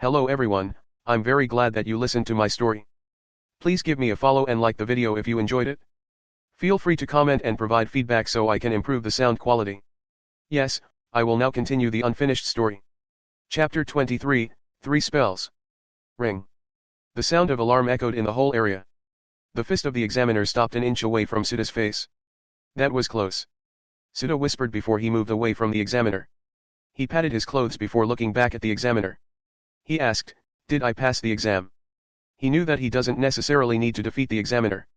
Hello everyone, I'm very glad that you listened to my story. Please give me a follow and like the video if you enjoyed it. Feel free to comment and provide feedback so I can improve the sound quality. Yes, I will now continue the unfinished story. Chapter 23, 3 Spells. Ring. The sound of alarm echoed in the whole area. The fist of the examiner stopped an inch away from Suda's face. That was close. Suda whispered before he moved away from the examiner. He patted his clothes before looking back at the examiner. He asked, "Did I pass the exam?" He knew that he doesn't necessarily need to defeat the examiner.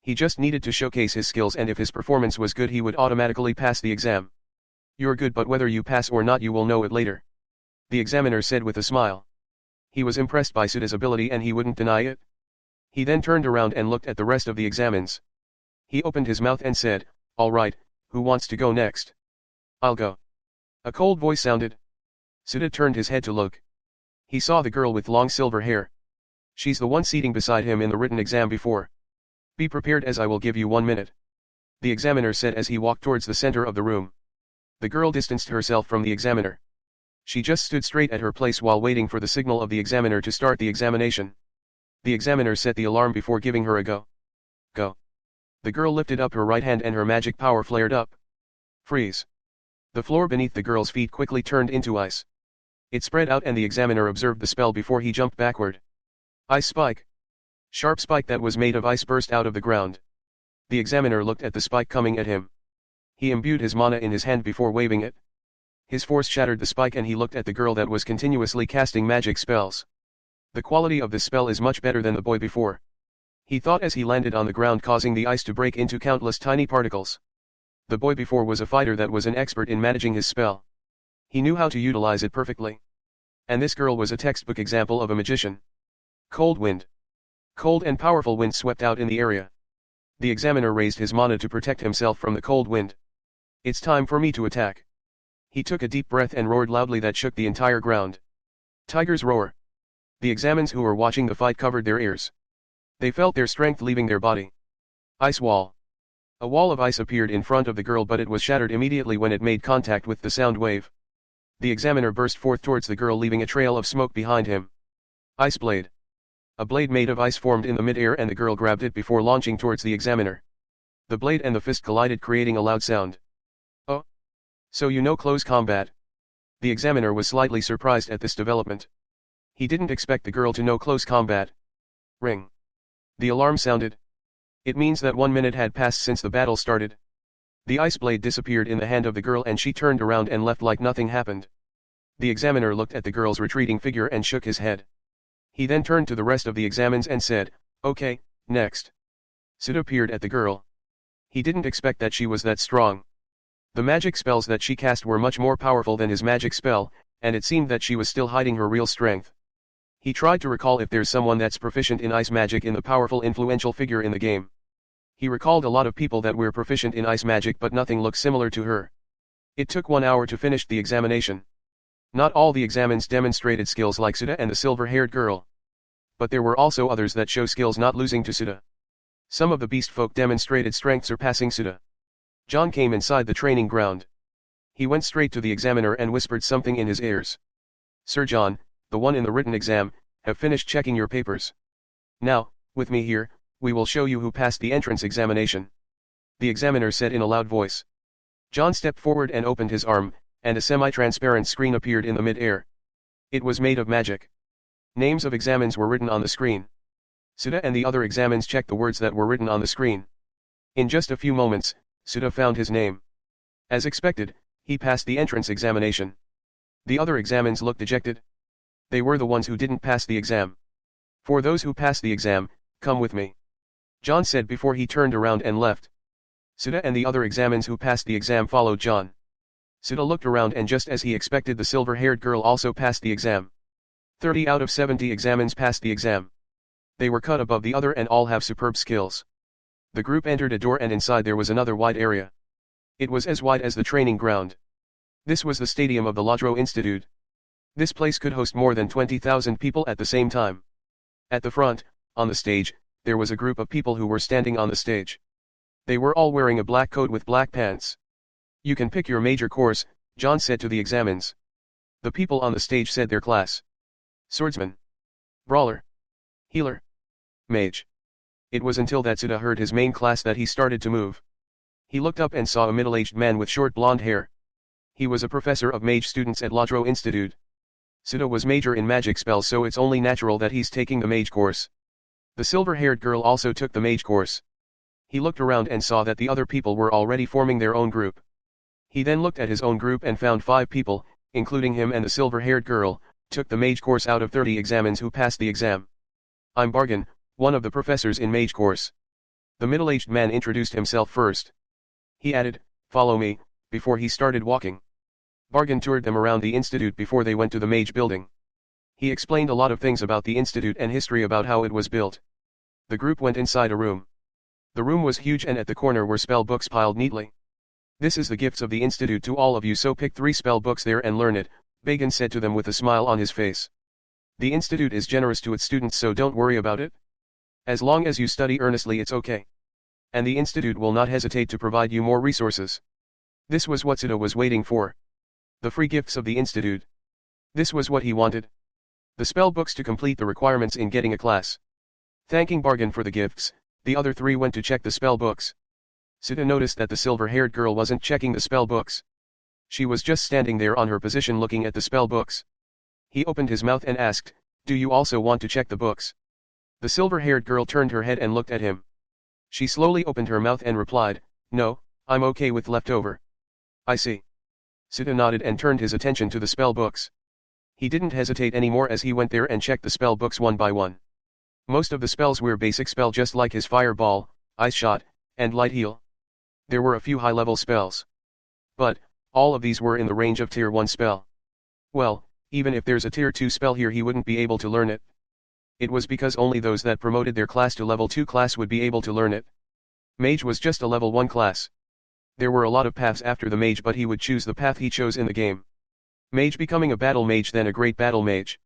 He just needed to showcase his skills, and if his performance was good he would automatically pass the exam. "You're good, but whether you pass or not you will know it later," the examiner said with a smile. He was impressed by Suda's ability and he wouldn't deny it. He then turned around and looked at the rest of the examines. He opened his mouth and said, "All right, who wants to go next?" "I'll go." A cold voice sounded. Suda turned his head to look. He saw the girl with long silver hair. "She's the one seating beside him in the written exam before. Be prepared as I will give you 1 minute," the examiner said as he walked towards the center of the room. The girl distanced herself from the examiner. She just stood straight at her place while waiting for the signal of the examiner to start the examination. The examiner set the alarm before giving her a go. Go. The girl lifted up her right hand and her magic power flared up. Freeze. The floor beneath the girl's feet quickly turned into ice. It spread out and the examiner observed the spell before he jumped backward. Ice spike. Sharp spike that was made of ice burst out of the ground. The examiner looked at the spike coming at him. He imbued his mana in his hand before waving it. His force shattered the spike and he looked at the girl that was continuously casting magic spells. The quality of this spell is much better than the boy before, he thought as he landed on the ground, causing the ice to break into countless tiny particles. The boy before was a fighter that was an expert in managing his spell. He knew how to utilize it perfectly. And this girl was a textbook example of a magician. Cold wind. Cold and powerful wind swept out in the area. The examiner raised his mana to protect himself from the cold wind. "It's time for me to attack." He took a deep breath and roared loudly that shook the entire ground. Tiger's roar. The examines who were watching the fight covered their ears. They felt their strength leaving their body. Ice wall. A wall of ice appeared in front of the girl, but it was shattered immediately when it made contact with the sound wave. The examiner burst forth towards the girl, leaving a trail of smoke behind him. Ice blade. A blade made of ice formed in the mid-air and the girl grabbed it before launching towards the examiner. The blade and the fist collided, creating a loud sound. "Oh. So you know close combat?" The examiner was slightly surprised at this development. He didn't expect the girl to know close combat. Ring. The alarm sounded. It means that 1 minute had passed since the battle started. The ice blade disappeared in the hand of the girl and she turned around and left like nothing happened. The examiner looked at the girl's retreating figure and shook his head. He then turned to the rest of the examines and said, "Okay, next." Suda peered at the girl. He didn't expect that she was that strong. The magic spells that she cast were much more powerful than his magic spell, and it seemed that she was still hiding her real strength. He tried to recall if there's someone that's proficient in ice magic in the powerful influential figure in the game. He recalled a lot of people that were proficient in ice magic, but nothing looked similar to her. It took 1 hour to finish the examination. Not all the examines demonstrated skills like Suda and the silver-haired girl. But there were also others that show skills not losing to Suda. Some of the beast folk demonstrated strength surpassing Suda. John came inside the training ground. He went straight to the examiner and whispered something in his ears. "Sir John, the one in the written exam, have finished checking your papers. Now, with me here, we will show you who passed the entrance examination," the examiner said in a loud voice. John stepped forward and opened his arm, and a semi-transparent screen appeared in the mid-air. It was made of magic. Names of examines were written on the screen. Suda and the other examines checked the words that were written on the screen. In just a few moments, Suda found his name. As expected, he passed the entrance examination. The other examines looked dejected. They were the ones who didn't pass the exam. "For those who passed the exam, come with me," John said before he turned around and left. Suda and the other examines who passed the exam followed John. Suda looked around and just as he expected, the silver-haired girl also passed the exam. 30 out of 70 examines passed the exam. They were cut above the other and all have superb skills. The group entered a door and inside there was another wide area. It was as wide as the training ground. This was the stadium of the Ladro Institute. This place could host more than 20,000 people at the same time. At the front, on the stage, there was a group of people who were standing on the stage. They were all wearing a black coat with black pants. "You can pick your major course," John said to the examines. The people on the stage said their class. Swordsman. Brawler. Healer. Mage. It was until that Suda heard his main class that he started to move. He looked up and saw a middle-aged man with short blonde hair. He was a professor of mage students at Ladro Institute. Suda was major in magic spells, so it's only natural that he's taking the mage course. The silver-haired girl also took the mage course. He looked around and saw that the other people were already forming their own group. He then looked at his own group and found 5 people, including him and the silver-haired girl, took the mage course out of 30 examines who passed the exam. I'm Bargain, one of the professors in mage course. The middle-aged man introduced himself first. He added, "Follow me," before he started walking. Bargain toured them around the institute before they went to the mage building. He explained a lot of things about the institute and history about how it was built. The group went inside a room. The room was huge and at the corner were spell books piled neatly. "This is the gifts of the institute to all of you, so pick 3 spell books there and learn it," Bagan said to them with a smile on his face. "The institute is generous to its students, so don't worry about it. As long as you study earnestly, it's okay. And the institute will not hesitate to provide you more resources." This was what Suda was waiting for. The free gifts of the institute. This was what he wanted. The spell books to complete the requirements in getting a class. Thanking Bargain for the gifts, the other 3 went to check the spell books. Suda noticed that the silver-haired girl wasn't checking the spell books. She was just standing there on her position looking at the spell books. He opened his mouth and asked, "Do you also want to check the books?" The silver-haired girl turned her head and looked at him. She slowly opened her mouth and replied, "No, I'm okay with leftover." "I see." Suda nodded and turned his attention to the spell books. He didn't hesitate anymore as he went there and checked the spell books one by one. Most of the spells were basic spell, just like his fireball, ice shot, and light heal. There were a few high-level spells. But, all of these were in the range of tier 1 spell. Well, even if there's a tier 2 spell here, he wouldn't be able to learn it. It was because only those that promoted their class to level 2 class would be able to learn it. Mage was just a level 1 class. There were a lot of paths after the mage, but he would choose the path he chose in the game. Mage becoming a battle mage, then a great battle mage.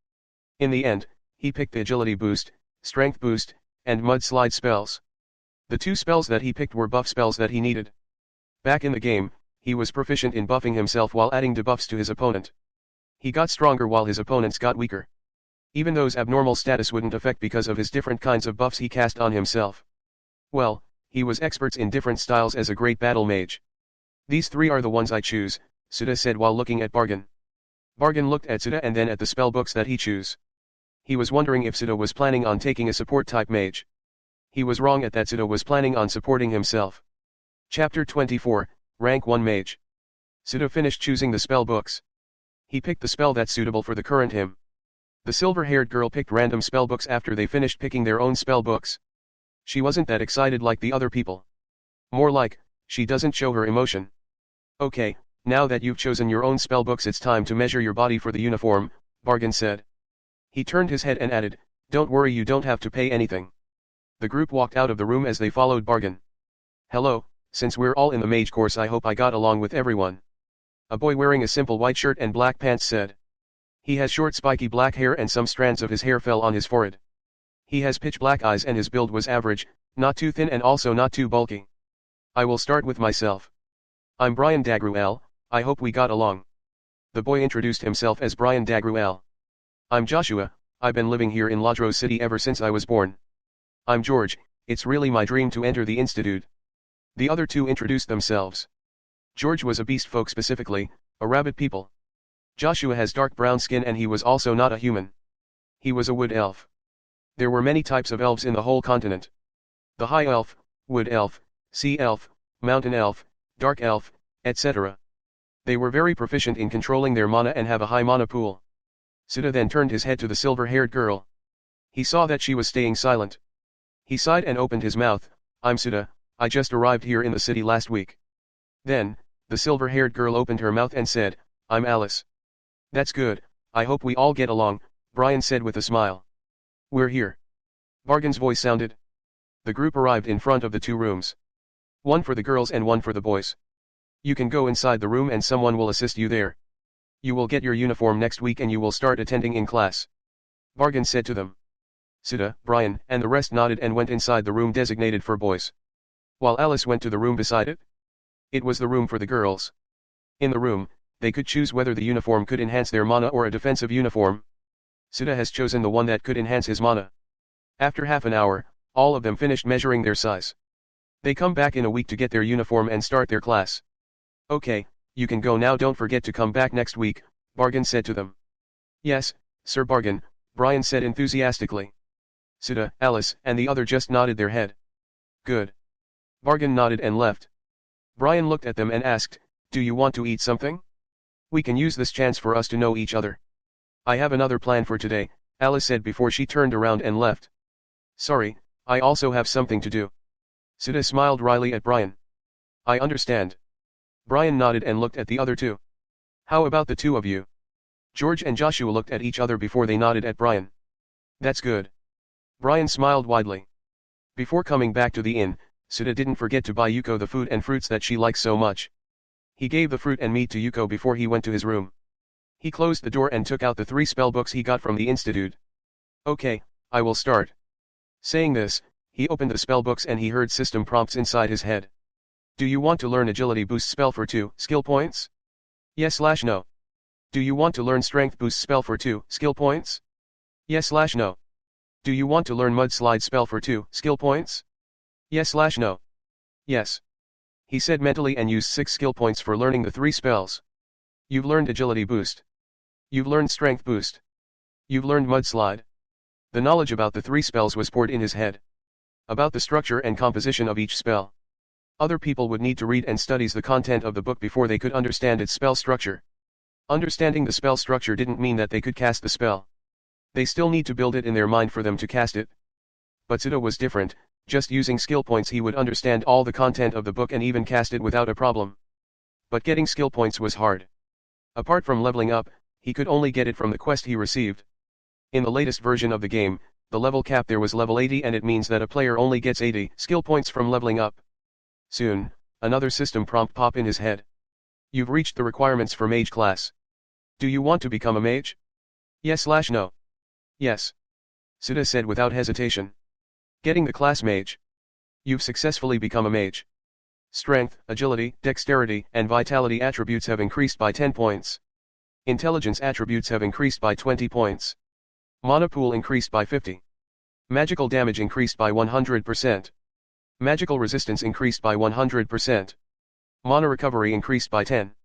In the end, he picked the agility boost, strength boost, and mudslide spells. The 2 spells that he picked were buff spells that he needed. Back in the game, he was proficient in buffing himself while adding debuffs to his opponent. He got stronger while his opponents got weaker. Even those abnormal status wouldn't affect because of his different kinds of buffs he cast on himself. Well, he was experts in different styles as a great battle mage. "These 3 are the ones I choose," Suda said while looking at Bargain. Bargain looked at Suda and then at the spell books that he chose. He was wondering if Suda was planning on taking a support type mage. He was wrong at that. Suda was planning on supporting himself. Chapter 24, Rank 1 Mage. Suda finished choosing the spell books. He picked the spell that's suitable for the current him. The silver-haired girl picked random spell books after they finished picking their own spell books. She wasn't that excited like the other people. More like, she doesn't show her emotion. "Okay, now that you've chosen your own spell books, it's time to measure your body for the uniform," Bargain said. He turned his head and added, "Don't worry, you don't have to pay anything." The group walked out of the room as they followed Bargain. "Hello, since we're all in the mage course, I hope I got along with everyone." A boy wearing a simple white shirt and black pants said. He has short spiky black hair and some strands of his hair fell on his forehead. He has pitch black eyes and his build was average, not too thin and also not too bulky. "I will start with myself. I'm Brian Dagruel, I hope we got along." The boy introduced himself as Brian Dagruel. "I'm Joshua, I've been living here in Ladro City ever since I was born." "I'm George, it's really my dream to enter the institute." The other 2 introduced themselves. George was a beast folk, specifically, a rabbit people. Joshua has dark brown skin and he was also not a human. He was a wood elf. There were many types of elves in the whole continent. The high elf, wood elf, sea elf, mountain elf, dark elf, etc. They were very proficient in controlling their mana and have a high mana pool. Suda then turned his head to the silver-haired girl. He saw that she was staying silent. He sighed and opened his mouth. "I'm Suda, I just arrived here in the city last week." Then, the silver-haired girl opened her mouth and said, "I'm Alice." "That's good, I hope we all get along," Brian said with a smile. "We're here." Bargain's voice sounded. The group arrived in front of the 2 rooms. One for the girls and one for the boys. "You can go inside the room and someone will assist you there. You will get your uniform next week and you will start attending in class," Bargain said to them. Suda, Brian, and the rest nodded and went inside the room designated for boys. While Alice went to the room beside it. It was the room for the girls. In the room, they could choose whether the uniform could enhance their mana or a defensive uniform. Suda has chosen the one that could enhance his mana. After half an hour, all of them finished measuring their size. They come back in a week to get their uniform and start their class. Okay, you can go now, don't forget to come back next week, Bargain said to them. Yes, Sir Bargain, Brian said enthusiastically. Suda, Alice, and the other just nodded their head. Good. Bargain nodded and left. Brian looked at them and asked, do you want to eat something? We can use this chance for us to know each other. I have another plan for today, Alice said before she turned around and left. Sorry, I also have something to do. Suda smiled wryly at Brian. I understand. Brian nodded and looked at the other two. How about the two of you? George and Joshua looked at each other before they nodded at Brian. That's good. Brian smiled widely. Before coming back to the inn, Suda didn't forget to buy Yuko the food and fruits that she likes so much. He gave the fruit and meat to Yuko before he went to his room. He closed the door and took out the 3 spell books he got from the institute. Okay, I will start. Saying this, he opened the spell books and he heard system prompts inside his head. Do you want to learn agility boost spell for 2 skill points? Yes/no. Do you want to learn strength boost spell for 2 skill points? Yes/no. Do you want to learn mudslide spell for 2 skill points? Yes/no. Yes. He said mentally and used 6 skill points for learning the 3 spells. You've learned agility boost. You've learned strength boost. You've learned mudslide. The knowledge about the 3 spells was poured in his head. About the structure and composition of each spell. Other people would need to read and study the content of the book before they could understand its spell structure. Understanding the spell structure didn't mean that they could cast the spell. They still need to build it in their mind for them to cast it. But Suda was different, just using skill points he would understand all the content of the book and even cast it without a problem. But getting skill points was hard. Apart from leveling up, he could only get it from the quest he received. In the latest version of the game, the level cap there was level 80 and it means that a player only gets 80 skill points from leveling up. Soon, another system prompt pop in his head. You've reached the requirements for mage class. Do you want to become a mage? Yes/no. Yes. Suda said without hesitation. Getting the class mage. You've successfully become a mage. Strength, agility, dexterity, and vitality attributes have increased by 10 points. Intelligence attributes have increased by 20 points. Mana pool increased by 50. Magical damage increased by 100%. Magical resistance increased by 100%. Mana recovery increased by 10.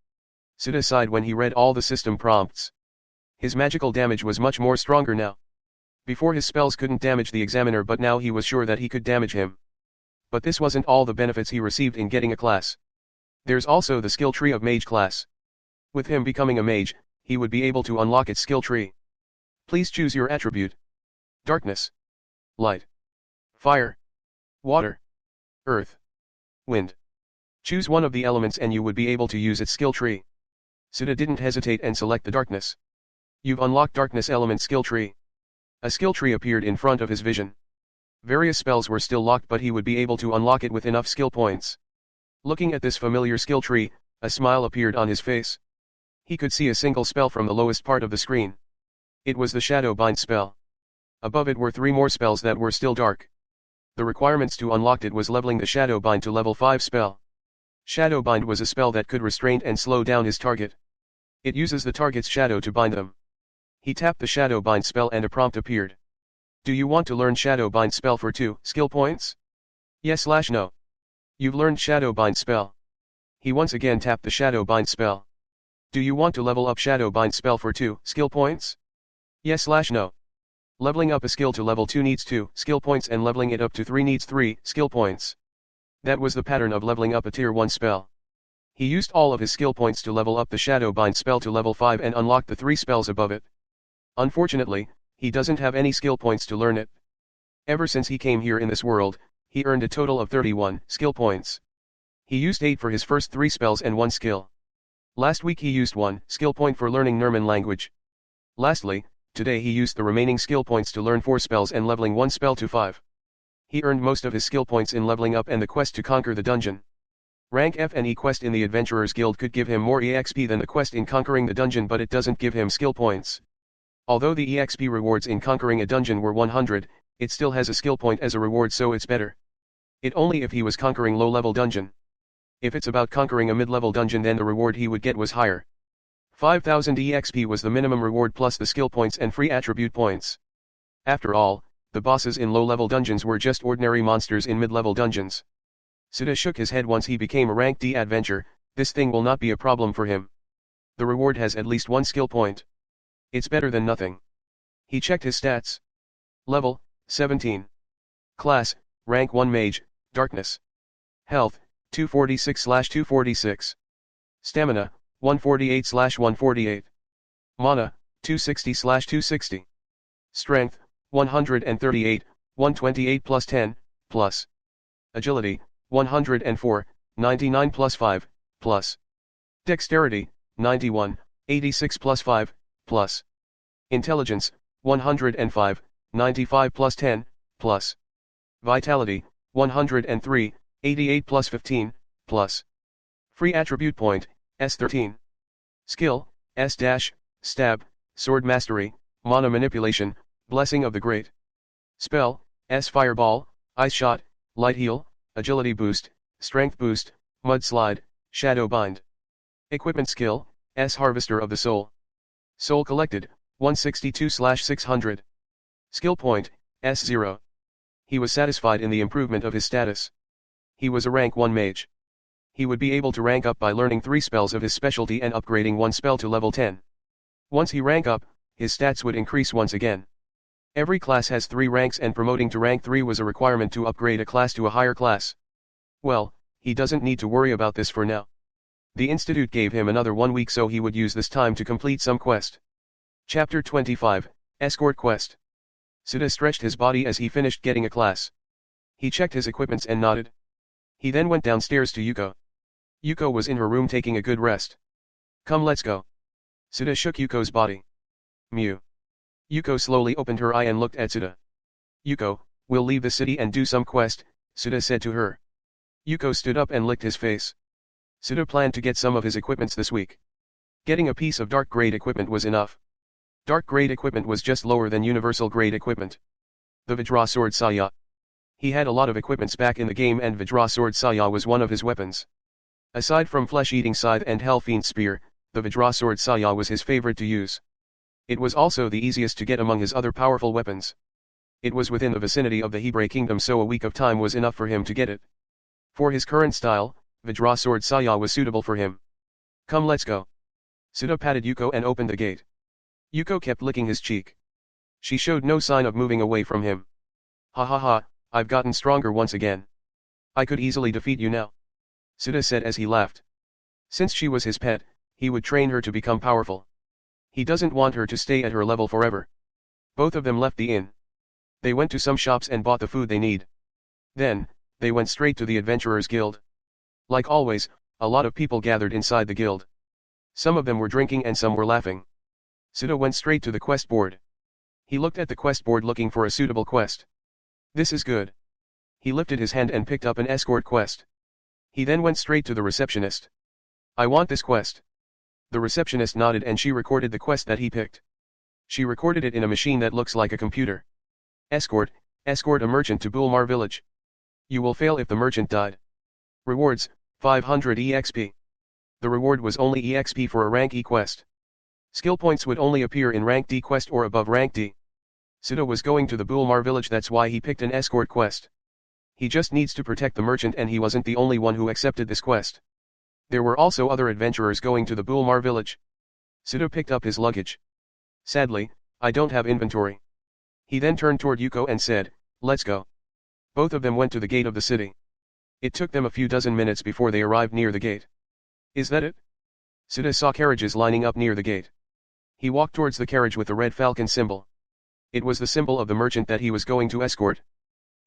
Suda sighed when he read all the system prompts. His magical damage was much more stronger now. Before his spells couldn't damage the examiner, but now he was sure that he could damage him. But this wasn't all the benefits he received in getting a class. There's also the skill tree of mage class. With him becoming a mage, he would be able to unlock its skill tree. Please choose your attribute. Darkness. Light. Fire. Water. Earth. Wind. Choose one of the elements and you would be able to use its skill tree. Suda didn't hesitate and select the darkness. You've unlocked darkness element skill tree. A skill tree appeared in front of his vision. Various spells were still locked, but he would be able to unlock it with enough skill points. Looking at this familiar skill tree, a smile appeared on his face. He could see a single spell from the lowest part of the screen. It was the Shadow Bind spell. Above it were 3 more spells that were still dark. The requirements to unlock it was leveling the Shadow Bind to level 5 spell. Shadow Bind was a spell that could restrain and slow down his target. It uses the target's shadow to bind them. He tapped the Shadow Bind spell and a prompt appeared. Do you want to learn Shadow Bind spell for 2 skill points? Yes/no. You've learned Shadow Bind spell. He once again tapped the Shadow Bind spell. Do you want to level up Shadow Bind spell for 2 skill points? Yes/no. Leveling up a skill to level 2 needs 2 skill points and leveling it up to 3 needs 3 skill points. That was the pattern of leveling up a tier 1 spell. He used all of his skill points to level up the Shadow Bind spell to level 5 and unlock the 3 spells above it. Unfortunately, he doesn't have any skill points to learn it. Ever since he came here in this world, he earned a total of 31 skill points. He used 8 for his first 3 spells and 1 skill. Last week he used 1 skill point for learning Nerman language. Lastly, today he used the remaining skill points to learn 4 spells and leveling 1 spell to 5. He earned most of his skill points in leveling up and the quest to conquer the dungeon. Rank F and E quest in the Adventurers Guild could give him more EXP than the quest in conquering the dungeon, but it doesn't give him skill points. Although the EXP rewards in conquering a dungeon were 100, it still has a skill point as a reward, so it's better. It only if he was conquering low-level dungeon. If it's about conquering a mid-level dungeon, then the reward he would get was higher. 5,000 EXP was the minimum reward plus the skill points and free attribute points. After all, the bosses in low-level dungeons were just ordinary monsters in mid-level dungeons. Suda shook his head once he became a rank D adventure. This thing will not be a problem for him. The reward has at least one skill point. It's better than nothing. He checked his stats. Level, 17. Class, Rank 1 Mage, Darkness. Health, 246/246. Stamina, 148/148. Mana, 260/260. Strength, 138, 128 plus 10, plus. Agility, 104, 99 plus 5, plus. Dexterity, 91, 86 plus 5, plus. Intelligence, 105, 95 plus 10, plus. Vitality, 103, 88 plus 15, plus. Free attribute point, S13. Skill, S-, Stab, Sword Mastery, Mana Manipulation, Blessing of the Great. Spell, S Fireball, Ice Shot, Light Heal, Agility Boost, Strength Boost, Mudslide, Shadow Bind. Equipment skill, S Harvester of the Soul. Soul collected, 162/600. Skill point, S0. He was satisfied in the improvement of his status. He was a rank 1 mage. He would be able to rank up by learning 3 spells of his specialty and upgrading 1 spell to level 10. Once he rank up, his stats would increase once again. Every class has 3 ranks and promoting to rank 3 was a requirement to upgrade a class to a higher class. Well, he doesn't need to worry about this for now. The Institute gave him another 1 week so he would use this time to complete some quest. Chapter 25, Escort Quest. Suda stretched his body as he finished getting a class. He checked his equipments and nodded. He then went downstairs to Yuko. Yuko was in her room taking a good rest. Come, let's go. Suda shook Yuko's body. Mew. Yuko slowly opened her eye and looked at Suda. Yuko, we'll leave the city and do some quest, Suda said to her. Yuko stood up and licked his face. Suda planned to get some of his equipments this week. Getting a piece of dark grade equipment was enough. Dark grade equipment was just lower than universal grade equipment. The Vajra Sword Saya. He had a lot of equipments back in the game and Vajra Sword Saya was one of his weapons. Aside from Flesh-Eating Scythe and Hellfiend Spear, the Vajra Sword Saya was his favorite to use. It was also the easiest to get among his other powerful weapons. It was within the vicinity of the Hebrei Kingdom so a week of time was enough for him to get it. For his current style, Vajra Sword Saya was suitable for him. Come, let's go. Suda patted Yuko and opened the gate. Yuko kept licking his cheek. She showed no sign of moving away from him. Ha ha ha, I've gotten stronger once again. I could easily defeat you now. Suda said as he laughed. Since she was his pet, he would train her to become powerful. He doesn't want her to stay at her level forever. Both of them left the inn. They went to some shops and bought the food they need. Then, they went straight to the Adventurers Guild. Like always, a lot of people gathered inside the guild. Some of them were drinking and some were laughing. Suda went straight to the quest board. He looked at the quest board looking for a suitable quest. This is good. He lifted his hand and picked up an escort quest. He then went straight to the receptionist. I want this quest. The receptionist nodded and she recorded the quest that he picked. She recorded it in a machine that looks like a computer. Escort a merchant to Bulmar village. You will fail if the merchant died. Rewards, 500 EXP. The reward was only EXP for a rank E quest. Skill points would only appear in rank D quest or above rank D. Suda was going to the Bulmar village, that's why he picked an escort quest. He just needs to protect the merchant and he wasn't the only one who accepted this quest. There were also other adventurers going to the Bulmar village. Suda picked up his luggage. Sadly, I don't have inventory. He then turned toward Yuko and said, let's go. Both of them went to the gate of the city. It took them a few dozen minutes before they arrived near the gate. Is that it? Suda saw carriages lining up near the gate. He walked towards the carriage with the red falcon symbol. It was the symbol of the merchant that he was going to escort.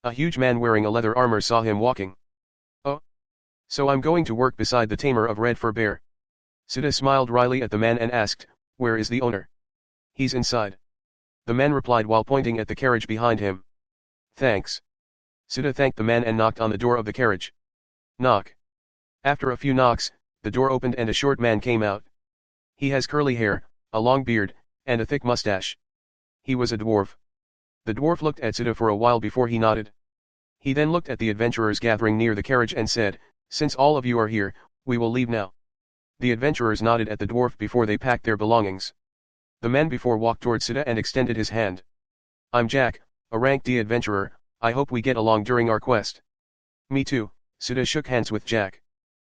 A huge man wearing a leather armor saw him walking. Oh. So I'm going to work beside the tamer of Red Fur Bear. Suda smiled wryly at the man and asked, where is the owner? He's inside. The man replied while pointing at the carriage behind him. Thanks. Suda thanked the man and knocked on the door of the carriage. Knock. After a few knocks, the door opened and a short man came out. He has curly hair, a long beard, and a thick mustache. He was a dwarf. The dwarf looked at Suda for a while before he nodded. He then looked at the adventurers gathering near the carriage and said, since all of you are here, we will leave now. The adventurers nodded at the dwarf before they packed their belongings. The man before walked towards Sita and extended his hand. I'm Jack, a rank D adventurer, I hope we get along during our quest. Me too, Sita shook hands with Jack.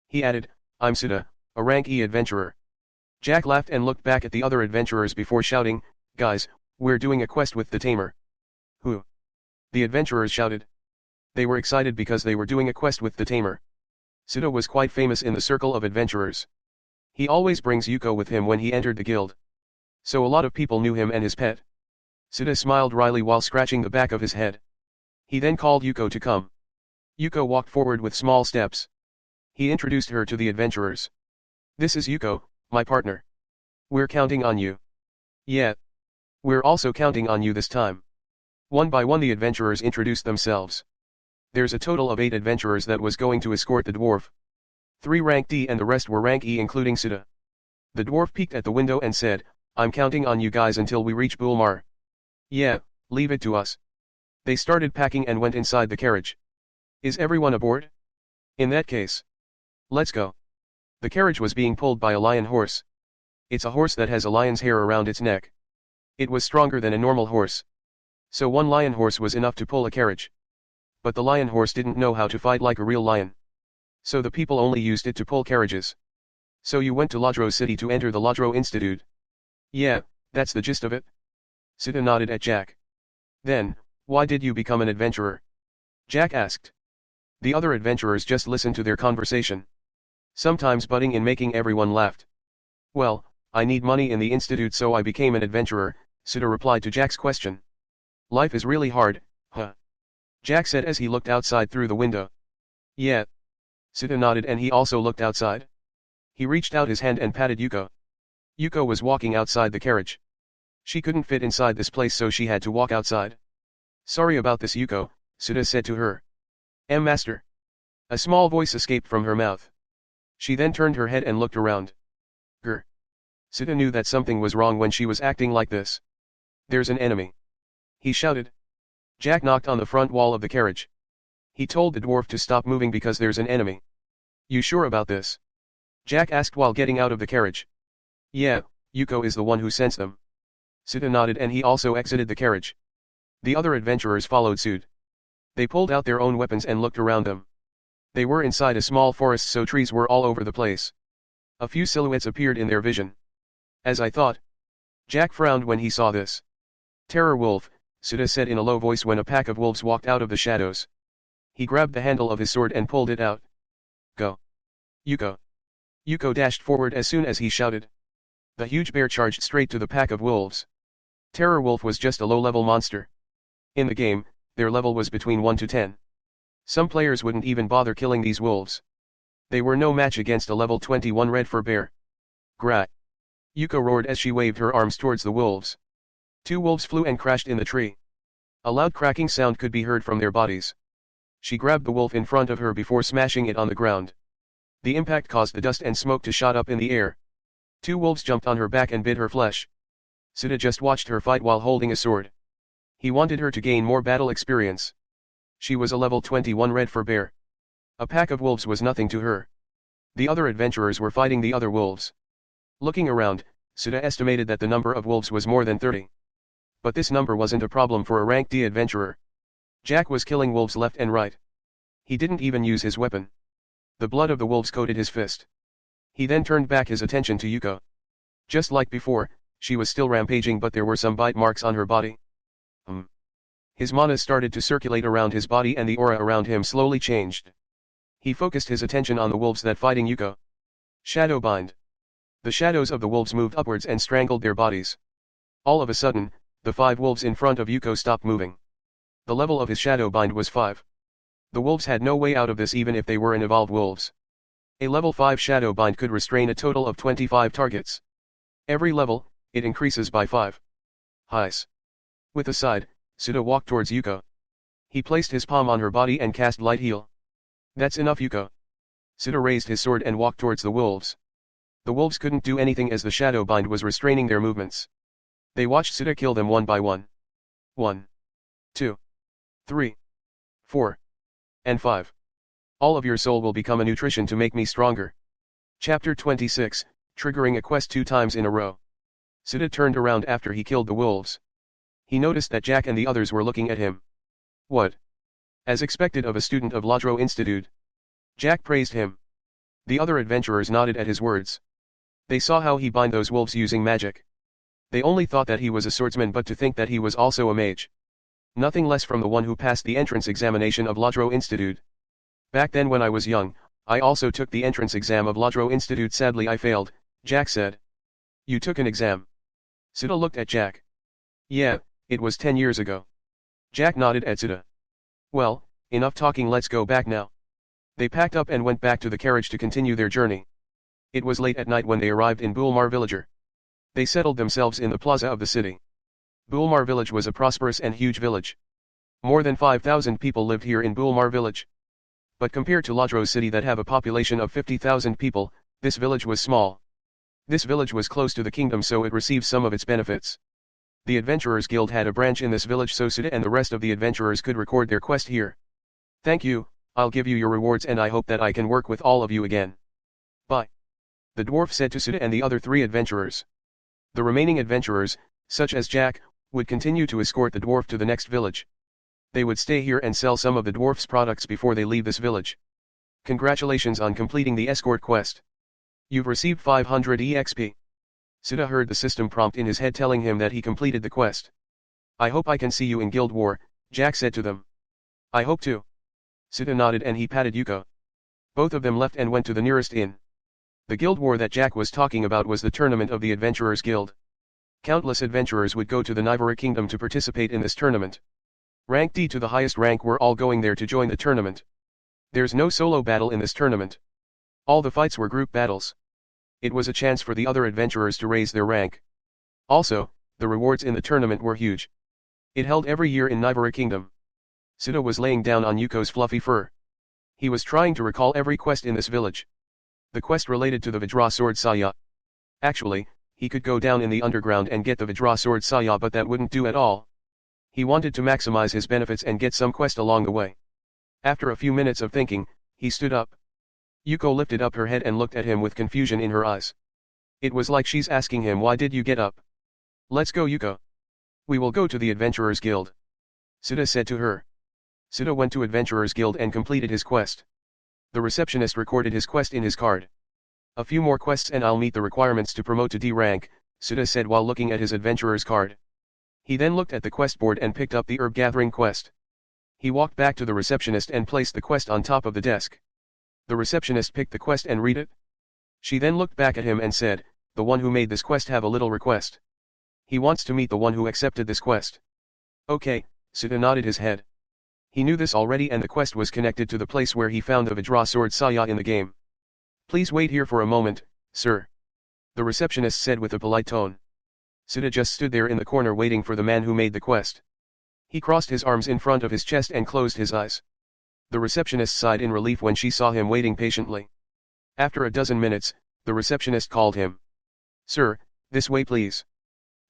He added, I'm Sita, a rank E adventurer. Jack laughed and looked back at the other adventurers before shouting, guys, we're doing a quest with the tamer. Who? The adventurers shouted. They were excited because they were doing a quest with the tamer. Sita was quite famous in the circle of adventurers. He always brings Yuko with him when he entered the guild. So a lot of people knew him and his pet. Sita smiled wryly while scratching the back of his head. He then called Yuko to come. Yuko walked forward with small steps. He introduced her to the adventurers. This is Yuko, my partner. We're counting on you. Yeah. We're also counting on you this time. One by one the adventurers introduced themselves. There's a total of 8 adventurers that was going to escort the dwarf. 3 rank D and the rest were rank E including Sita. The dwarf peeked at the window and said, I'm counting on you guys until we reach Bulmar. Yeah, leave it to us. They started packing and went inside the carriage. Is everyone aboard? In that case. Let's go. The carriage was being pulled by a lion horse. It's a horse that has a lion's hair around its neck. It was stronger than a normal horse. So one lion horse was enough to pull a carriage. But the lion horse didn't know how to fight like a real lion. So the people only used it to pull carriages. So you went to Lodro City to enter the Lodro Institute? Yeah, that's the gist of it. Sita nodded at Jack. Then, why did you become an adventurer? Jack asked. The other adventurers just listened to their conversation. Sometimes butting in making everyone laughed. Well, I need money in the institute so I became an adventurer, Sita replied to Jack's question. Life is really hard, huh? Jack said as he looked outside through the window. Yeah. Sita nodded and he also looked outside. He reached out his hand and patted Yuko. Yuko was walking outside the carriage. She couldn't fit inside this place so she had to walk outside. Sorry about this Yuko, Sita said to her. Master. A small voice escaped from her mouth. She then turned her head and looked around. Grr. Sita knew that something was wrong when she was acting like this. There's an enemy. He shouted. Jack knocked on the front wall of the carriage. He told the dwarf to stop moving because there's an enemy. You sure about this? Jack asked while getting out of the carriage. Yeah, Yuko is the one who sensed them. Sita nodded and he also exited the carriage. The other adventurers followed suit. They pulled out their own weapons and looked around them. They were inside a small forest so trees were all over the place. A few silhouettes appeared in their vision. As I thought. Jack frowned when he saw this. Terror wolf, Sita said in a low voice when a pack of wolves walked out of the shadows. He grabbed the handle of his sword and pulled it out. Go. Yuko. Yuko dashed forward as soon as he shouted. The huge bear charged straight to the pack of wolves. Terror wolf was just a low-level monster. In the game, their level was between 1 to 10. Some players wouldn't even bother killing these wolves. They were no match against a level 21 red fur bear. Grat. Yuko roared as she waved her arms towards the wolves. 2 wolves flew and crashed in the tree. A loud cracking sound could be heard from their bodies. She grabbed the wolf in front of her before smashing it on the ground. The impact caused the dust and smoke to shoot up in the air. 2 wolves jumped on her back and bit her flesh. Sita just watched her fight while holding a sword. He wanted her to gain more battle experience. She was a level 21 red fur bear. A pack of wolves was nothing to her. The other adventurers were fighting the other wolves. Looking around, Sita estimated that the number of wolves was more than 30. But this number wasn't a problem for a rank D adventurer. Jack was killing wolves left and right. He didn't even use his weapon. The blood of the wolves coated his fist. He then turned back his attention to Yuko. Just like before, she was still rampaging but there were some bite marks on her body. His mana started to circulate around his body and the aura around him slowly changed. He focused his attention on the wolves that fighting Yuko. Shadow bind. The shadows of the wolves moved upwards and strangled their bodies. All of a sudden, the 5 wolves in front of Yuko stopped moving. The level of his shadow bind was 5. The wolves had no way out of this even if they were an evolved wolves. A level 5 shadow bind could restrain a total of 25 targets. Every level, it increases by 5. Highs. With a sigh, Sita walked towards Yuko. He placed his palm on her body and cast light heal. That's enough Yuko. Sita raised his sword and walked towards the wolves. The wolves couldn't do anything as the shadow bind was restraining their movements. They watched Sita kill them one by one. 1, 2, 3, 4, and 5. All of your soul will become a nutrition to make me stronger. Chapter 26, Triggering a Quest 2 times in a row. Suda turned around after he killed the wolves. He noticed that Jack and the others were looking at him. What? As expected of a student of Ladro Institute. Jack praised him. The other adventurers nodded at his words. They saw how he bind those wolves using magic. They only thought that he was a swordsman, but to think that he was also a mage. Nothing less from the one who passed the entrance examination of Ladro Institute. Back then when I was young, I also took the entrance exam of Ladro Institute. Sadly I failed, Jack said. You took an exam? Suda looked at Jack. Yeah, it was 10 years ago. Jack nodded at Suda. Well, enough talking, let's go back now. They packed up and went back to the carriage to continue their journey. It was late at night when they arrived in Bulmar villager. They settled themselves in the plaza of the city. Bulmar village was a prosperous and huge village. More than 5,000 people lived here in Bulmar village. But compared to Ladro city that have a population of 50,000 people, this village was small. This village was close to the kingdom, so it received some of its benefits. The Adventurers Guild had a branch in this village, so Suda and the rest of the adventurers could record their quest here. Thank you, I'll give you your rewards and I hope that I can work with all of you again. Bye. The dwarf said to Suda and the other 3 adventurers. The remaining adventurers, such as Jack, would continue to escort the dwarf to the next village. They would stay here and sell some of the dwarf's products before they leave this village. Congratulations on completing the escort quest. You've received 500 EXP. Suda heard the system prompt in his head telling him that he completed the quest. I hope I can see you in Guild War, Jack said to them. I hope to. Suda nodded and he patted Yuko. Both of them left and went to the nearest inn. The Guild War that Jack was talking about was the tournament of the Adventurers Guild. Countless adventurers would go to the Nivara Kingdom to participate in this tournament. Rank D to the highest rank were all going there to join the tournament. There's no solo battle in this tournament. All the fights were group battles. It was a chance for the other adventurers to raise their rank. Also, the rewards in the tournament were huge. It held every year in Nivara Kingdom. Suda was laying down on Yuko's fluffy fur. He was trying to recall every quest in this village. The quest related to the Vajra sword Saya. Actually, he could go down in the underground and get the Vajra sword Saya, but that wouldn't do at all. He wanted to maximize his benefits and get some quest along the way. After a few minutes of thinking, he stood up. Yuko lifted up her head and looked at him with confusion in her eyes. It was like she's asking him, why did you get up? Let's go, Yuko. We will go to the Adventurers Guild. Suda said to her. Suda went to Adventurers Guild and completed his quest. The receptionist recorded his quest in his card. A few more quests and I'll meet the requirements to promote to D rank, Suda said while looking at his adventurer's card. He then looked at the quest board and picked up the herb gathering quest. He walked back to the receptionist and placed the quest on top of the desk. The receptionist picked the quest and read it. She then looked back at him and said, the one who made this quest have a little request. He wants to meet the one who accepted this quest. Okay, Suda nodded his head. He knew this already and the quest was connected to the place where he found the Vajra sword Saya in the game. Please wait here for a moment, sir. The receptionist said with a polite tone. Suda just stood there in the corner waiting for the man who made the quest. He crossed his arms in front of his chest and closed his eyes. The receptionist sighed in relief when she saw him waiting patiently. After a dozen minutes, the receptionist called him. Sir, this way please.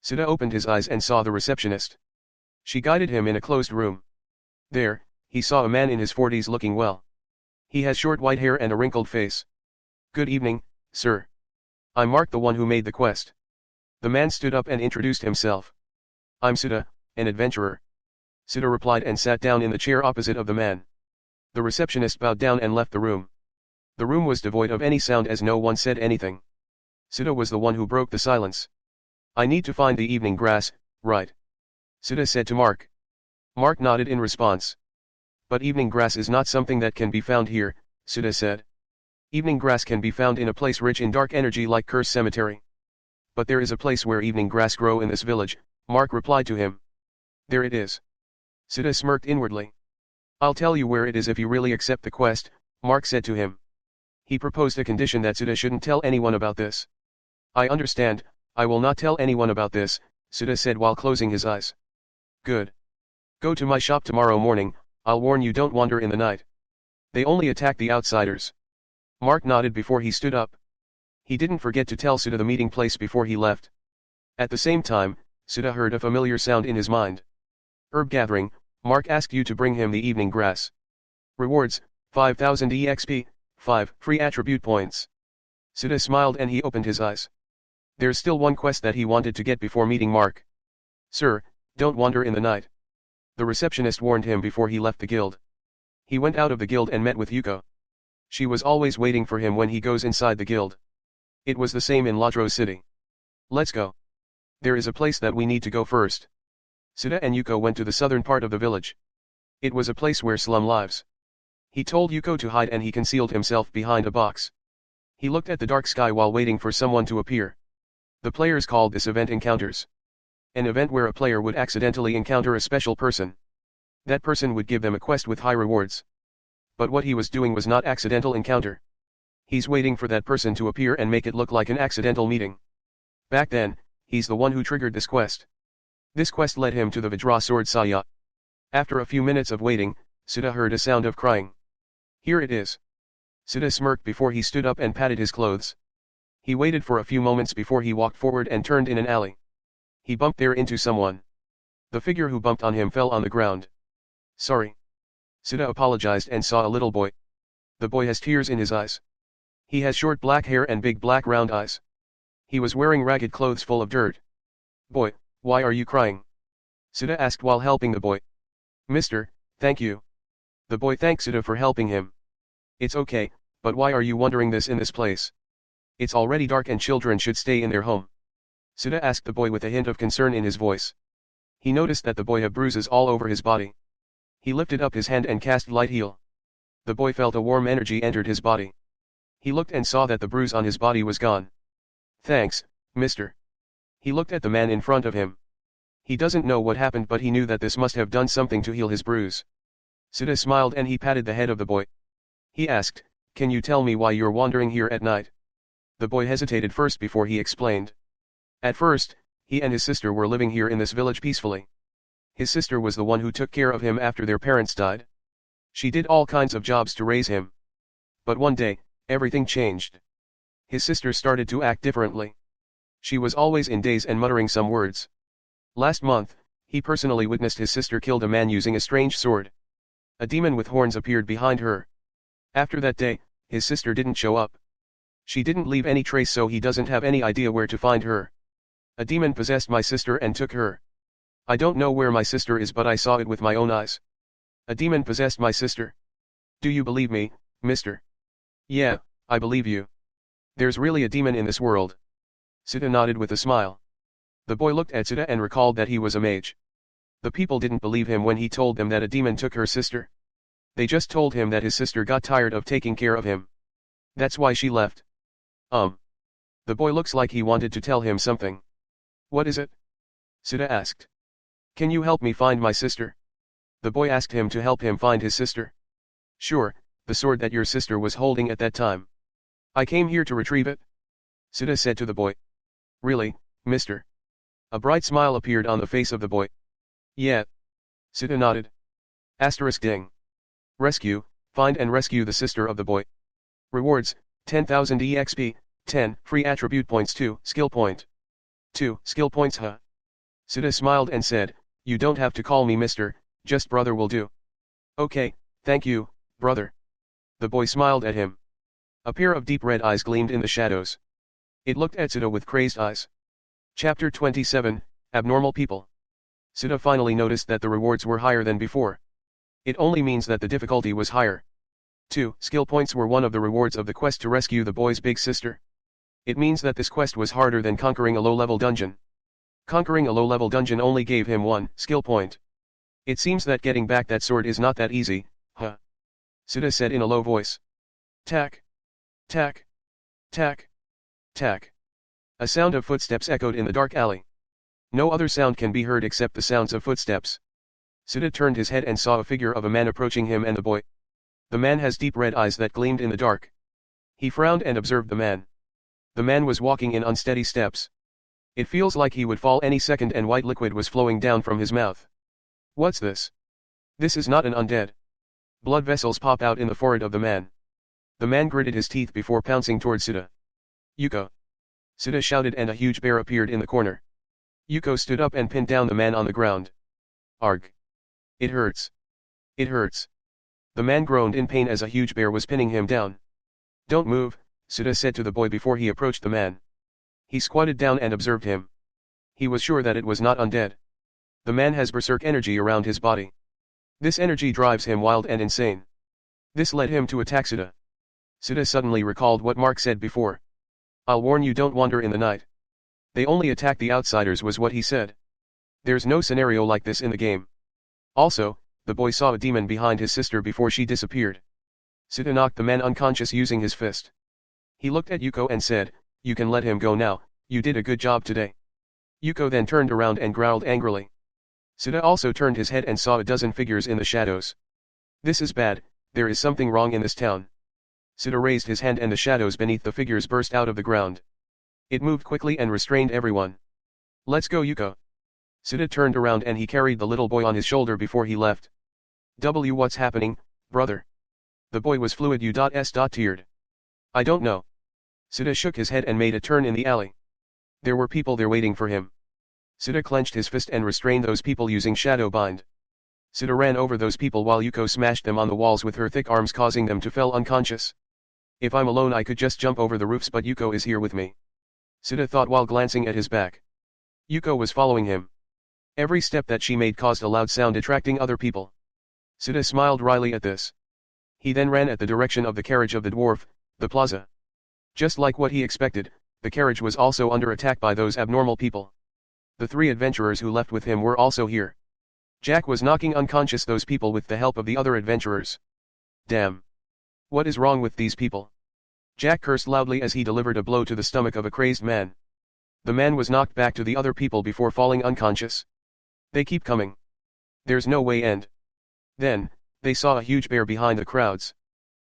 Suda opened his eyes and saw the receptionist. She guided him in a closed room. There, he saw a man in his 40s looking well. He has short white hair and a wrinkled face. Good evening, sir. I'm Mark, the one who made the quest. The man stood up and introduced himself. I'm Suda, an adventurer. Suda replied and sat down in the chair opposite of the man. The receptionist bowed down and left the room. The room was devoid of any sound as no one said anything. Suda was the one who broke the silence. I need to find the evening grass, right? Suda said to Mark. Mark nodded in response. But evening grass is not something that can be found here, Suda said. Evening grass can be found in a place rich in dark energy like Curse Cemetery. But there is a place where evening grass grow in this village, Mark replied to him. There it is. Suda smirked inwardly. I'll tell you where it is if you really accept the quest, Mark said to him. He proposed a condition that Suda shouldn't tell anyone about this. I understand, I will not tell anyone about this, Suda said while closing his eyes. Good. Go to my shop tomorrow morning, I'll warn you, don't wander in the night. They only attack the outsiders. Mark nodded before he stood up. He didn't forget to tell Suda the meeting place before he left. At the same time, Suda heard a familiar sound in his mind. Herb gathering, Mark asked you to bring him the evening grass. Rewards, 5,000 EXP, 5 free attribute points. Suda smiled and he opened his eyes. There's still one quest that he wanted to get before meeting Mark. Sir, don't wander in the night. The receptionist warned him before he left the guild. He went out of the guild and met with Yuko. She was always waiting for him when he goes inside the guild. It was the same in Ladros City. Let's go. There is a place that we need to go first. Suda and Yuko went to the southern part of the village. It was a place where slum lives. He told Yuko to hide and he concealed himself behind a box. He looked at the dark sky while waiting for someone to appear. The players called this event encounters. An event where a player would accidentally encounter a special person. That person would give them a quest with high rewards. But what he was doing was not accidental encounter. He's waiting for that person to appear and make it look like an accidental meeting. Back then, he's the one who triggered this quest. This quest led him to the Vajra sword Saya. After a few minutes of waiting, Suda heard a sound of crying. Here it is. Suda smirked before he stood up and patted his clothes. He waited for a few moments before he walked forward and turned in an alley. He bumped there into someone. The figure who bumped on him fell on the ground. Sorry. Suda apologized and saw a little boy. The boy has tears in his eyes. He has short black hair and big black round eyes. He was wearing ragged clothes full of dirt. Boy, why are you crying? Suda asked while helping the boy. Mister, thank you. The boy thanked Suda for helping him. It's okay, but why are you wondering this in this place? It's already dark and children should stay in their home. Suda asked the boy with a hint of concern in his voice. He noticed that the boy had bruises all over his body. He lifted up his hand and cast light heal. The boy felt a warm energy entered his body. He looked and saw that the bruise on his body was gone. Thanks, mister. He looked at the man in front of him. He doesn't know what happened but he knew that this must have done something to heal his bruise. Suda smiled and he patted the head of the boy. He asked, can you tell me why you're wandering here at night? The boy hesitated first before he explained. At first, he and his sister were living here in this village peacefully. His sister was the one who took care of him after their parents died. She did all kinds of jobs to raise him. But one day, everything changed. His sister started to act differently. She was always in daze and muttering some words. Last month, he personally witnessed his sister killed a man using a strange sword. A demon with horns appeared behind her. After that day, his sister didn't show up. She didn't leave any trace so he doesn't have any idea where to find her. A demon possessed my sister and took her. I don't know where my sister is but I saw it with my own eyes. A demon possessed my sister. Do you believe me, mister? Yeah, I believe you. There's really a demon in this world. Suda nodded with a smile. The boy looked at Suda and recalled that he was a mage. The people didn't believe him when he told them that a demon took her sister. They just told him that his sister got tired of taking care of him. That's why she left. The boy looks like he wanted to tell him something. What is it? Suda asked. Can you help me find my sister? The boy asked him to help him find his sister. Sure, the sword that your sister was holding at that time. I came here to retrieve it. Suda said to the boy. Really, mister? A bright smile appeared on the face of the boy. Yeah. Suda nodded. Asterisk ding. Rescue, find and rescue the sister of the boy. Rewards, 10,000 EXP, 10 free attribute points 2 skill point. 2 skill points huh? Suda smiled and said, you don't have to call me mister, just brother will do. Okay, thank you, brother. The boy smiled at him. A pair of deep red eyes gleamed in the shadows. It looked at Suda with crazed eyes. Chapter 27, Abnormal People. Suda finally noticed that the rewards were higher than before. It only means that the difficulty was higher. 2 skill points were one of the rewards of the quest to rescue the boy's big sister. It means that this quest was harder than conquering a low-level dungeon. Conquering a low-level dungeon only gave him 1 skill point. It seems that getting back that sword is not that easy, huh? Suda said in a low voice. Tack. Tack. Tack. Tack. A sound of footsteps echoed in the dark alley. No other sound can be heard except the sounds of footsteps. Suda turned his head and saw a figure of a man approaching him and the boy. The man has deep red eyes that gleamed in the dark. He frowned and observed the man. The man was walking in unsteady steps. It feels like he would fall any second and white liquid was flowing down from his mouth. What's this? This is not an undead. Blood vessels pop out in the forehead of the man. The man gritted his teeth before pouncing towards Suda. Yuko! Suda shouted and a huge bear appeared in the corner. Yuko stood up and pinned down the man on the ground. Arg! It hurts. It hurts. The man groaned in pain as a huge bear was pinning him down. Don't move, Sita said to the boy before he approached the man. He squatted down and observed him. He was sure that it was not undead. The man has berserk energy around his body. This energy drives him wild and insane. This led him to attack Sita. Sita suddenly recalled what Mark said before. I'll warn you, don't wander in the night. They only attack the outsiders, was what he said. There's no scenario like this in the game. Also, the boy saw a demon behind his sister before she disappeared. Sita knocked the man unconscious using his fist. He looked at Yuko and said, "You can let him go now, you did a good job today." Yuko then turned around and growled angrily. Sita also turned his head and saw a dozen figures in the shadows. This is bad, there is something wrong in this town. Sita raised his hand and the shadows beneath the figures burst out of the ground. It moved quickly and restrained everyone. Let's go, Yuko. Sita turned around and he carried the little boy on his shoulder before he left. What's happening, brother? The boy was fluid teared. I don't know. Sita shook his head and made a turn in the alley. There were people there waiting for him. Sita clenched his fist and restrained those people using shadow bind. Sita ran over those people while Yuko smashed them on the walls with her thick arms, causing them to fall unconscious. If I'm alone I could just jump over the roofs, but Yuko is here with me. Sita thought while glancing at his back. Yuko was following him. Every step that she made caused a loud sound attracting other people. Sita smiled wryly at this. He then ran at the direction of the carriage of the dwarf, the plaza. Just like what he expected, the carriage was also under attack by those abnormal people. The three adventurers who left with him were also here. Jack was knocking unconscious those people with the help of the other adventurers. Damn. What is wrong with these people? Jack cursed loudly as he delivered a blow to the stomach of a crazed man. The man was knocked back to the other people before falling unconscious. They keep coming. There's no way end. Then, they saw a huge bear behind the crowds.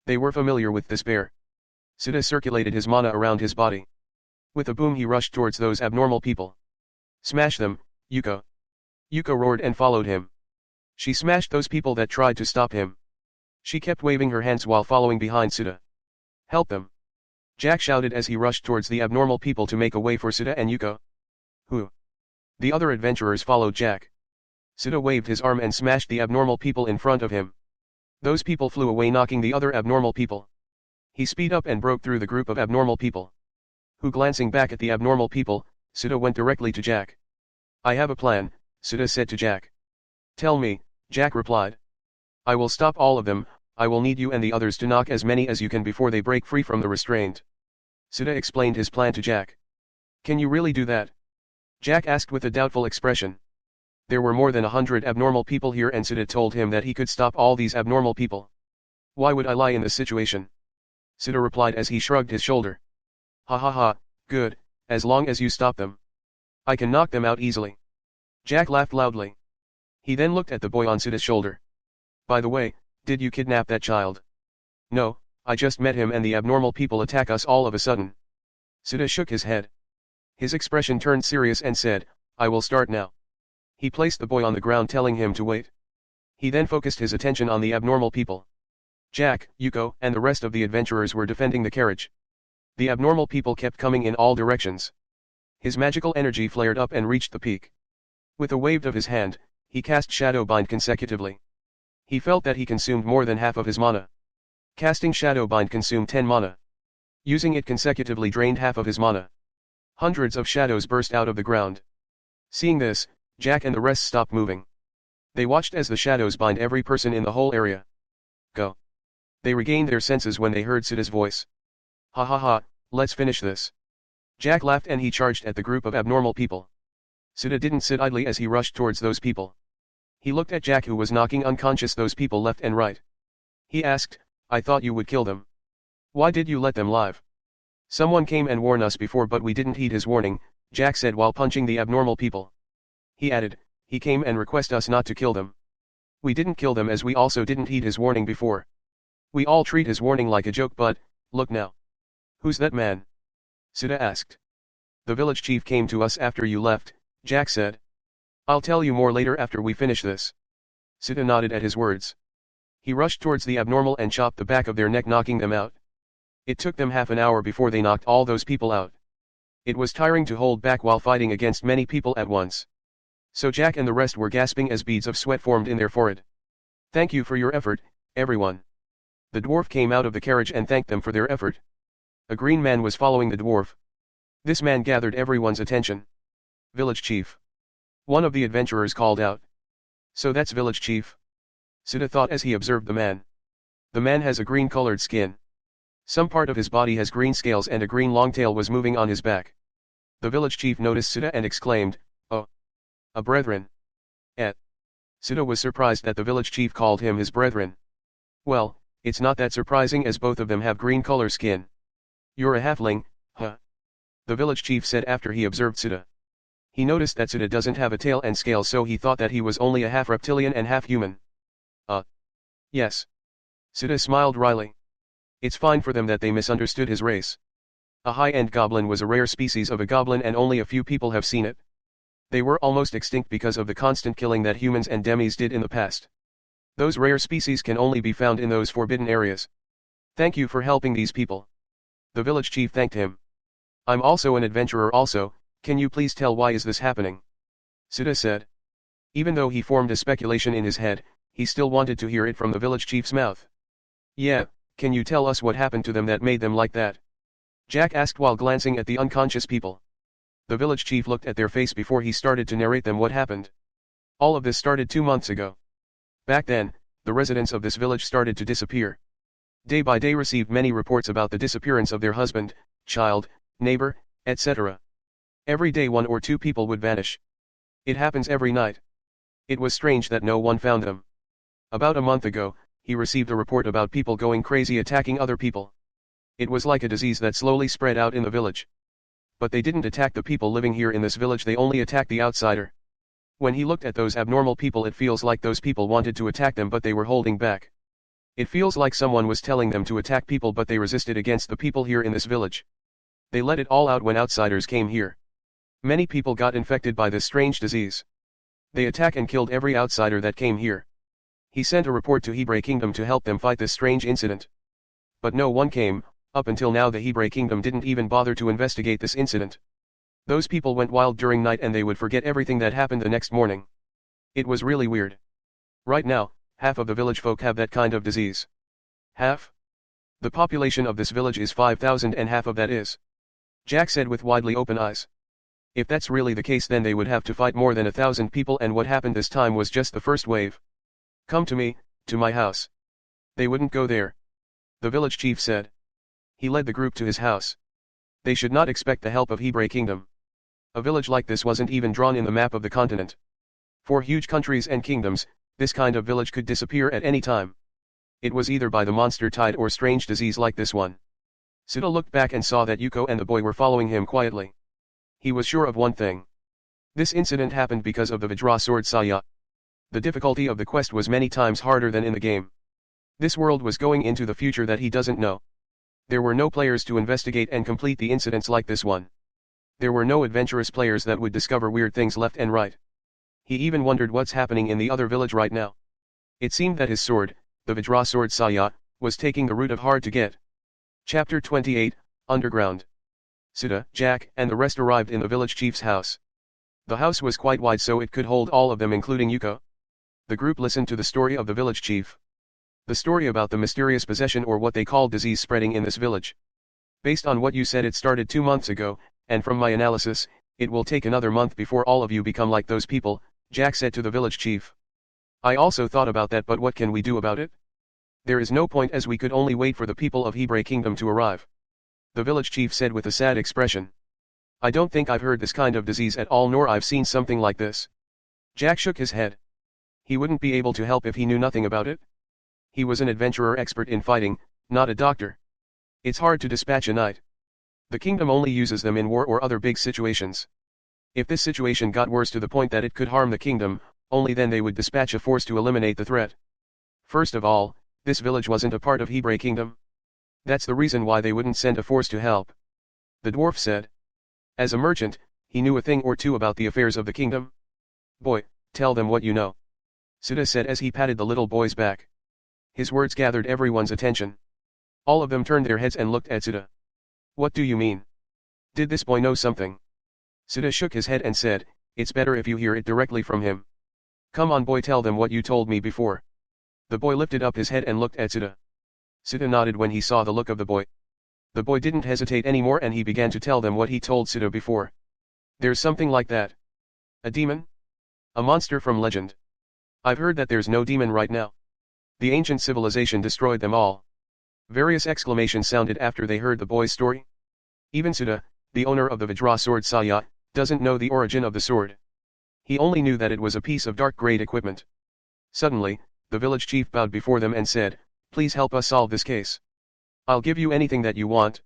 They were familiar with this bear. Sita circulated his mana around his body. With a boom he rushed towards those abnormal people. Smash them, Yuko. Yuko roared and followed him. She smashed those people that tried to stop him. She kept waving her hands while following behind Sita. Help them. Jack shouted as he rushed towards the abnormal people to make a way for Sita and Yuko. Who? The other adventurers followed Jack. Sita waved his arm and smashed the abnormal people in front of him. Those people flew away, knocking the other abnormal people. He speed up and broke through the group of abnormal people. Who, glancing back at the abnormal people, Sita went directly to Jack. I have a plan, Sita said to Jack. Tell me, Jack replied. I will stop all of them. I will need you and the others to knock as many as you can before they break free from the restraint. Sita explained his plan to Jack. Can you really do that? Jack asked with a doubtful expression. There were more than 100 abnormal people here and Sita told him that he could stop all these abnormal people. Why would I lie in this situation? Sita replied as he shrugged his shoulder. Ha ha ha, good, as long as you stop them. I can knock them out easily. Jack laughed loudly. He then looked at the boy on Sita's shoulder. By the way, did you kidnap that child? No, I just met him and the abnormal people attack us all of a sudden. Sita shook his head. His expression turned serious and said, I will start now. He placed the boy on the ground telling him to wait. He then focused his attention on the abnormal people. Jack, Yuko, and the rest of the adventurers were defending the carriage. The abnormal people kept coming in all directions. His magical energy flared up and reached the peak. With a wave of his hand, he cast Shadow Bind consecutively. He felt that he consumed more than half of his mana. Casting Shadow Bind consumed 10 mana. Using it consecutively drained half of his mana. Hundreds of shadows burst out of the ground. Seeing this, Jack and the rest stopped moving. They watched as the shadows bind every person in the whole area. Go. They regained their senses when they heard Sita's voice. Ha ha ha, let's finish this. Jack laughed and he charged at the group of abnormal people. Sita didn't sit idly as he rushed towards those people. He looked at Jack who was knocking unconscious those people left and right. He asked, I thought you would kill them. Why did you let them live? Someone came and warned us before but we didn't heed his warning, Jack said while punching the abnormal people. He added, he came and requested us not to kill them. We didn't kill them as we also didn't heed his warning before. We all treat his warning like a joke but, look now. Who's that man? Sita asked. The village chief came to us after you left, Jack said. I'll tell you more later after we finish this. Sita nodded at his words. He rushed towards the abnormal and chopped the back of their neck knocking them out. It took them half an hour before they knocked all those people out. It was tiring to hold back while fighting against many people at once. So Jack and the rest were gasping as beads of sweat formed in their forehead. Thank you for your effort, everyone. The dwarf came out of the carriage and thanked them for their effort. A green man was following the dwarf. This man gathered everyone's attention. Village chief. One of the adventurers called out. So that's village chief? Sita thought as he observed the man. The man has a green-colored skin. Some part of his body has green scales and a green long tail was moving on his back. The village chief noticed Sita and exclaimed, "Oh! A brethren!" Sita was surprised that the village chief called him his brethren. Well, it's not that surprising as both of them have green color skin. You're a halfling, huh? The village chief said after he observed Sita. He noticed that Sita doesn't have a tail and scales, so he thought that he was only a half reptilian and half human. Yes. Sita smiled wryly. It's fine for them that they misunderstood his race. A high-end goblin was a rare species of a goblin and only a few people have seen it. They were almost extinct because of the constant killing that humans and demis did in the past. Those rare species can only be found in those forbidden areas. Thank you for helping these people. The village chief thanked him. I'm also an adventurer also, can you please tell why is this happening? Sita said. Even though he formed a speculation in his head, he still wanted to hear it from the village chief's mouth. Yeah, can you tell us what happened to them that made them like that? Jack asked while glancing at the unconscious people. The village chief looked at their face before he started to narrate them what happened. All of this started 2 months ago. Back then, the residents of this village started to disappear. Day by day received many reports about the disappearance of their husband, child, neighbor, etc. Every day 1 or 2 people would vanish. It happens every night. It was strange that no one found them. About a month ago, he received a report about people going crazy attacking other people. It was like a disease that slowly spread out in the village. But they didn't attack the people living here in this village, they only attacked the outsider. When he looked at those abnormal people, it feels like those people wanted to attack them but they were holding back. It feels like someone was telling them to attack people but they resisted against the people here in this village. They let it all out when outsiders came here. Many people got infected by this strange disease. They attacked and killed every outsider that came here. He sent a report to Hebrei Kingdom to help them fight this strange incident. But no one came. Up until now the Hebrei Kingdom didn't even bother to investigate this incident. Those people went wild during night and they would forget everything that happened the next morning. It was really weird. Right now, half of the village folk have that kind of disease. Half? The population of this village is 5,000 and half of that is. Jack said with widely open eyes. If that's really the case then they would have to fight more than 1,000 people, and what happened this time was just the first wave. Come to me, to my house. They wouldn't go there. The village chief said. He led the group to his house. They should not expect the help of Hebrei Kingdom. A village like this wasn't even drawn in the map of the continent. For huge countries and kingdoms, this kind of village could disappear at any time. It was either by the monster tide or strange disease like this one. Sita looked back and saw that Yuko and the boy were following him quietly. He was sure of one thing. This incident happened because of the Vajra sword Saya. The difficulty of the quest was many times harder than in the game. This world was going into the future that he doesn't know. There were no players to investigate and complete the incidents like this one. There were no adventurous players that would discover weird things left and right. He even wondered what's happening in the other village right now. It seemed that his sword, the Vajra sword Saya, was taking the route of hard to get. Chapter 28, Underground. Sita, Jack, and the rest arrived in the village chief's house. The house was quite wide so it could hold all of them including Yuko. The group listened to the story of the village chief. The story about the mysterious possession or what they call disease spreading in this village. Based on what you said, it started 2 months ago, and from my analysis, it will take another month before all of you become like those people, Jack said to the village chief. I also thought about that, but what can we do about it? There is no point, as we could only wait for the people of Hebrei Kingdom to arrive. The village chief said with a sad expression. I don't think I've heard this kind of disease at all, nor I've seen something like this. Jack shook his head. He wouldn't be able to help if he knew nothing about it. He was an adventurer expert in fighting, not a doctor. It's hard to dispatch a knight. The kingdom only uses them in war or other big situations. If this situation got worse to the point that it could harm the kingdom, only then they would dispatch a force to eliminate the threat. First of all, this village wasn't a part of Hebrei Kingdom. That's the reason why they wouldn't send a force to help. The dwarf said. As a merchant, he knew a thing or two about the affairs of the kingdom. Boy, tell them what you know. Sita said as he patted the little boy's back. His words gathered everyone's attention. All of them turned their heads and looked at Sita. What do you mean? Did this boy know something? Sita shook his head and said, it's better if you hear it directly from him. Come on boy, tell them what you told me before. The boy lifted up his head and looked at Sita. Sita nodded when he saw the look of the boy. The boy didn't hesitate anymore and he began to tell them what he told Suda before. There's something like that. A demon? A monster from legend. I've heard that there's no demon right now. The ancient civilization destroyed them all. Various exclamations sounded after they heard the boy's story. Even Suda, the owner of the Vajra sword Saya, doesn't know the origin of the sword. He only knew that it was a piece of dark-grade equipment. Suddenly, the village chief bowed before them and said, "Please help us solve this case. I'll give you anything that you want."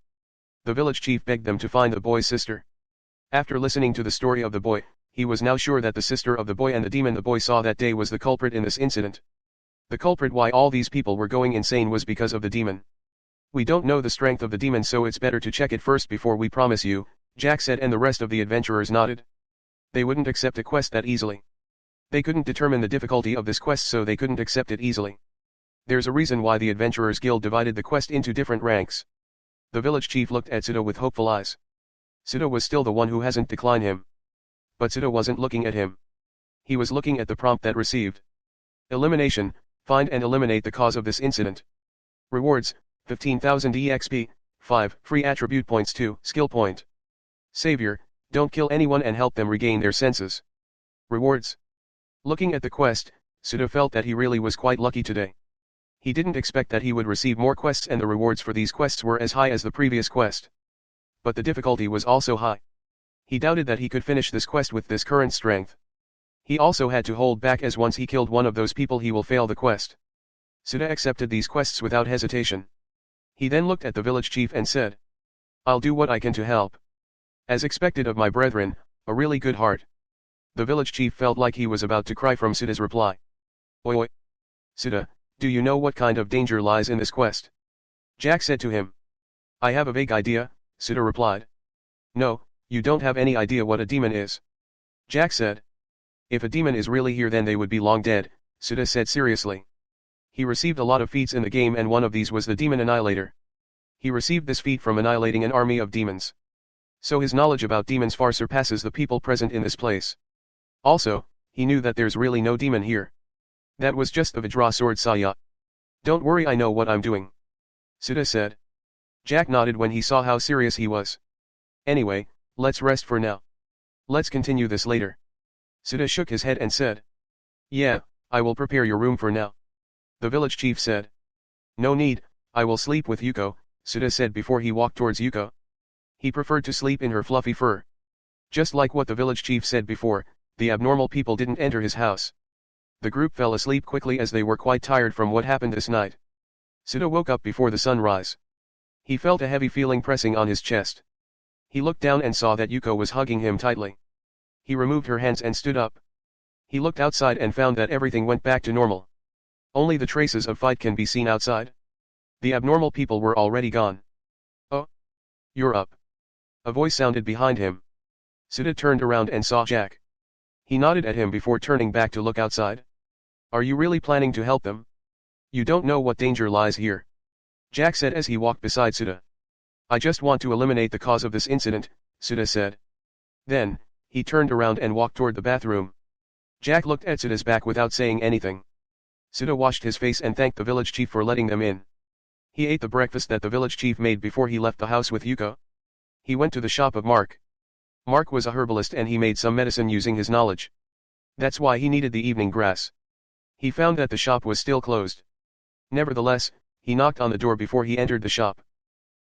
The village chief begged them to find the boy's sister. After listening to the story of the boy, he was now sure that the sister of the boy and the demon the boy saw that day was the culprit in this incident. The culprit why all these people were going insane was because of the demon. "We don't know the strength of the demon, so it's better to check it first before we promise you," Jack said, and the rest of the adventurers nodded. They wouldn't accept a quest that easily. They couldn't determine the difficulty of this quest, so they couldn't accept it easily. There's a reason why the Adventurers Guild divided the quest into different ranks. The village chief looked at Suda with hopeful eyes. Suda was still the one who hasn't declined him. But Suda wasn't looking at him. He was looking at the prompt that received. Elimination: find and eliminate the cause of this incident. Rewards: 15,000 EXP, 5 free attribute points, 2 skill point. Savior: don't kill anyone and help them regain their senses. Rewards. Looking at the quest, Suda felt that he really was quite lucky today. He didn't expect that he would receive more quests, and the rewards for these quests were as high as the previous quest. But the difficulty was also high. He doubted that he could finish this quest with this current strength. He also had to hold back, as once he killed one of those people he will fail the quest. Suda accepted these quests without hesitation. He then looked at the village chief and said, "I'll do what I can to help. As expected of my brethren, a really good heart." The village chief felt like he was about to cry from Suda's reply. "Oi oi. Suda, do you know what kind of danger lies in this quest?" Jack said to him. "I have a vague idea," Suda replied. "No, you don't have any idea what a demon is." Jack said. "If a demon is really here, then they would be long dead," Suda said seriously. He received a lot of feats in the game, and one of these was the Demon Annihilator. He received this feat from annihilating an army of demons. So his knowledge about demons far surpasses the people present in this place. Also, he knew that there's really no demon here. That was just the Vajra sword Saya. "Don't worry, I know what I'm doing," Suda said. Jack nodded when he saw how serious he was. "Anyway, let's rest for now. Let's continue this later." Suda shook his head and said. "Yeah, I will prepare your room for now." The village chief said. "No need, I will sleep with Yuko," Suda said before he walked towards Yuko. He preferred to sleep in her fluffy fur. Just like what the village chief said before, the abnormal people didn't enter his house. The group fell asleep quickly as they were quite tired from what happened this night. Suda woke up before the sunrise. He felt a heavy feeling pressing on his chest. He looked down and saw that Yuko was hugging him tightly. He removed her hands and stood up. He looked outside and found that everything went back to normal. Only the traces of fight can be seen outside. The abnormal people were already gone. "Oh, you're up." A voice sounded behind him. Suda turned around and saw Jack. He nodded at him before turning back to look outside. "Are you really planning to help them? You don't know what danger lies here," Jack said as he walked beside Suda. "I just want to eliminate the cause of this incident," Suda said. Then, he turned around and walked toward the bathroom. Jack looked at Suda's back without saying anything. Suda washed his face and thanked the village chief for letting them in. He ate the breakfast that the village chief made before he left the house with Yuko. He went to the shop of Mark. Mark was a herbalist and he made some medicine using his knowledge. That's why he needed the evening grass. He found that the shop was still closed. Nevertheless, he knocked on the door before he entered the shop.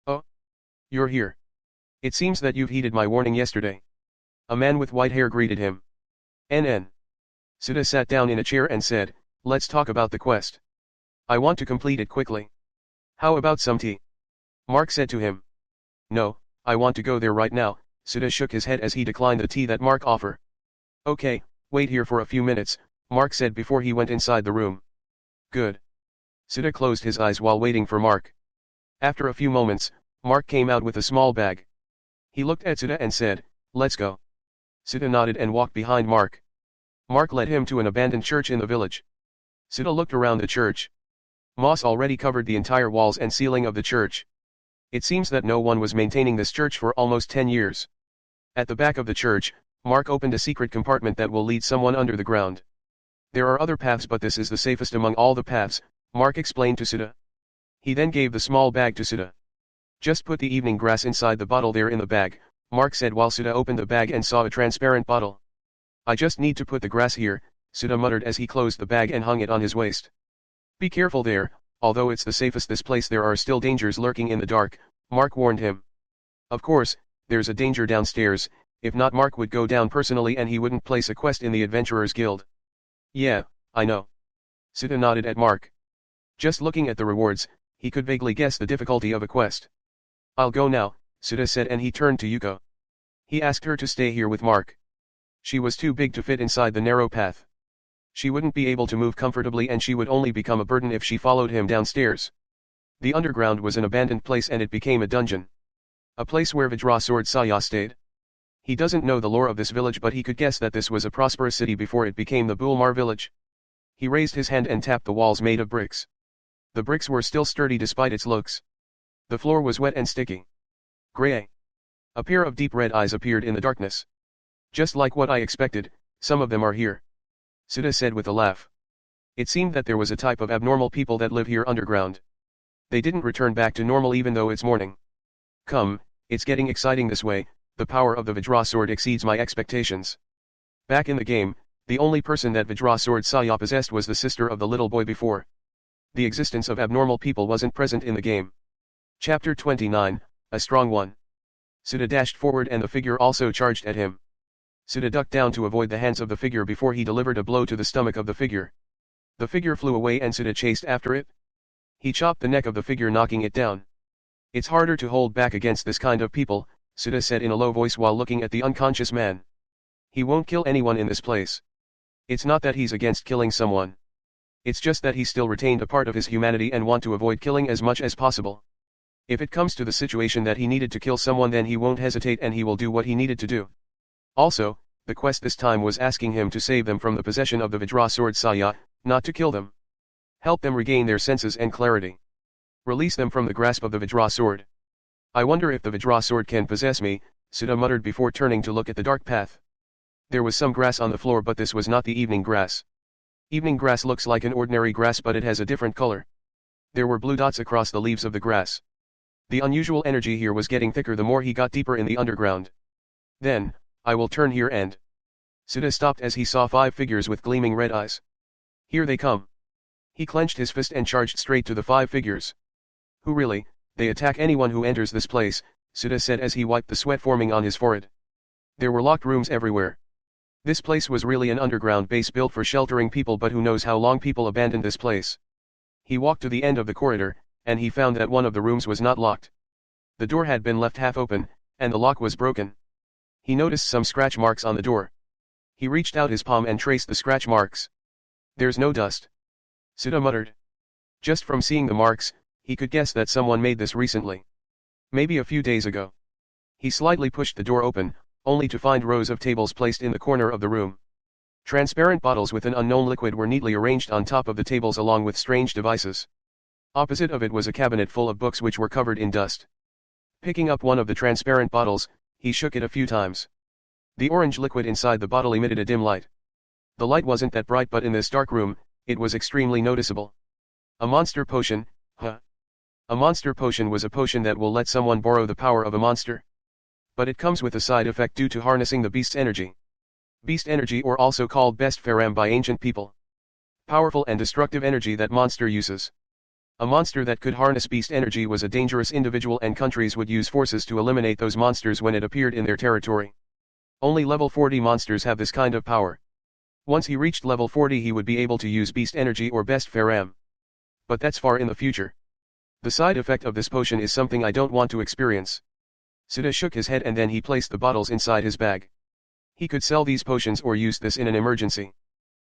"Oh, you're here. It seems that you've heeded my warning yesterday." A man with white hair greeted him. "NN." Suda sat down in a chair and said, "Let's talk about the quest. I want to complete it quickly." "How about some tea?" Mark said to him. "No, I want to go there right now." Suda shook his head as he declined the tea that Mark offered. "Okay, wait here for a few minutes," Mark said before he went inside the room. "Good." Suda closed his eyes while waiting for Mark. After a few moments, Mark came out with a small bag. He looked at Suda and said, "Let's go." Suda nodded and walked behind Mark. Mark led him to an abandoned church in the village. Suda looked around the church. Moss already covered the entire walls and ceiling of the church. It seems that no one was maintaining this church for almost 10 years. At the back of the church, Mark opened a secret compartment that will lead someone under the ground. "There are other paths, but this is the safest among all the paths," Mark explained to Suda. He then gave the small bag to Suda. Just put the evening grass inside the bottle there in the bag, Mark said while Suda opened the bag and saw a transparent bottle. I just need to put the grass here, Suda muttered as he closed the bag and hung it on his waist. Be careful there, although it's the safest this place there are still dangers lurking in the dark, Mark warned him. Of course, there's a danger downstairs, if not Mark would go down personally and he wouldn't place a quest in the Adventurers Guild. Yeah, I know. Suda nodded at Mark. Just looking at the rewards, he could vaguely guess the difficulty of a quest. I'll go now, Suda said and he turned to Yuko. He asked her to stay here with Mark. She was too big to fit inside the narrow path. She wouldn't be able to move comfortably and she would only become a burden if she followed him downstairs. The underground was an abandoned place and it became a dungeon. A place where Vajrasword Saya stayed. He doesn't know the lore of this village but he could guess that this was a prosperous city before it became the Bulmar village. He raised his hand and tapped the walls made of bricks. The bricks were still sturdy despite its looks. The floor was wet and sticky. Gray. A pair of deep red eyes appeared in the darkness. Just like what I expected, some of them are here. Suda said with a laugh. It seemed that there was a type of abnormal people that live here underground. They didn't return back to normal even though it's morning. Come, it's getting exciting this way, the power of the Vajrasword exceeds my expectations. Back in the game, the only person that Vajrasword Saya possessed was the sister of the little boy before. The existence of abnormal people wasn't present in the game. Chapter 29, A Strong One. Suda dashed forward and the figure also charged at him. Suda ducked down to avoid the hands of the figure before he delivered a blow to the stomach of the figure. The figure flew away and Suda chased after it. He chopped the neck of the figure knocking it down. It's harder to hold back against this kind of people, Suda said in a low voice while looking at the unconscious man. He won't kill anyone in this place. It's not that he's against killing someone. It's just that he still retained a part of his humanity and want to avoid killing as much as possible. If it comes to the situation that he needed to kill someone then he won't hesitate and he will do what he needed to do. Also, the quest this time was asking him to save them from the possession of the Vajrasword Saya, not to kill them. Help them regain their senses and clarity. Release them from the grasp of the Vajrasword. I wonder if the Vajrasword can possess me, Suda muttered before turning to look at the dark path. There was some grass on the floor but this was not the evening grass. Evening grass looks like an ordinary grass but it has a different color. There were blue dots across the leaves of the grass. The unusual energy here was getting thicker the more he got deeper in the underground. Then, I will turn here and... Suda stopped as he saw 5 figures with gleaming red eyes. Here they come. He clenched his fist and charged straight to the 5 figures. Who really, they attack anyone who enters this place, Suda said as he wiped the sweat forming on his forehead. There were locked rooms everywhere. This place was really an underground base built for sheltering people but who knows how long people abandoned this place. He walked to the end of the corridor, and he found that one of the rooms was not locked. The door had been left half open, and the lock was broken. He noticed some scratch marks on the door. He reached out his palm and traced the scratch marks. There's no dust. Suda muttered. Just from seeing the marks, he could guess that someone made this recently. Maybe a few days ago. He slightly pushed the door open, only to find rows of tables placed in the corner of the room. Transparent bottles with an unknown liquid were neatly arranged on top of the tables along with strange devices. Opposite of it was a cabinet full of books which were covered in dust. Picking up one of the transparent bottles, he shook it a few times. The orange liquid inside the bottle emitted a dim light. The light wasn't that bright but in this dark room, it was extremely noticeable. A monster potion, huh? A monster potion was a potion that will let someone borrow the power of a monster. But it comes with a side effect due to harnessing the beast's energy. Beast energy or also called best Faram by ancient people. Powerful and destructive energy that monster uses. A monster that could harness beast energy was a dangerous individual and countries would use forces to eliminate those monsters when it appeared in their territory. Only level 40 monsters have this kind of power. Once he reached level 40 he would be able to use beast energy or best Faram. But that's far in the future. The side effect of this potion is something I don't want to experience. Suda shook his head and then he placed the bottles inside his bag. He could sell these potions or use this in an emergency.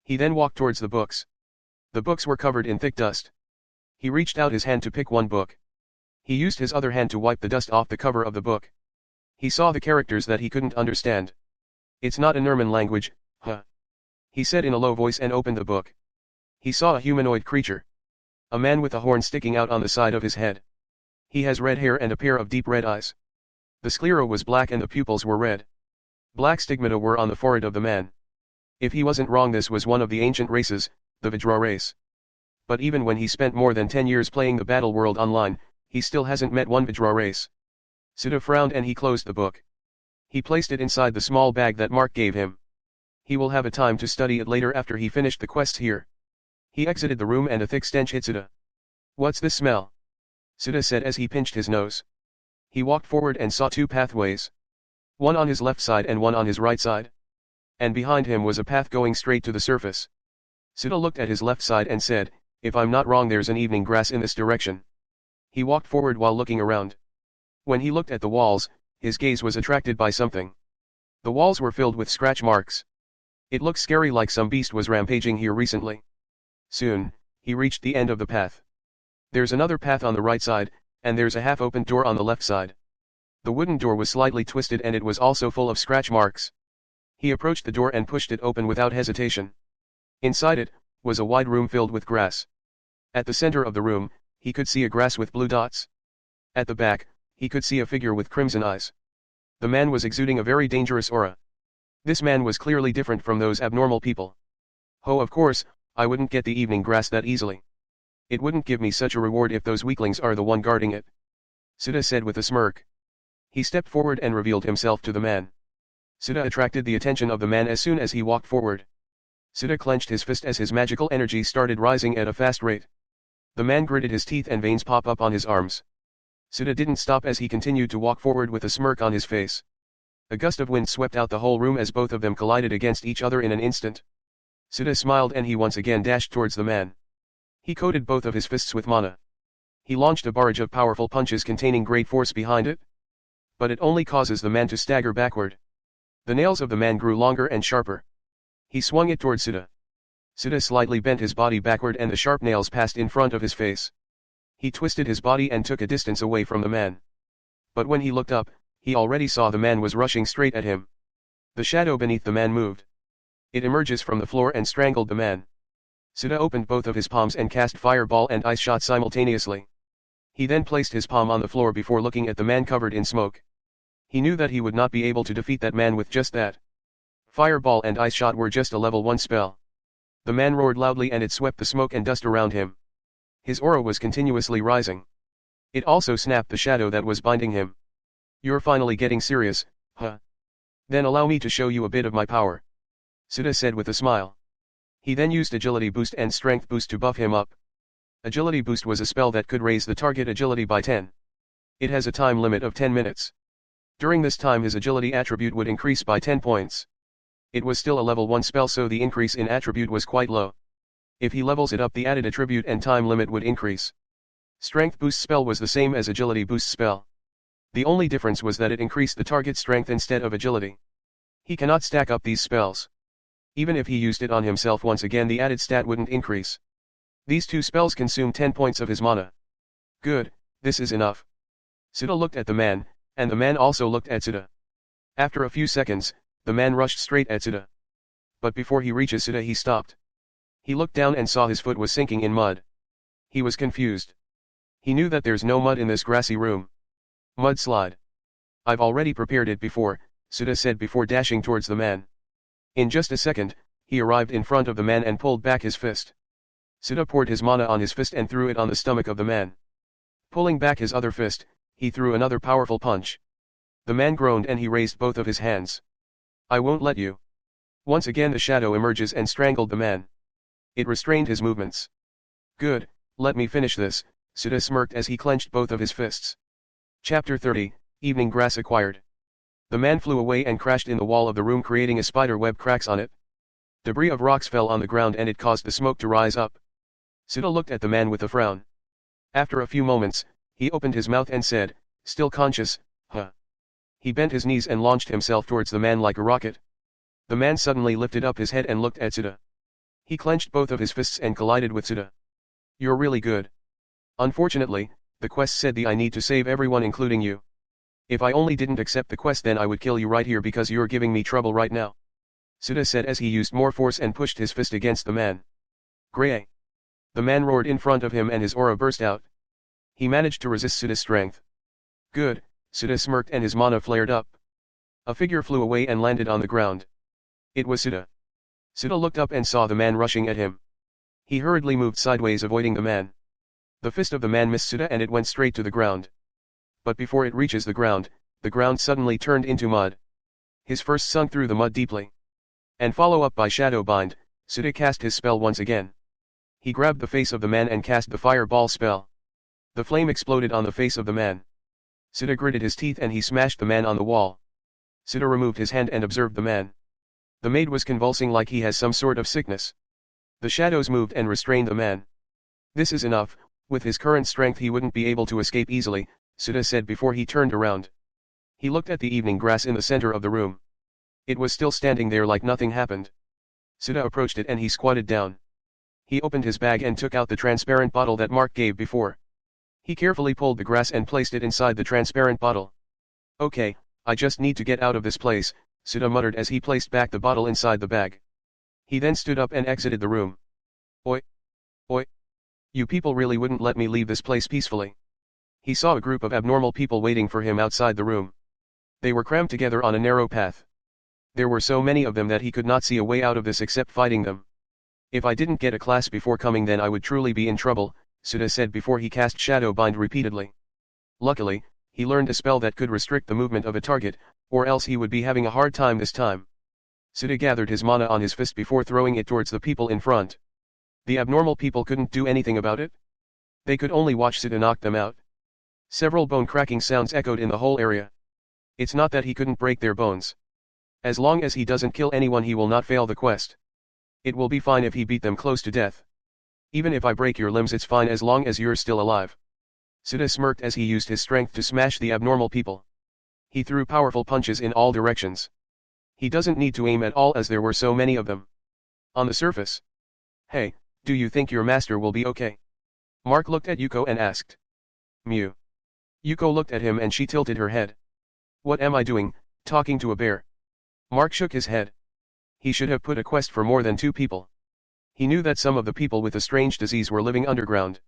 He then walked towards the books. The books were covered in thick dust. He reached out his hand to pick one book. He used his other hand to wipe the dust off the cover of the book. He saw the characters that he couldn't understand. It's not a Nerman language, huh? He said in a low voice and opened the book. He saw a humanoid creature. A man with a horn sticking out on the side of his head. He has red hair and a pair of deep red eyes. The sclera was black and the pupils were red. Black stigmata were on the forehead of the man. If he wasn't wrong this was one of the ancient races, the Vajra race. But even when he spent more than 10 years playing the battle world online, He still hasn't met one Vajra race. Sudha frowned and he closed the book. He placed it inside the small bag that Mark gave him. He will have a time to study it later after he finished the quests here. He exited the room and a thick stench hit Sudha. What's this smell? Sudha said as he pinched his nose. He walked forward and saw two pathways. One on his left side and one on his right side. And behind him was a path going straight to the surface. Sudha looked at his left side and said, if I'm not wrong there's an evening grass in this direction. He walked forward while looking around. When he looked at the walls, his gaze was attracted by something. The walls were filled with scratch marks. It looked scary, like some beast was rampaging here recently. Soon, he reached the end of the path. There's another path on the right side, and there's a half-opened door on the left side. The wooden door was slightly twisted and it was also full of scratch marks. He approached the door and pushed it open without hesitation. Inside it, was a wide room filled with grass. At the center of the room, he could see a grass with blue dots. At the back, he could see a figure with crimson eyes. The man was exuding a very dangerous aura. This man was clearly different from those abnormal people. Oh, of course, I wouldn't get the evening grass that easily. It wouldn't give me such a reward if those weaklings are the one guarding it. Sudha said with a smirk. He stepped forward and revealed himself to the man. Sudha attracted the attention of the man as soon as he walked forward. Sudha clenched his fist as his magical energy started rising at a fast rate. The man gritted his teeth and veins pop up on his arms. Sudha didn't stop as he continued to walk forward with a smirk on his face. A gust of wind swept out the whole room as both of them collided against each other in an instant. Sudha smiled and he once again dashed towards the man. He coated both of his fists with mana. He launched a barrage of powerful punches containing great force behind it. But it only causes the man to stagger backward. The nails of the man grew longer and sharper. He swung it towards Sudha. Sudha slightly bent his body backward and the sharp nails passed in front of his face. He twisted his body and took a distance away from the man. But when he looked up, he already saw the man was rushing straight at him. The shadow beneath the man moved. It emerges from the floor and strangled the man. Sudha opened both of his palms and cast fireball and ice shot simultaneously. He then placed his palm on the floor before looking at the man covered in smoke. He knew that he would not be able to defeat that man with just that. Fireball and ice shot were just a level 1 spell. The man roared loudly and it swept the smoke and dust around him. His aura was continuously rising. It also snapped the shadow that was binding him. You're finally getting serious, huh? Then allow me to show you a bit of my power. Sudha said with a smile. He then used agility boost and strength boost to buff him up. Agility boost was a spell that could raise the target agility by 10. It has a time limit of 10 minutes. During this time his agility attribute would increase by 10 points. It was still a level 1 spell so the increase in attribute was quite low. If he levels it up the added attribute and time limit would increase. Strength boost spell was the same as agility boost spell. The only difference was that it increased the target strength instead of agility. He cannot stack up these spells. Even if he used it on himself once again the added stat wouldn't increase. These two spells consume 10 points of his mana. Good, this is enough. Sudha looked at the man, and the man also looked at Sudha. After a few seconds, the man rushed straight at Sudha. But before he reaches Sudha he stopped. He looked down and saw his foot was sinking in mud. He was confused. He knew that there's no mud in this grassy room. Mudslide. I've already prepared it before, Sudha said before dashing towards the man. In just a second, he arrived in front of the man and pulled back his fist. Sudha poured his mana on his fist and threw it on the stomach of the man. Pulling back his other fist, he threw another powerful punch. The man groaned and he raised both of his hands. I won't let you. Once again the shadow emerges and strangled the man. It restrained his movements. Good, let me finish this, Sudha smirked as he clenched both of his fists. Chapter 30, Evening Grass Acquired. The man flew away and crashed in the wall of the room creating a spider web cracks on it. Debris of rocks fell on the ground and it caused the smoke to rise up. Sudha looked at the man with a frown. After a few moments, he opened his mouth and said, still conscious, huh? He bent his knees and launched himself towards the man like a rocket. The man suddenly lifted up his head and looked at Sudha. He clenched both of his fists and collided with Sudha. You're really good. Unfortunately, the quest said I need to save everyone including you. If I only didn't accept the quest then I would kill you right here because you're giving me trouble right now. Sudha said as he used more force and pushed his fist against the man. Grey. The man roared in front of him and his aura burst out. He managed to resist Sudha's strength. Good, Sudha smirked and his mana flared up. A figure flew away and landed on the ground. It was Sudha. Sudha looked up and saw the man rushing at him. He hurriedly moved sideways avoiding the man. The fist of the man missed Suda and it went straight to the ground. But before it reaches the ground suddenly turned into mud. His first sunk through the mud deeply. And follow up by Shadow Bind, Suda cast his spell once again. He grabbed the face of the man and cast the fireball spell. The flame exploded on the face of the man. Suda gritted his teeth and he smashed the man on the wall. Suda removed his hand and observed the man. The maid was convulsing like he has some sort of sickness. The shadows moved and restrained the man. This is enough, with his current strength he wouldn't be able to escape easily, Suda said before he turned around. He looked at the evening grass in the center of the room. It was still standing there like nothing happened. Suda approached it and he squatted down. He opened his bag and took out the transparent bottle that Mark gave before. He carefully pulled the grass and placed it inside the transparent bottle. Okay, I just need to get out of this place, Suda muttered as he placed back the bottle inside the bag. He then stood up and exited the room. Oi! Oi! You people really wouldn't let me leave this place peacefully. He saw a group of abnormal people waiting for him outside the room. They were crammed together on a narrow path. There were so many of them that he could not see a way out of this except fighting them. If I didn't get a class before coming then I would truly be in trouble, Suda said before he cast Shadow Bind repeatedly. Luckily, he learned a spell that could restrict the movement of a target, or else he would be having a hard time this time. Suda gathered his mana on his fist before throwing it towards the people in front. The abnormal people couldn't do anything about it. They could only watch Suda knock them out. Several bone-cracking sounds echoed in the whole area. It's not that he couldn't break their bones. As long as he doesn't kill anyone he will not fail the quest. It will be fine if he beat them close to death. Even if I break your limbs it's fine as long as you're still alive. Suda smirked as he used his strength to smash the abnormal people. He threw powerful punches in all directions. He doesn't need to aim at all as there were so many of them. On the surface. Hey, do you think your master will be okay? Mark looked at Yuko and asked. Mew. Yuko looked at him and she tilted her head. What am I doing, talking to a bear? Mark shook his head. He should have put a quest for more than 2 people. He knew that some of the people with a strange disease were living underground.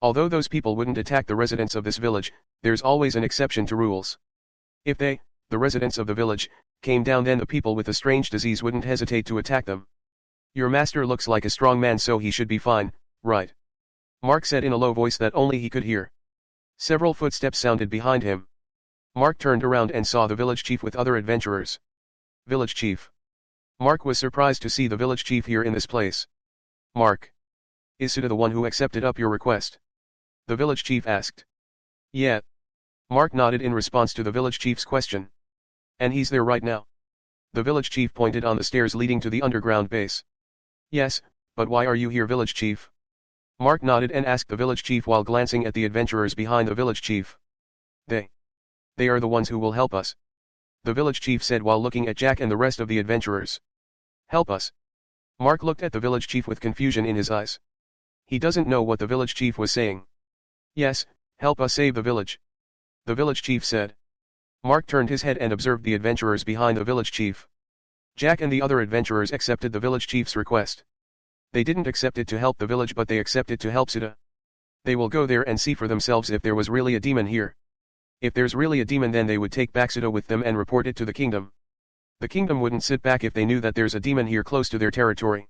Although those people wouldn't attack the residents of this village, there's always an exception to rules. If they, the residents of the village, came down then the people with a strange disease wouldn't hesitate to attack them. Your master looks like a strong man so he should be fine, right? Mark said in a low voice that only he could hear. Several footsteps sounded behind him. Mark turned around and saw the village chief with other adventurers. Village chief. Mark was surprised to see the village chief here in this place. Mark. Is Suda the one who accepted up your request? The village chief asked. Yeah. Mark nodded in response to the village chief's question. And he's there right now. The village chief pointed on the stairs leading to the underground base. Yes, but why are you here, village chief? Mark nodded and asked the village chief while glancing at the adventurers behind the village chief. They are the ones who will help us. The village chief said while looking at Jack and the rest of the adventurers. Help us. Mark looked at the village chief with confusion in his eyes. He doesn't know what the village chief was saying. Yes, help us save the village. The village chief said. Mark turned his head and observed the adventurers behind the village chief. Jack and the other adventurers accepted the village chief's request. They didn't accept it to help the village but they accepted to help Suda. They will go there and see for themselves if there was really a demon here. If there's really a demon then they would take back Suda with them and report it to the kingdom. The kingdom wouldn't sit back if they knew that there's a demon here close to their territory.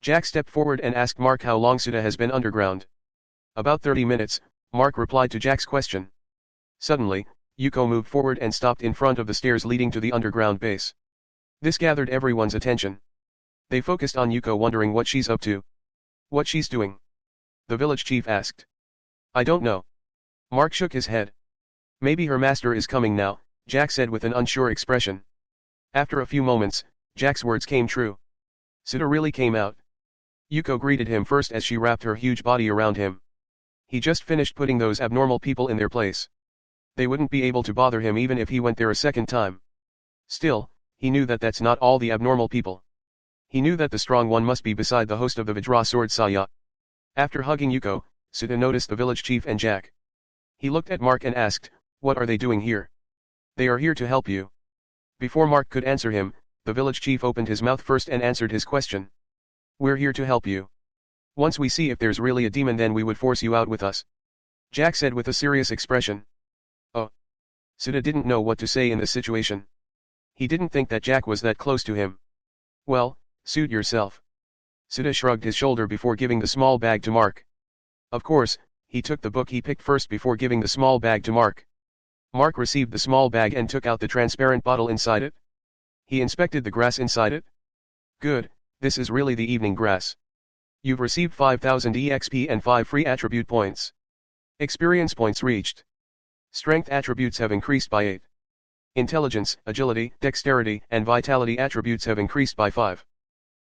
Jack stepped forward and asked Mark how long Suda has been underground. About 30 minutes, Mark replied to Jack's question. Suddenly, Yuko moved forward and stopped in front of the stairs leading to the underground base. This gathered everyone's attention. They focused on Yuko wondering what she's up to. What she's doing. The village chief asked. I don't know. Mark shook his head. Maybe her master is coming now, Jack said with an unsure expression. After a few moments, Jack's words came true. Suda really came out. Yuko greeted him first as she wrapped her huge body around him. He just finished putting those abnormal people in their place. They wouldn't be able to bother him even if he went there a second time. Still, he knew that that's not all the abnormal people. He knew that the strong one must be beside the host of the Vajra sword Saya. After hugging Yuko, Suda noticed the village chief and Jack. He looked at Mark and asked, what are they doing here? They are here to help you. Before Mark could answer him, the village chief opened his mouth first and answered his question. We're here to help you. Once we see if there's really a demon then we would force you out with us. Jack said with a serious expression. Oh. Suda didn't know what to say in this situation. He didn't think that Jack was that close to him. Well, suit yourself. Suda shrugged his shoulder before giving the small bag to Mark. Of course, He took the book he picked first before giving the small bag to Mark. Mark received the small bag and took out the transparent bottle inside it. He inspected the grass inside it. Good, this is really the evening grass. You've received 5000 EXP and 5 free attribute points. Experience points reached. Strength attributes have increased by 8. Intelligence, agility, dexterity, and vitality attributes have increased by 5.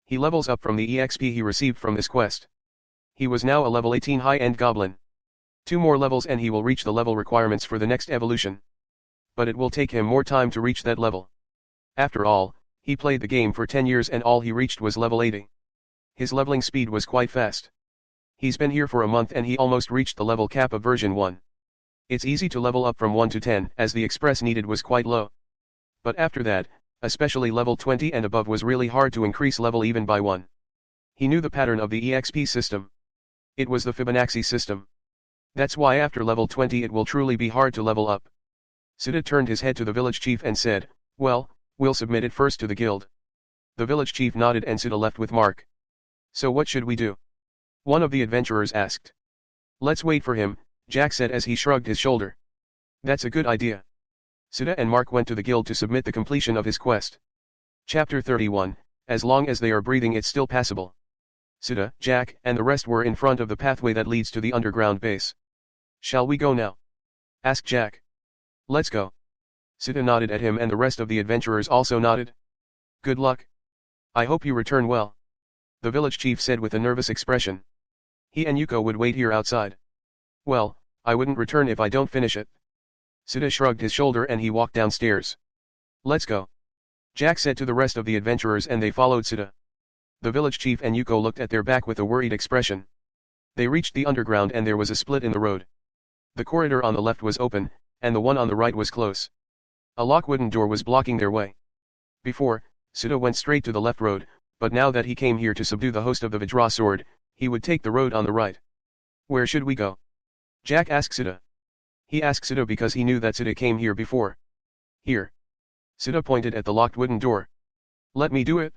He levels up from the EXP he received from this quest. He was now a level 18 high-end goblin. 2 more levels and he will reach the level requirements for the next evolution. But it will take him more time to reach that level. After all, he played the game for 10 years and all he reached was level 80. His leveling speed was quite fast. He's been here for a month and he almost reached the level cap of version 1. It's easy to level up from 1 to 10 as the express needed was quite low. But after that, especially level 20 and above was really hard to increase level even by 1. He knew the pattern of the EXP system. It was the Fibonacci system. That's why after level 20 it will truly be hard to level up. Sita turned his head to the village chief and said, "Well, we'll submit it first to the guild." The village chief nodded and Sita left with Mark. "So what should we do?" one of the adventurers asked. "Let's wait for him," Jack said as he shrugged his shoulder. "That's a good idea." Sita and Mark went to the guild to submit the completion of his quest. Chapter 31, As long as they are breathing it's still passable. Sita, Jack, and the rest were in front of the pathway that leads to the underground base. "Shall we go now?" asked Jack. "Let's go." Sita nodded at him and the rest of the adventurers also nodded. "Good luck. I hope you return well," the village chief said with a nervous expression. He and Yuko would wait here outside. "Well, I wouldn't return if I don't finish it." Sita shrugged his shoulder and he walked downstairs. "Let's go," Jack said to the rest of the adventurers and they followed Sita. The village chief and Yuko looked at their back with a worried expression. They reached the underground and there was a split in the road. The corridor on the left was open, and the one on the right was close. A locked wooden door was blocking their way. Before, Sita went straight to the left road, but now that he came here to subdue the host of the Vajra sword, he would take the road on the right. "Where should we go?" Jack asked Sita. He asked Sita because he knew that Sita came here before. "Here." Sita pointed at the locked wooden door. "Let me do it."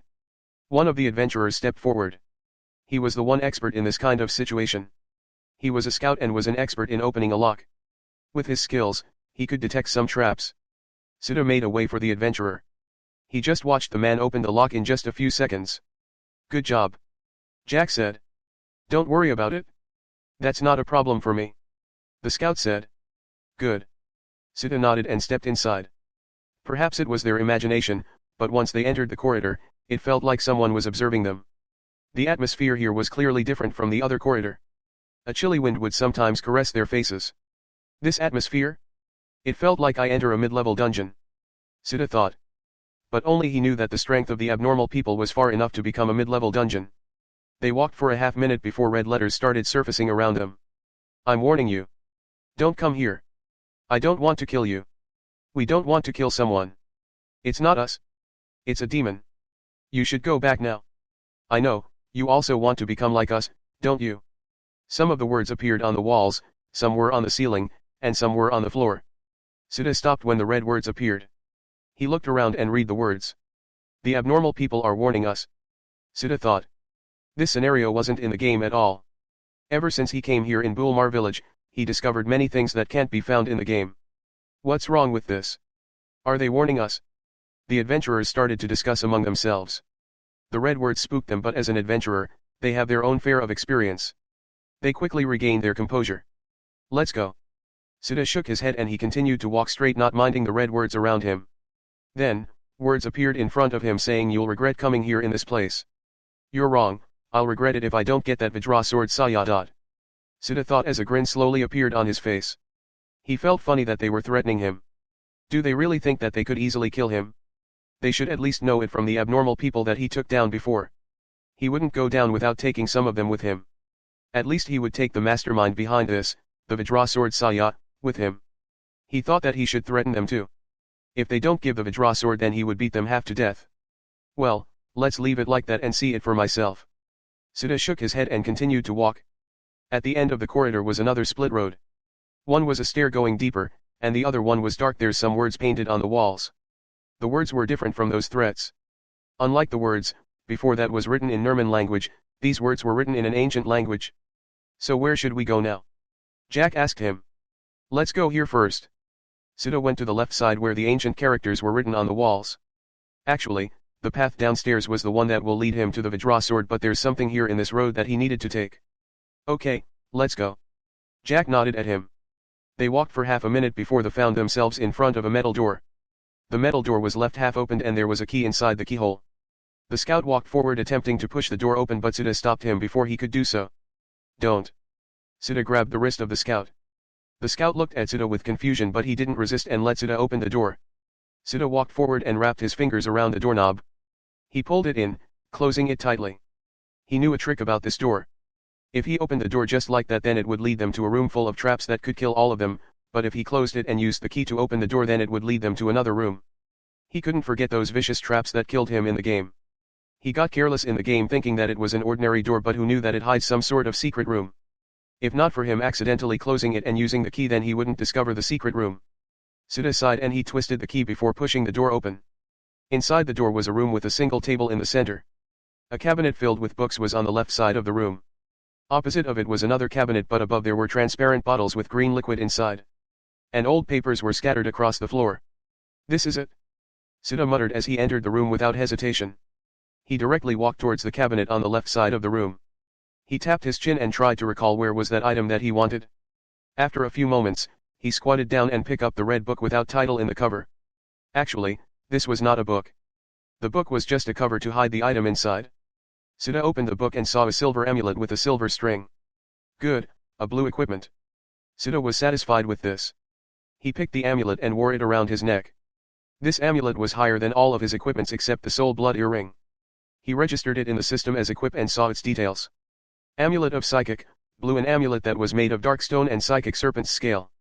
One of the adventurers stepped forward. He was the one expert in this kind of situation. He was a scout and was an expert in opening a lock. With his skills, he could detect some traps. Sita made a way for the adventurer. He just watched the man open the lock in just a few seconds. "Good job," Jack said. "Don't worry about it. That's not a problem for me," the scout said. "Good." Sita nodded and stepped inside. Perhaps it was their imagination, but once they entered the corridor, it felt like someone was observing them. The atmosphere here was clearly different from the other corridor. A chilly wind would sometimes caress their faces. This atmosphere? It felt like I enter a mid-level dungeon. Sita thought. But only he knew that the strength of the abnormal people was far enough to become a mid-level dungeon. They walked for a half-minute before red letters started surfacing around them. "I'm warning you. Don't come here. I don't want to kill you. We don't want to kill someone. It's not us. It's a demon. You should go back now. I know, you also want to become like us, don't you?" Some of the words appeared on the walls, some were on the ceiling, and some were on the floor. Sita stopped when the red words appeared. He looked around and read the words. "The abnormal people are warning us." Sita thought. This scenario wasn't in the game at all. Ever since he came here in Bulmar village, he discovered many things that can't be found in the game. What's wrong with this? Are they warning us? The adventurers started to discuss among themselves. The red words spooked them, but as an adventurer, they have their own fare of experience. They quickly regained their composure. "Let's go." Sita shook his head and he continued to walk straight, not minding the red words around him. Then, words appeared in front of him saying, "You'll regret coming here in this place." "You're wrong, I'll regret it if I don't get that Vajra sword Sayadot." Sita thought as a grin slowly appeared on his face. He felt funny that they were threatening him. Do they really think that they could easily kill him? They should at least know it from the abnormal people that he took down before. He wouldn't go down without taking some of them with him. At least he would take the mastermind behind this, the Vajra sword Sayat, with him. He thought that he should threaten them too. If they don't give the Vajra sword then he would beat them half to death. Well, let's leave it like that and see it for myself. Sita shook his head and continued to walk. At the end of the corridor was another split road. One was a stair going deeper, and the other one was dark. There's some words painted on the walls. The words were different from those threats. Unlike the words, before that was written in Nerman language, these words were written in an ancient language. So where should we go now? Jack asked him. Let's go here first. Suda went to the left side where the ancient characters were written on the walls. Actually, the path downstairs was the one that will lead him to the Vajra sword, but there's something here in this road that he needed to take. Okay, let's go. Jack nodded at him. They walked for half a minute before they found themselves in front of a metal door. The metal door was left half opened and there was a key inside the keyhole. The scout walked forward attempting to push the door open, but Suda stopped him before he could do so. Don't. Suda grabbed the wrist of the scout. The scout looked at Suda with confusion, but he didn't resist and let Suda open the door. Suda walked forward and wrapped his fingers around the doorknob. He pulled it in, closing it tightly. He knew a trick about this door. If he opened the door just like that, then it would lead them to a room full of traps that could kill all of them, but if he closed it and used the key to open the door, then it would lead them to another room. He couldn't forget those vicious traps that killed him in the game. He got careless in the game thinking that it was an ordinary door, but who knew that it hides some sort of secret room. If not for him accidentally closing it and using the key, then he wouldn't discover the secret room. Suda sighed and he twisted the key before pushing the door open. Inside the door was a room with a single table in the center. A cabinet filled with books was on the left side of the room. Opposite of it was another cabinet, but above there were transparent bottles with green liquid inside. And old papers were scattered across the floor. This is it, Suda muttered as he entered the room without hesitation. He directly walked towards the cabinet on the left side of the room. He tapped his chin and tried to recall where was that item that he wanted. After a few moments, he squatted down and picked up the red book without title in the cover. Actually, this was not a book. The book was just a cover to hide the item inside. Suda opened the book and saw a silver amulet with a silver string. Good, a blue equipment. Suda was satisfied with this. He picked the amulet and wore it around his neck. This amulet was higher than all of his equipments except the soul blood earring. He registered it in the system as equip and saw its details. Amulet of Psychic, blue, an amulet that was made of dark stone and psychic serpent's scale.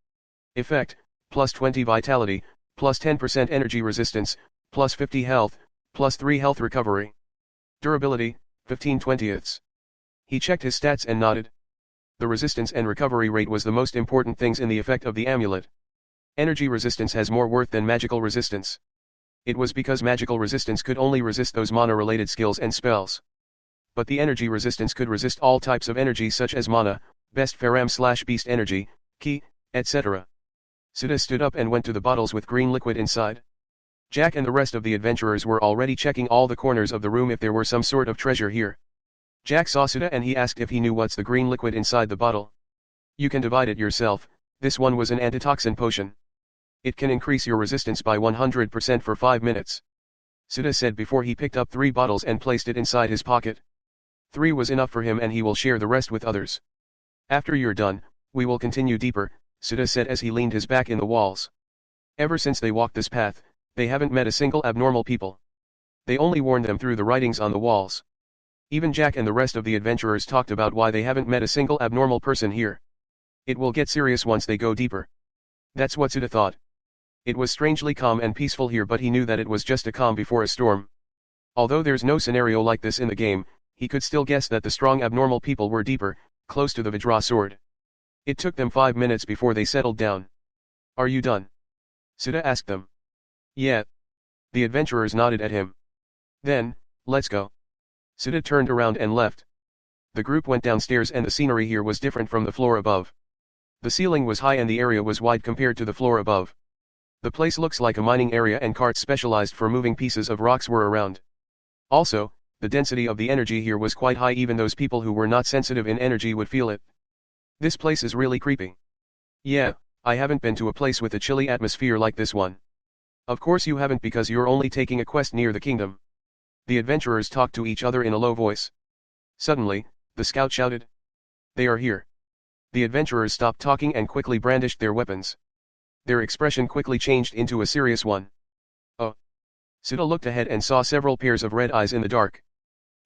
Effect, plus 20 vitality, plus 10% energy resistance, plus 50 health, plus 3 health recovery. Durability, 15/20. He checked his stats and nodded. The resistance and recovery rate was the most important things in the effect of the amulet. Energy resistance has more worth than magical resistance. It was because magical resistance could only resist those mana-related skills and spells. But the energy resistance could resist all types of energy such as mana, best Faram/beast energy, ki, etc. Suda stood up and went to the bottles with green liquid inside. Jack and the rest of the adventurers were already checking all the corners of the room if there were some sort of treasure here. Jack saw Suda and he asked if he knew what's the green liquid inside the bottle. You can divide it yourself. This one was an antitoxin potion. It can increase your resistance by 100% for 5 minutes. Suda said before he picked up 3 bottles and placed it inside his pocket. 3 was enough for him and he will share the rest with others. After you're done, we will continue deeper, Suda said as he leaned his back in the walls. Ever since they walked this path, they haven't met a single abnormal people. They only warned them through the writings on the walls. Even Jack and the rest of the adventurers talked about why they haven't met a single abnormal person here. It will get serious once they go deeper. That's what Suda thought. It was strangely calm and peaceful here, but he knew that it was just a calm before a storm. Although there's no scenario like this in the game, he could still guess that the strong abnormal people were deeper, close to the Vajra sword. It took them 5 minutes before they settled down. Are you done? Suda asked them. Yeah. The adventurers nodded at him. Then, let's go. Suda turned around and left. The group went downstairs and the scenery here was different from the floor above. The ceiling was high and the area was wide compared to the floor above. The place looks like a mining area and carts specialized for moving pieces of rocks were around. Also, the density of the energy here was quite high, even those people who were not sensitive in energy would feel it. This place is really creepy. Yeah, I haven't been to a place with a chilly atmosphere like this one. Of course you haven't because you're only taking a quest near the kingdom. The adventurers talked to each other in a low voice. Suddenly, the scout shouted. They are here. The adventurers stopped talking and quickly brandished their weapons. Their expression quickly changed into a serious one. Oh. Suda looked ahead and saw several pairs of red eyes in the dark.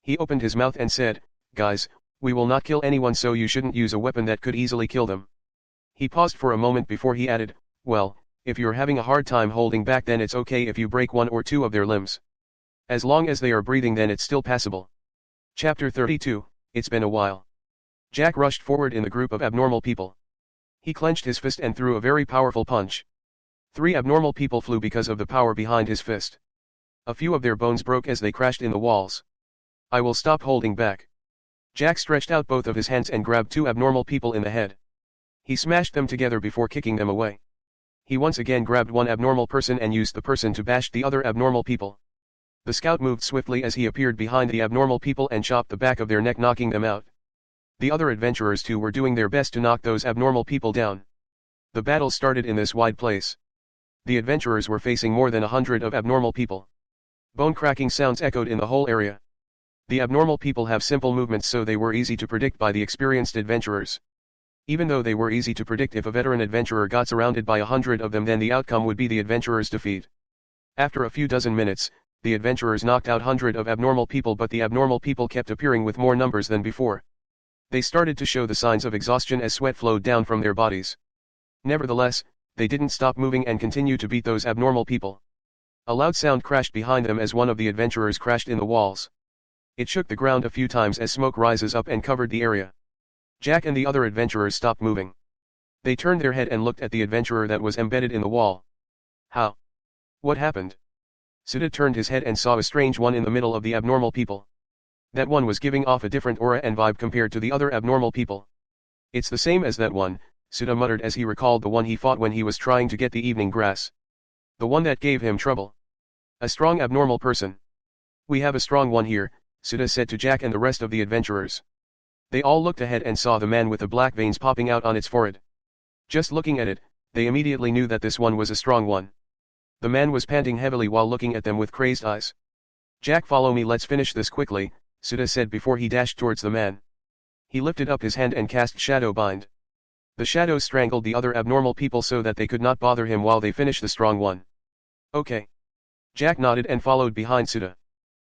He opened his mouth and said, Guys, we will not kill anyone, so you shouldn't use a weapon that could easily kill them. He paused for a moment before he added, well, if you're having a hard time holding back, then it's okay if you break 1 or 2 of their limbs. As long as they are breathing, then it's still passable. Chapter 32, It's been a while. Jack rushed forward in the group of abnormal people. He clenched his fist and threw a very powerful punch. 3 abnormal people flew because of the power behind his fist. A few of their bones broke as they crashed in the walls. I will stop holding back. Jack stretched out both of his hands and grabbed 2 abnormal people in the head. He smashed them together before kicking them away. He once again grabbed one abnormal person and used the person to bash the other abnormal people. The scout moved swiftly as he appeared behind the abnormal people and chopped the back of their neck, knocking them out. The other adventurers too were doing their best to knock those abnormal people down. The battle started in this wide place. The adventurers were facing more than 100 of abnormal people. Bone-cracking sounds echoed in the whole area. The abnormal people have simple movements, so they were easy to predict by the experienced adventurers. Even though they were easy to predict, if a veteran adventurer got surrounded by 100 of them, then the outcome would be the adventurer's defeat. After a few dozen minutes, the adventurers knocked out 100 of abnormal people, but the abnormal people kept appearing with more numbers than before. They started to show the signs of exhaustion as sweat flowed down from their bodies. Nevertheless, they didn't stop moving and continued to beat those abnormal people. A loud sound crashed behind them as one of the adventurers crashed in the walls. It shook the ground a few times as smoke rises up and covered the area. Jack and the other adventurers stopped moving. They turned their head and looked at the adventurer that was embedded in the wall. How? What happened? Suda turned his head and saw a strange one in the middle of the abnormal people. That one was giving off a different aura and vibe compared to the other abnormal people. It's the same as that one, Suda muttered as he recalled the one he fought when he was trying to get the evening grass. The one that gave him trouble. A strong abnormal person. We have a strong one here, Suda said to Jack and the rest of the adventurers. They all looked ahead and saw the man with the black veins popping out on its forehead. Just looking at it, they immediately knew that this one was a strong one. The man was panting heavily while looking at them with crazed eyes. Jack, follow me, let's finish this quickly, Suda said before he dashed towards the man. He lifted up his hand and cast Shadow Bind. The shadows strangled the other abnormal people so that they could not bother him while they finished the strong one. Okay. Jack nodded and followed behind Suda.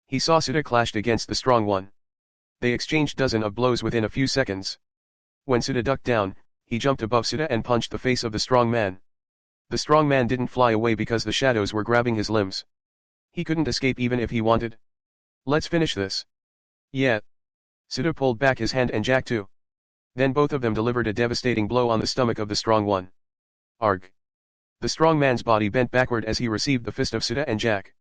He saw Suda clashed against the strong one. They exchanged dozens of blows within a few seconds. When Suda ducked down, he jumped above Suda and punched the face of the strong man. The strong man didn't fly away because the shadows were grabbing his limbs. He couldn't escape even if he wanted. Let's finish this. Yeah. Suda pulled back his hand and Jack too. Then both of them delivered a devastating blow on the stomach of the strong one. Arg. The strong man's body bent backward as he received the fist of Suda and Jack.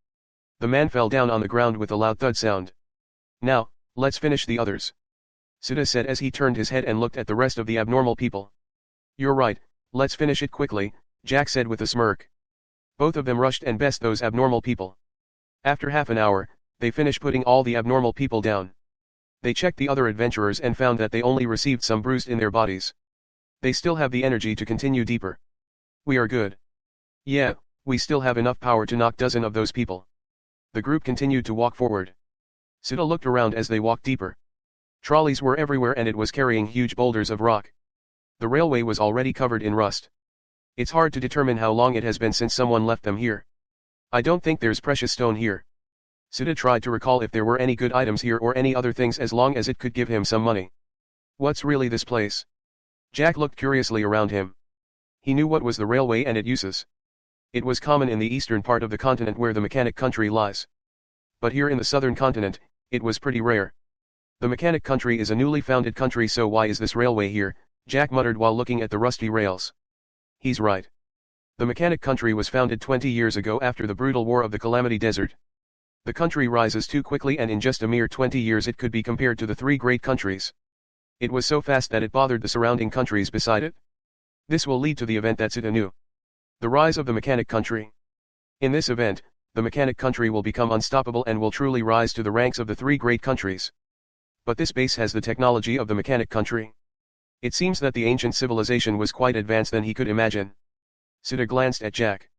The man fell down on the ground with a loud thud sound. Now, let's finish the others. Suda said as he turned his head and looked at the rest of the abnormal people. You're right, let's finish it quickly, Jack said with a smirk. Both of them rushed and bested those abnormal people. After half an hour, they finished putting all the abnormal people down. They checked the other adventurers and found that they only received some bruised in their bodies. They still have the energy to continue deeper. We are good. Yeah, we still have enough power to knock dozen of those people. The group continued to walk forward. Suda looked around as they walked deeper. Trolleys were everywhere and it was carrying huge boulders of rock. The railway was already covered in rust. It's hard to determine how long it has been since someone left them here. I don't think there's precious stone here. Suda tried to recall if there were any good items here or any other things as long as it could give him some money. What's really this place? Jack looked curiously around him. He knew what was the railway and its uses. It was common in the eastern part of the continent where the mechanic country lies. But here in the southern continent, it was pretty rare. The mechanic country is a newly founded country, so why is this railway here? Jack muttered while looking at the rusty rails. He's right. The mechanic country was founded 20 years ago after the brutal war of the Calamity Desert. The country rises too quickly and in just a mere 20 years it could be compared to the three great countries. It was so fast that it bothered the surrounding countries beside it. This will lead to the event that Suda knew. The rise of the mechanic country. In this event, the mechanic country will become unstoppable and will truly rise to the ranks of the three great countries. But this base has the technology of the mechanic country. It seems that the ancient civilization was quite advanced than he could imagine. Suda glanced at Jack.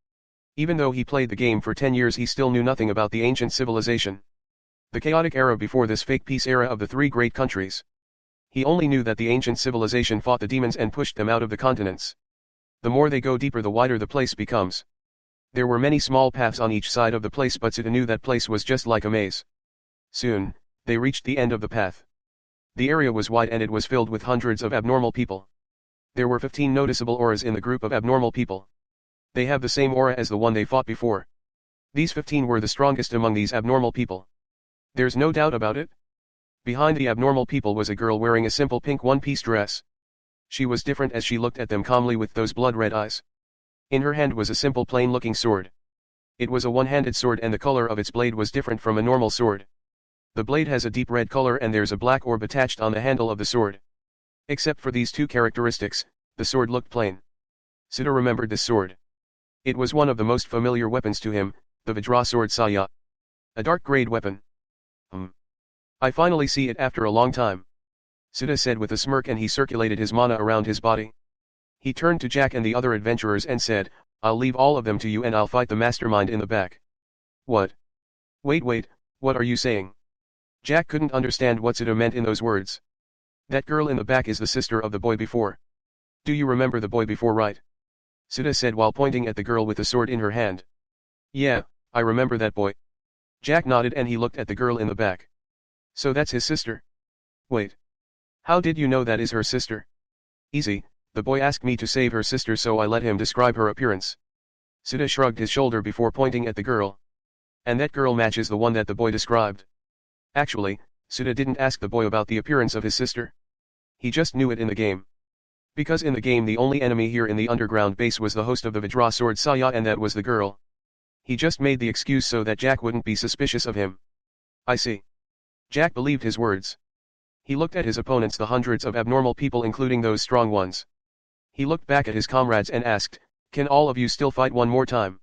Even though he played the game for 10 years, he still knew nothing about the ancient civilization. The chaotic era before this fake peace era of the three great countries. He only knew that the ancient civilization fought the demons and pushed them out of the continents. The more they go deeper, the wider the place becomes. There were many small paths on each side of the place, but Suda knew that place was just like a maze. Soon, they reached the end of the path. The area was wide and it was filled with hundreds of abnormal people. There were 15 noticeable auras in the group of abnormal people. They have the same aura as the one they fought before. These 15 were the strongest among these abnormal people. There's no doubt about it. Behind the abnormal people was a girl wearing a simple pink one-piece dress. She was different as she looked at them calmly with those blood-red eyes. In her hand was a simple plain-looking sword. It was a one-handed sword and the color of its blade was different from a normal sword. The blade has a deep red color and there's a black orb attached on the handle of the sword. Except for these two characteristics, The sword looked plain. Sita remembered this sword. It was one of the most familiar weapons to him, the Vajra sword Saya. A dark-grade weapon. I finally see it after a long time. Sita said with a smirk, and he circulated his mana around his body. He turned to Jack and the other adventurers and said, I'll leave all of them to you and I'll fight the mastermind in the back. What? Wait, what are you saying? Jack couldn't understand what Sita meant in those words. That girl in the back is the sister of the boy before. Do you remember the boy before, right? Sita said while pointing at the girl with the sword in her hand. Yeah, I remember that boy. Jack nodded and he looked at the girl in the back. So that's his sister? Wait. How did you know that is her sister? Easy, the boy asked me to save her sister so I let him describe her appearance. Sita shrugged his shoulder before pointing at the girl. And that girl matches the one that the boy described. Actually, Sita didn't ask the boy about the appearance of his sister. He just knew it in the game. Because in the game the only enemy here in the underground base was the host of the Vajra sword Saya, and that was the girl. He just made the excuse so that Jack wouldn't be suspicious of him. I see. Jack believed his words. He looked at his opponents, the hundreds of abnormal people including those strong ones. He looked back at his comrades and asked, can all of you still fight one more time?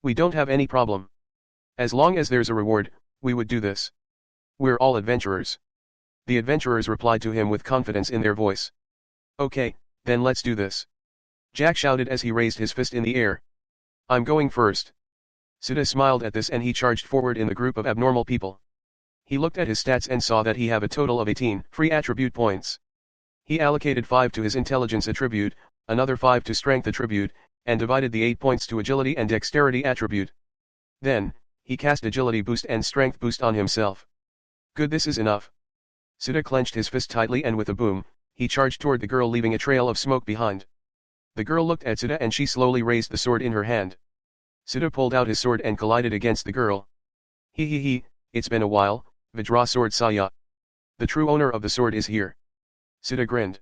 We don't have any problem. As long as there's a reward, we would do this. We're all adventurers. The adventurers replied to him with confidence in their voice. Okay, then let's do this. Jack shouted as he raised his fist in the air. I'm going first. Sita smiled at this and he charged forward in the group of abnormal people. He looked at his stats and saw that he have a total of 18 free attribute points. He allocated 5 to his intelligence attribute, another 5 to strength attribute, and divided the 8 points to agility and dexterity attribute. Then, he cast agility boost and strength boost on himself. Good, this is enough. Sita clenched his fist tightly and with a boom, he charged toward the girl, leaving a trail of smoke behind. The girl looked at Sita and she slowly raised the sword in her hand. Sita pulled out his sword and collided against the girl. He, it's been a while, Vajra sword Saya. The true owner of the sword is here. Sita grinned.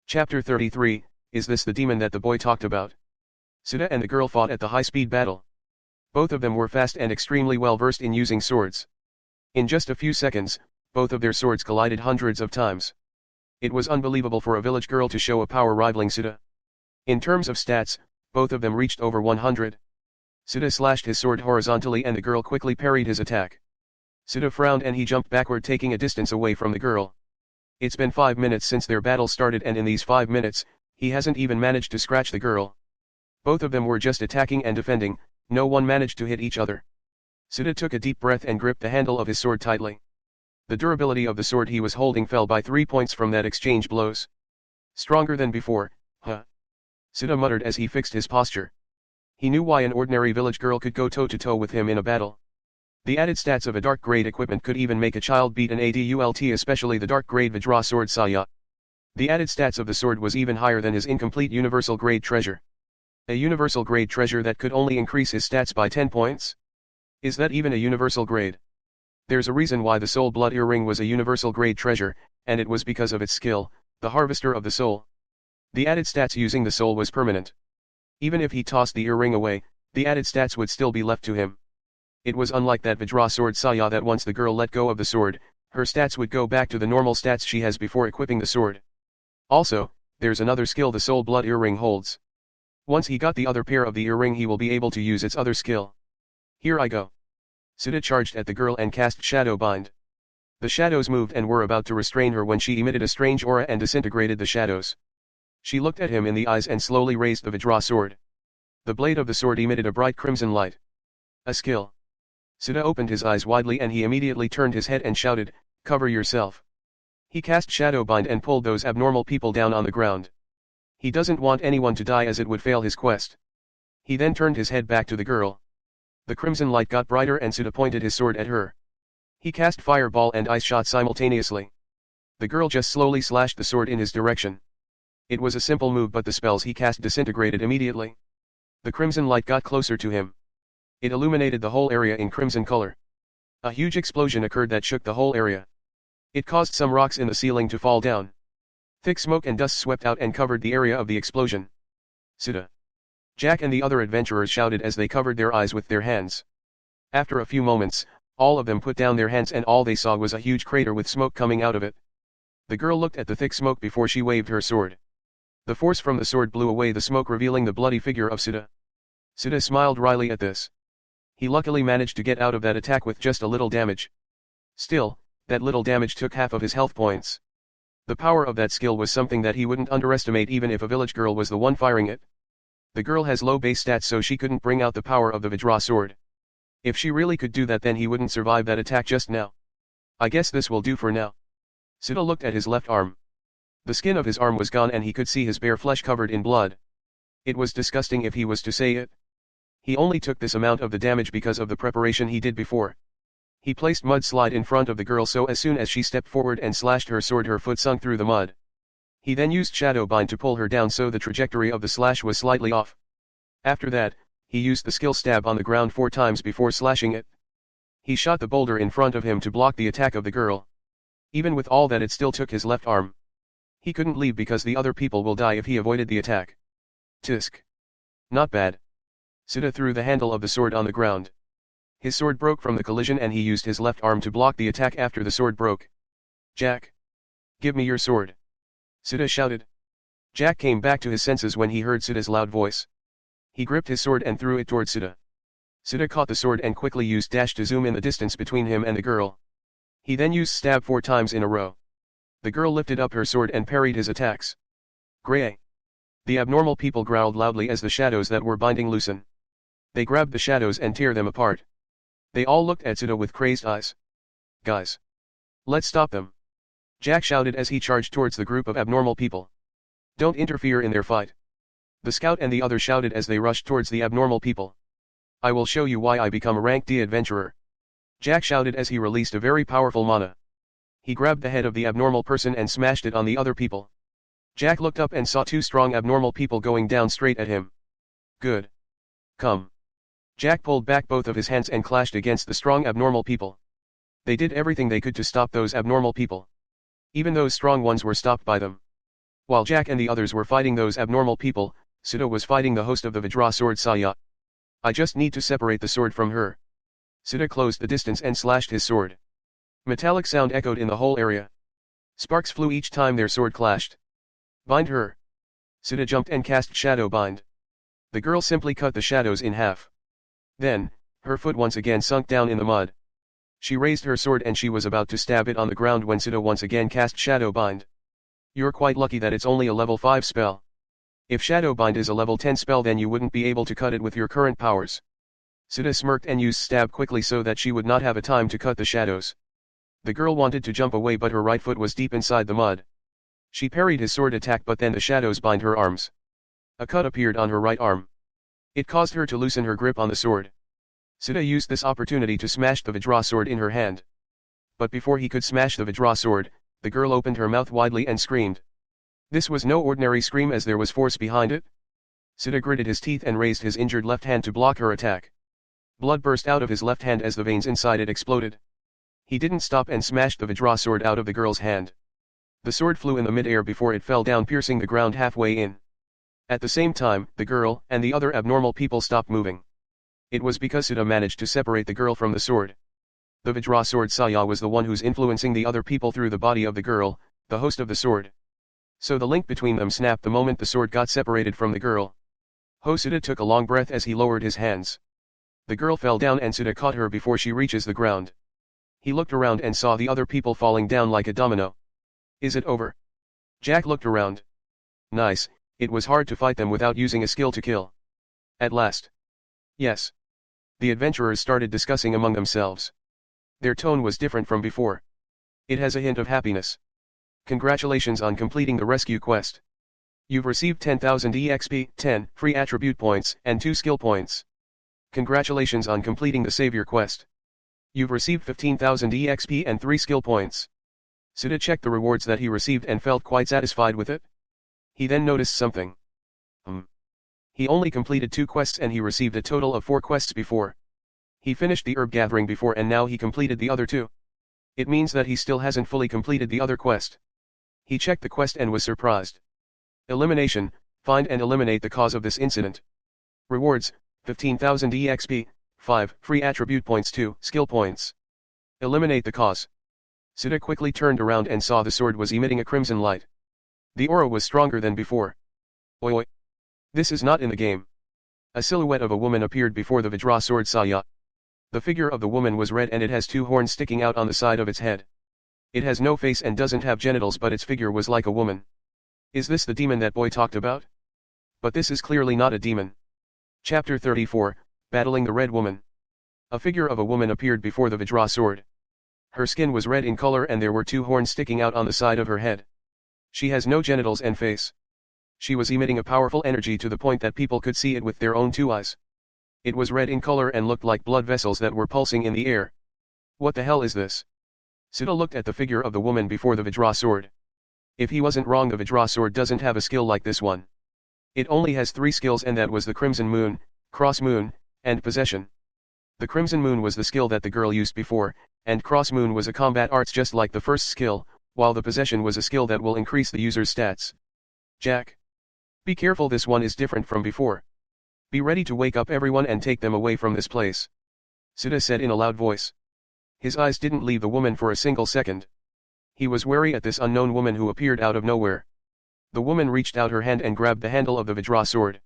Chapter 33, is this the demon that the boy talked about? Sita and the girl fought at the high-speed battle. Both of them were fast and extremely well versed in using swords. In just a few seconds, both of their swords collided hundreds of times. It was unbelievable for a village girl to show a power rivaling Sita. In terms of stats, both of them reached over 100. Sita slashed his sword horizontally and the girl quickly parried his attack. Sita frowned and he jumped backward, taking a distance away from the girl. It's been 5 minutes since their battle started, and in these 5 minutes, he hasn't even managed to scratch the girl. Both of them were just attacking and defending, no one managed to hit each other. Sita took a deep breath and gripped the handle of his sword tightly. The durability of the sword he was holding fell by 3 points from that exchange blows. Stronger than before, huh? Sita muttered as he fixed his posture. He knew why an ordinary village girl could go toe-to-toe with him in a battle. The added stats of a dark-grade equipment could even make a child beat an adult, especially the dark-grade Vajra sword Saya. The added stats of the sword was even higher than his incomplete universal-grade treasure. A universal-grade treasure that could only increase his stats by 10 points? Is that even a universal grade? There's a reason why the soul blood earring was a universal-grade treasure, and it was because of its skill, the harvester of the soul. The added stats using the soul was permanent. Even if he tossed the earring away, the added stats would still be left to him. It was unlike that Vajra sword Saya that once the girl let go of the sword, her stats would go back to the normal stats she has before equipping the sword. Also, there's another skill the soul blood earring holds. Once he got the other pair of the earring, he will be able to use its other skill. Here I go. Sita charged at the girl and cast Shadow Bind. The shadows moved and were about to restrain her when she emitted a strange aura and disintegrated the shadows. She looked at him in the eyes and slowly raised the Vajra sword. The blade of the sword emitted a bright crimson light. A skill. Sita opened his eyes widely and he immediately turned his head and shouted, "Cover yourself." He cast Shadow Bind and pulled those abnormal people down on the ground. He doesn't want anyone to die as it would fail his quest. He then turned his head back to the girl. The crimson light got brighter and Sita pointed his sword at her. He cast Fireball and Ice Shot simultaneously. The girl just slowly slashed the sword in his direction. It was a simple move, but the spells he cast disintegrated immediately. The crimson light got closer to him. It illuminated the whole area in crimson color. A huge explosion occurred that shook the whole area. It caused some rocks in the ceiling to fall down. Thick smoke and dust swept out and covered the area of the explosion. Sita. Jack and the other adventurers shouted as they covered their eyes with their hands. After a few moments, all of them put down their hands and all they saw was a huge crater with smoke coming out of it. The girl looked at the thick smoke before she waved her sword. The force from the sword blew away the smoke, revealing the bloody figure of Sita. Sita smiled wryly at this. He luckily managed to get out of that attack with just a little damage. Still, that little damage took half of his health points. The power of that skill was something that he wouldn't underestimate even if a village girl was the one firing it. The girl has low base stats, so she couldn't bring out the power of the Vajra sword. If she really could do that, then he wouldn't survive that attack just now. I guess this will do for now. Sita looked at his left arm. The skin of his arm was gone and he could see his bare flesh covered in blood. It was disgusting if he was to say it. He only took this amount of the damage because of the preparation he did before. He placed mud slide in front of the girl, so as soon as she stepped forward and slashed her sword, her foot sunk through the mud. He then used shadow bind to pull her down, so the trajectory of the slash was slightly off. After that, he used the skill stab on the ground 4 times before slashing it. He shot the boulder in front of him to block the attack of the girl. Even with all that, it still took his left arm. He couldn't leave because the other people will die if he avoided the attack. Tisk. Not bad. Sita threw the handle of the sword on the ground. His sword broke from the collision and he used his left arm to block the attack after the sword broke. Jack. Give me your sword. Sita shouted. Jack came back to his senses when he heard Sita's loud voice. He gripped his sword and threw it toward Sita. Sita caught the sword and quickly used dash to zoom in the distance between him and the girl. He then used stab 4 times in a row. The girl lifted up her sword and parried his attacks. Grey. The abnormal people growled loudly as the shadows that were binding loosen. They grabbed the shadows and tear them apart. They all looked at Sita with crazed eyes. Guys. Let's stop them. Jack shouted as he charged towards the group of abnormal people. Don't interfere in their fight. The scout and the others shouted as they rushed towards the abnormal people. I will show you why I become a rank D adventurer. Jack shouted as he released a very powerful mana. He grabbed the head of the abnormal person and smashed it on the other people. Jack looked up and saw 2 strong abnormal people going down straight at him. Good. Come. Jack pulled back both of his hands and clashed against the strong abnormal people. They did everything they could to stop those abnormal people. Even those strong ones were stopped by them. While Jack and the others were fighting those abnormal people, Sita was fighting the host of the Vajra sword, Saya. I just need to separate the sword from her. Sita closed the distance and slashed his sword. Metallic sound echoed in the whole area. Sparks flew each time their sword clashed. Bind her. Sita jumped and cast shadow bind. The girl simply cut the shadows in half. Then, her foot once again sunk down in the mud. She raised her sword and she was about to stab it on the ground when Sita once again cast shadow bind. You're quite lucky that it's only a level 5 spell. If shadow bind is a level 10 spell, then you wouldn't be able to cut it with your current powers. Sita smirked and used stab quickly so that she would not have a time to cut the shadows. The girl wanted to jump away, but her right foot was deep inside the mud. She parried his sword attack, but then the shadows bind her arms. A cut appeared on her right arm. It caused her to loosen her grip on the sword. Sita used this opportunity to smash the Vajra sword in her hand. But before he could smash the Vajra sword, the girl opened her mouth widely and screamed. This was no ordinary scream, as there was force behind it. Sita gritted his teeth and raised his injured left hand to block her attack. Blood burst out of his left hand as the veins inside it exploded. He didn't stop and smashed the Vajra sword out of the girl's hand. The sword flew in the mid-air before it fell down, piercing the ground halfway in. At the same time, the girl and the other abnormal people stopped moving. It was because Sita managed to separate the girl from the sword. The Vajra sword Saya was the one who's influencing the other people through the body of the girl, the host of the sword. So the link between them snapped the moment the sword got separated from the girl. Sita took a long breath as he lowered his hands. The girl fell down and Sita caught her before she reaches the ground. He looked around and saw the other people falling down like a domino. Is it over? Jack looked around. Nice. It was hard to fight them without using a skill to kill. At last. Yes. The adventurers started discussing among themselves. Their tone was different from before. It has a hint of happiness. Congratulations on completing the rescue quest. You've received 10,000 EXP, 10 free attribute points, and 2 skill points. Congratulations on completing the savior quest. You've received 15,000 EXP and 3 skill points. Sita checked the rewards that he received and felt quite satisfied with it. He then noticed something. He only completed 2 quests and he received a total of 4 quests before. He finished the herb gathering before and now he completed the other 2. It means that he still hasn't fully completed the other quest. He checked the quest and was surprised. Elimination, find and eliminate the cause of this incident. Rewards, 15,000 EXP, 5 free attribute points, 2 skill points. Eliminate the cause. Sita quickly turned around and saw the sword was emitting a crimson light. The aura was stronger than before. Oi oi. This is not in the game. A silhouette of a woman appeared before the Vajra sword Saya. The figure of the woman was red and it has two horns sticking out on the side of its head. It has no face and doesn't have genitals, but its figure was like a woman. Is this the demon that boy talked about? But this is clearly not a demon. Chapter 34, Battling the Red Woman. A figure of a woman appeared before the Vajra sword. Her skin was red in color and there were two horns sticking out on the side of her head. She has no genitals and face. She was emitting a powerful energy to the point that people could see it with their own two eyes. It was red in color and looked like blood vessels that were pulsing in the air. What the hell is this? Sita looked at the figure of the woman before the Vajra sword. If he wasn't wrong, the Vajra sword doesn't have a skill like this one. It only has 3 skills, and that was the Crimson Moon, Cross Moon, and Possession. The Crimson Moon was the skill that the girl used before, and Cross Moon was a combat arts just like the first skill, while the Possession was a skill that will increase the user's stats. Jack. Be careful, this one is different from before. Be ready to wake up everyone and take them away from this place. Sita said in a loud voice. His eyes didn't leave the woman for a single second. He was wary at this unknown woman who appeared out of nowhere. The woman reached out her hand and grabbed the handle of the Vajra sword.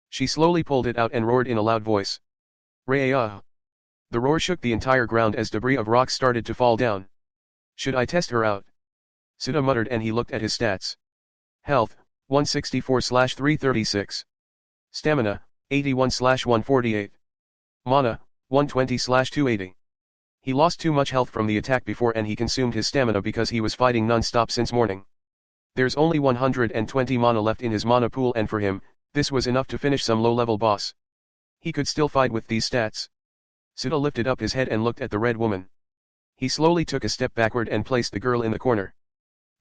She slowly pulled it out and roared in a loud voice. Raya! The roar shook the entire ground as debris of rocks started to fall down. Should I test her out? Sita muttered and he looked at his stats. Health, 164/336. Stamina, 81/148. Mana, 120/280. He lost too much health from the attack before and he consumed his stamina because he was fighting non-stop since morning. There's only 120 mana left in his mana pool, and for him, this was enough to finish some low-level boss. He could still fight with these stats. Sita lifted up his head and looked at the red woman. He slowly took a step backward and placed the girl in the corner.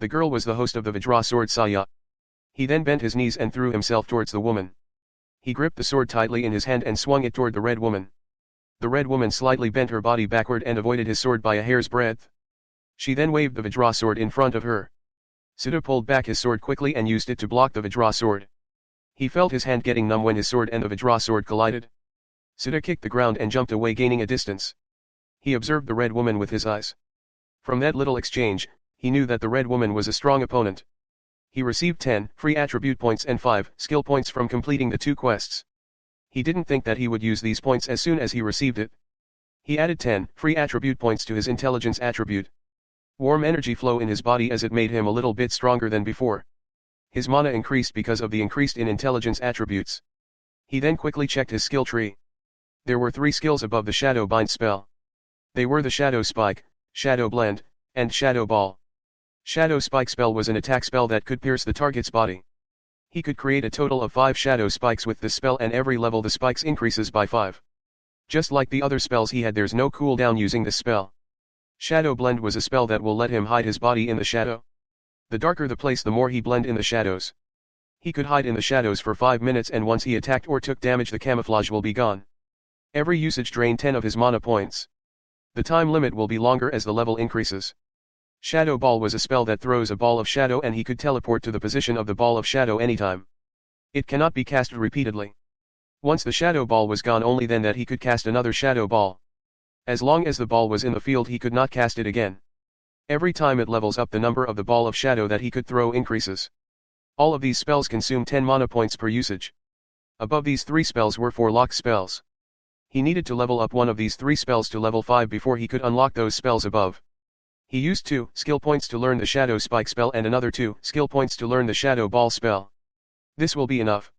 The girl was the host of the Vajra sword Saya. He then bent his knees and threw himself towards the woman. He gripped the sword tightly in his hand and swung it toward the red woman. The red woman slightly bent her body backward and avoided his sword by a hair's breadth. She then waved the Vajra sword in front of her. Sita pulled back his sword quickly and used it to block the Vajra sword. He felt his hand getting numb when his sword and the Vajra sword collided. Sita kicked the ground and jumped away, gaining a distance. He observed the red woman with his eyes. From that little exchange, he knew that the red woman was a strong opponent. He received 10 free attribute points and 5 skill points from completing the 2 quests. He didn't think that he would use these points as soon as he received it. He added 10 free attribute points to his intelligence attribute. Warm energy flow in his body as it made him a little bit stronger than before. His mana increased because of the increased in intelligence attributes. He then quickly checked his skill tree. There were 3 skills above the Shadow Bind spell. They were the Shadow Spike, Shadow Blend, and Shadow Ball. Shadow Spike spell was an attack spell that could pierce the target's body. He could create a total of 5 Shadow Spikes with this spell, and every level the spikes increases by 5. Just like the other spells he had, there's no cooldown using this spell. Shadow Blend was a spell that will let him hide his body in the shadow. The darker the place, the more he blend in the shadows. He could hide in the shadows for 5 minutes, and once he attacked or took damage, the camouflage will be gone. Every usage drained 10 of his mana points. The time limit will be longer as the level increases. Shadow Ball was a spell that throws a ball of shadow, and he could teleport to the position of the ball of shadow anytime. It cannot be cast repeatedly. Once the shadow ball was gone, only then that he could cast another shadow ball. As long as the ball was in the field, he could not cast it again. Every time it levels up, the number of the ball of shadow that he could throw increases. All of these spells consume 10 mana points per usage. Above these 3 spells were 4 lock spells. He needed to level up one of these 3 spells to level 5 before he could unlock those spells above. He used 2 skill points to learn the Shadow Spike spell and another 2 skill points to learn the Shadow Ball spell. This will be enough.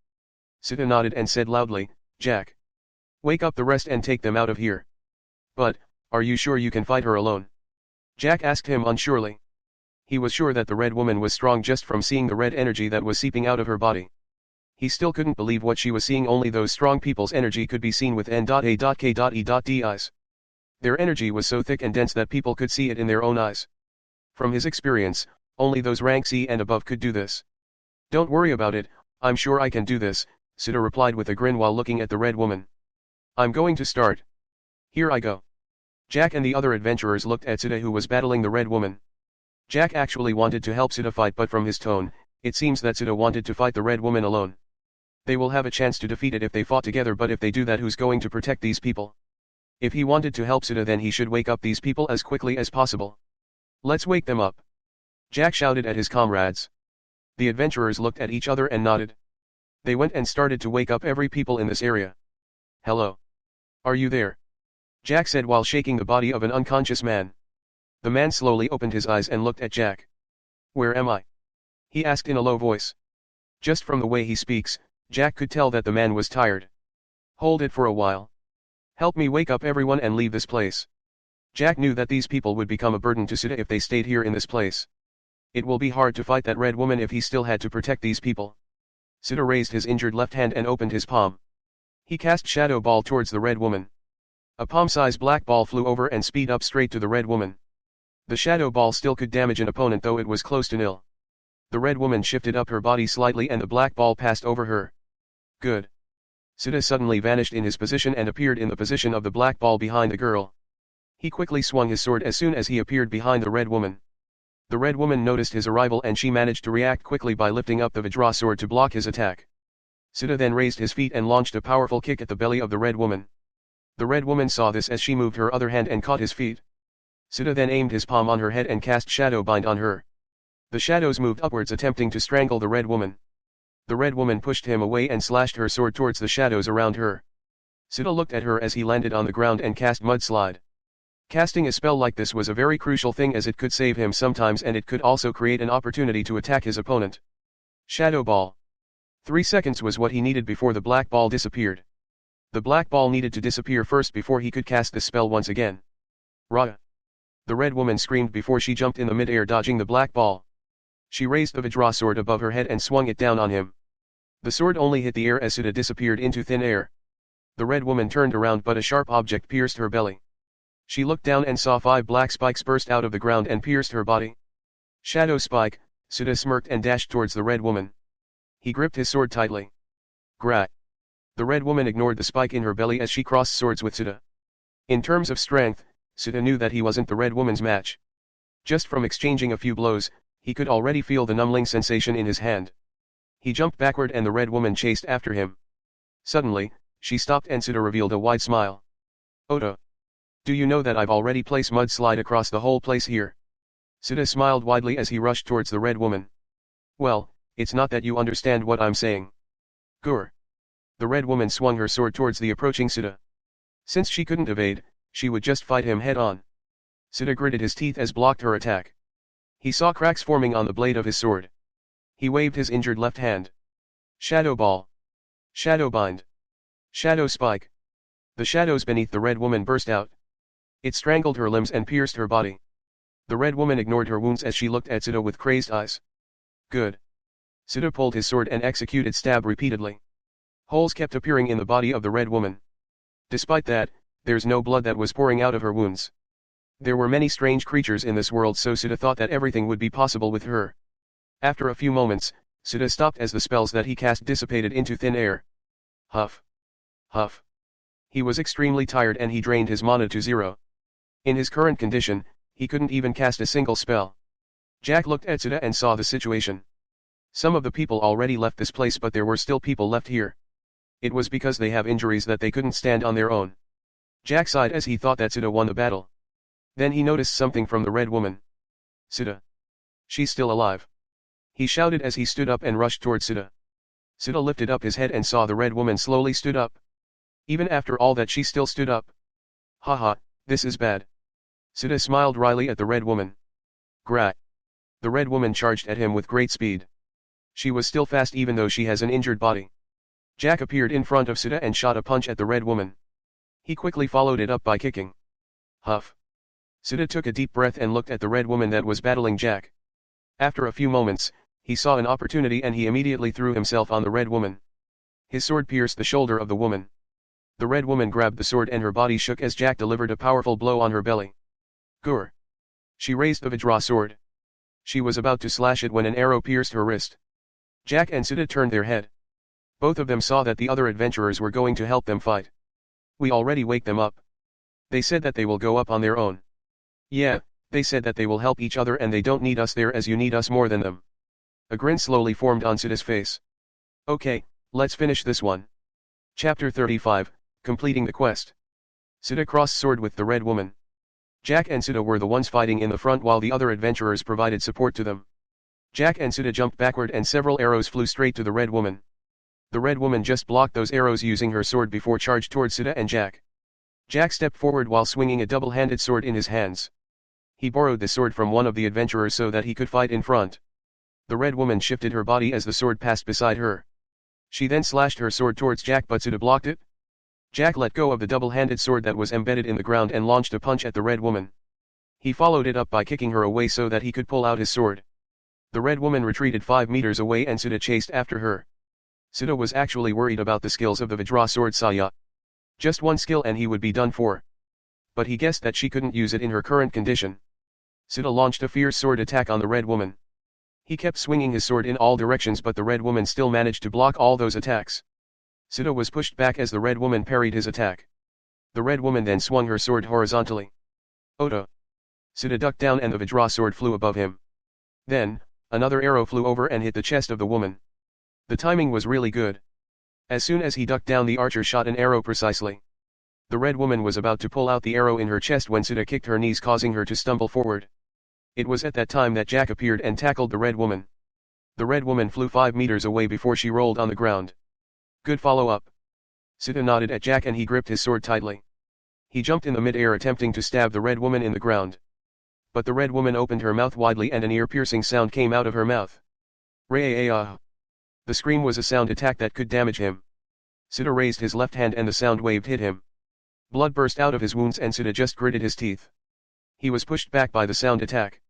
Sita nodded and said loudly, Jack. Wake up the rest and take them out of here. But, are you sure you can fight her alone? Jack asked him unsurely. He was sure that the red woman was strong just from seeing the red energy that was seeping out of her body. He still couldn't believe what she was seeing. Only those strong people's energy could be seen with N.A.K.E.D eyes. Their energy was so thick and dense that people could see it in their own eyes. From his experience, only those rank C and above could do this. Don't worry about it, I'm sure I can do this, Sita replied with a grin while looking at the red woman. I'm going to start. Here I go. Jack and the other adventurers looked at Sita, who was battling the red woman. Jack actually wanted to help Sita fight, but from his tone, it seems that Sita wanted to fight the red woman alone. They will have a chance to defeat it if they fought together, but if they do that, who's going to protect these people? If he wanted to help Sita, then he should wake up these people as quickly as possible. Let's wake them up. Jack shouted at his comrades. The adventurers looked at each other and nodded. They went and started to wake up every people in this area. Hello. Are you there? Jack said while shaking the body of an unconscious man. The man slowly opened his eyes and looked at Jack. Where am I? He asked in a low voice. Just from the way he speaks, Jack could tell that the man was tired. Hold it for a while. Help me wake up everyone and leave this place. Jack knew that these people would become a burden to Sita if they stayed here in this place. It will be hard to fight that red woman if he still had to protect these people. Sita raised his injured left hand and opened his palm. He cast Shadow Ball towards the red woman. A palm-sized black ball flew over and speed up straight to the red woman. The Shadow Ball still could damage an opponent though it was close to nil. The red woman shifted up her body slightly and the black ball passed over her. Good. Sita suddenly vanished in his position and appeared in the position of the black ball behind the girl. He quickly swung his sword as soon as he appeared behind the red woman. The red woman noticed his arrival and she managed to react quickly by lifting up the Vajra sword to block his attack. Sita then raised his feet and launched a powerful kick at the belly of the red woman. The red woman saw this as she moved her other hand and caught his feet. Sita then aimed his palm on her head and cast Shadow Bind on her. The shadows moved upwards attempting to strangle the red woman. The red woman pushed him away and slashed her sword towards the shadows around her. Sita looked at her as he landed on the ground and cast Mudslide. Casting a spell like this was a very crucial thing as it could save him sometimes and it could also create an opportunity to attack his opponent. Shadow Ball. 3 seconds was what he needed before the black ball disappeared. The black ball needed to disappear first before he could cast the spell once again. Rah! The red woman screamed before she jumped in the mid-air dodging the black ball. She raised the Vajra sword above her head and swung it down on him. The sword only hit the air as Sita disappeared into thin air. The red woman turned around but a sharp object pierced her belly. She looked down and saw 5 black spikes burst out of the ground and pierced her body. Shadow Spike, Sita smirked and dashed towards the red woman. He gripped his sword tightly. Grat. The red woman ignored the spike in her belly as she crossed swords with Sita. In terms of strength, Sita knew that he wasn't the red woman's match. Just from exchanging a few blows, he could already feel the numbing sensation in his hand. He jumped backward and the red woman chased after him. Suddenly, she stopped and Sita revealed a wide smile. Ota. Do you know that I've already placed Mudslide across the whole place here? Sita smiled widely as he rushed towards the red woman. Well, it's not that you understand what I'm saying. Gur. The red woman swung her sword towards the approaching Sita. Since she couldn't evade, she would just fight him head-on. Sita gritted his teeth as blocked her attack. He saw cracks forming on the blade of his sword. He waved his injured left hand. Shadow Ball. Shadow Bind. Shadow Spike. The shadows beneath the red woman burst out. It strangled her limbs and pierced her body. The red woman ignored her wounds as she looked at Sita with crazed eyes. Good. Sita pulled his sword and executed stab repeatedly. Holes kept appearing in the body of the red woman. Despite that, there's no blood that was pouring out of her wounds. There were many strange creatures in this world so Sita thought that everything would be possible with her. After a few moments, Sita stopped as the spells that he cast dissipated into thin air. Huff. Huff. He was extremely tired and he drained his mana to 0. In his current condition, he couldn't even cast a single spell. Jack looked at Sita and saw the situation. Some of the people already left this place but there were still people left here. It was because they have injuries that they couldn't stand on their own. Jack sighed as he thought that Sita won the battle. Then he noticed something from the red woman. Sita. She's still alive. He shouted as he stood up and rushed towards Sita. Sita lifted up his head and saw the red woman slowly stood up. Even after all that she still stood up. Haha, this is bad. Sita smiled wryly at the red woman. Grat. The red woman charged at him with great speed. She was still fast even though she has an injured body. Jack appeared in front of Sita and shot a punch at the red woman. He quickly followed it up by kicking. Huff. Sita took a deep breath and looked at the red woman that was battling Jack. After a few moments, he saw an opportunity and he immediately threw himself on the red woman. His sword pierced the shoulder of the woman. The red woman grabbed the sword and her body shook as Jack delivered a powerful blow on her belly. Gur. She raised the Vajra sword. She was about to slash it when an arrow pierced her wrist. Jack and Sita turned their head. Both of them saw that the other adventurers were going to help them fight. We already wake them up. They said that they will go up on their own. Yeah, they said that they will help each other and they don't need us there as you need us more than them. A grin slowly formed on Sita's face. Okay, let's finish this one. Chapter 35, Completing the Quest. Sita crossed sword with the red woman. Jack and Sita were the ones fighting in the front while the other adventurers provided support to them. Jack and Sita jumped backward and several arrows flew straight to the red woman. The red woman just blocked those arrows using her sword before charged towards Sita and Jack. Jack stepped forward while swinging a double-handed sword in his hands. He borrowed the sword from one of the adventurers so that he could fight in front. The red woman shifted her body as the sword passed beside her. She then slashed her sword towards Jack, but Sita blocked it. Jack let go of the double-handed sword that was embedded in the ground and launched a punch at the red woman. He followed it up by kicking her away so that he could pull out his sword. The red woman retreated 5 meters away and Sita chased after her. Sita was actually worried about the skills of the Vajra sword Saya. Just one skill and he would be done for. But he guessed that she couldn't use it in her current condition. Sita launched a fierce sword attack on the red woman. He kept swinging his sword in all directions, but the red woman still managed to block all those attacks. Sita was pushed back as the red woman parried his attack. The red woman then swung her sword horizontally. Ota! Sita ducked down and the Vajra sword flew above him. Then, another arrow flew over and hit the chest of the woman. The timing was really good. As soon as he ducked down, the archer shot an arrow precisely. The red woman was about to pull out the arrow in her chest when Sita kicked her knees, causing her to stumble forward. It was at that time that Jack appeared and tackled the red woman. The red woman flew 5 meters away before she rolled on the ground. Good follow-up. Sita nodded at Jack and he gripped his sword tightly. He jumped in the mid-air attempting to stab the red woman in the ground. But the red woman opened her mouth widely and an ear-piercing sound came out of her mouth. Ray-ah! The scream was a sound attack that could damage him. Sita raised his left hand and the sound wave hit him. Blood burst out of his wounds and Sita just gritted his teeth. He was pushed back by the sound attack.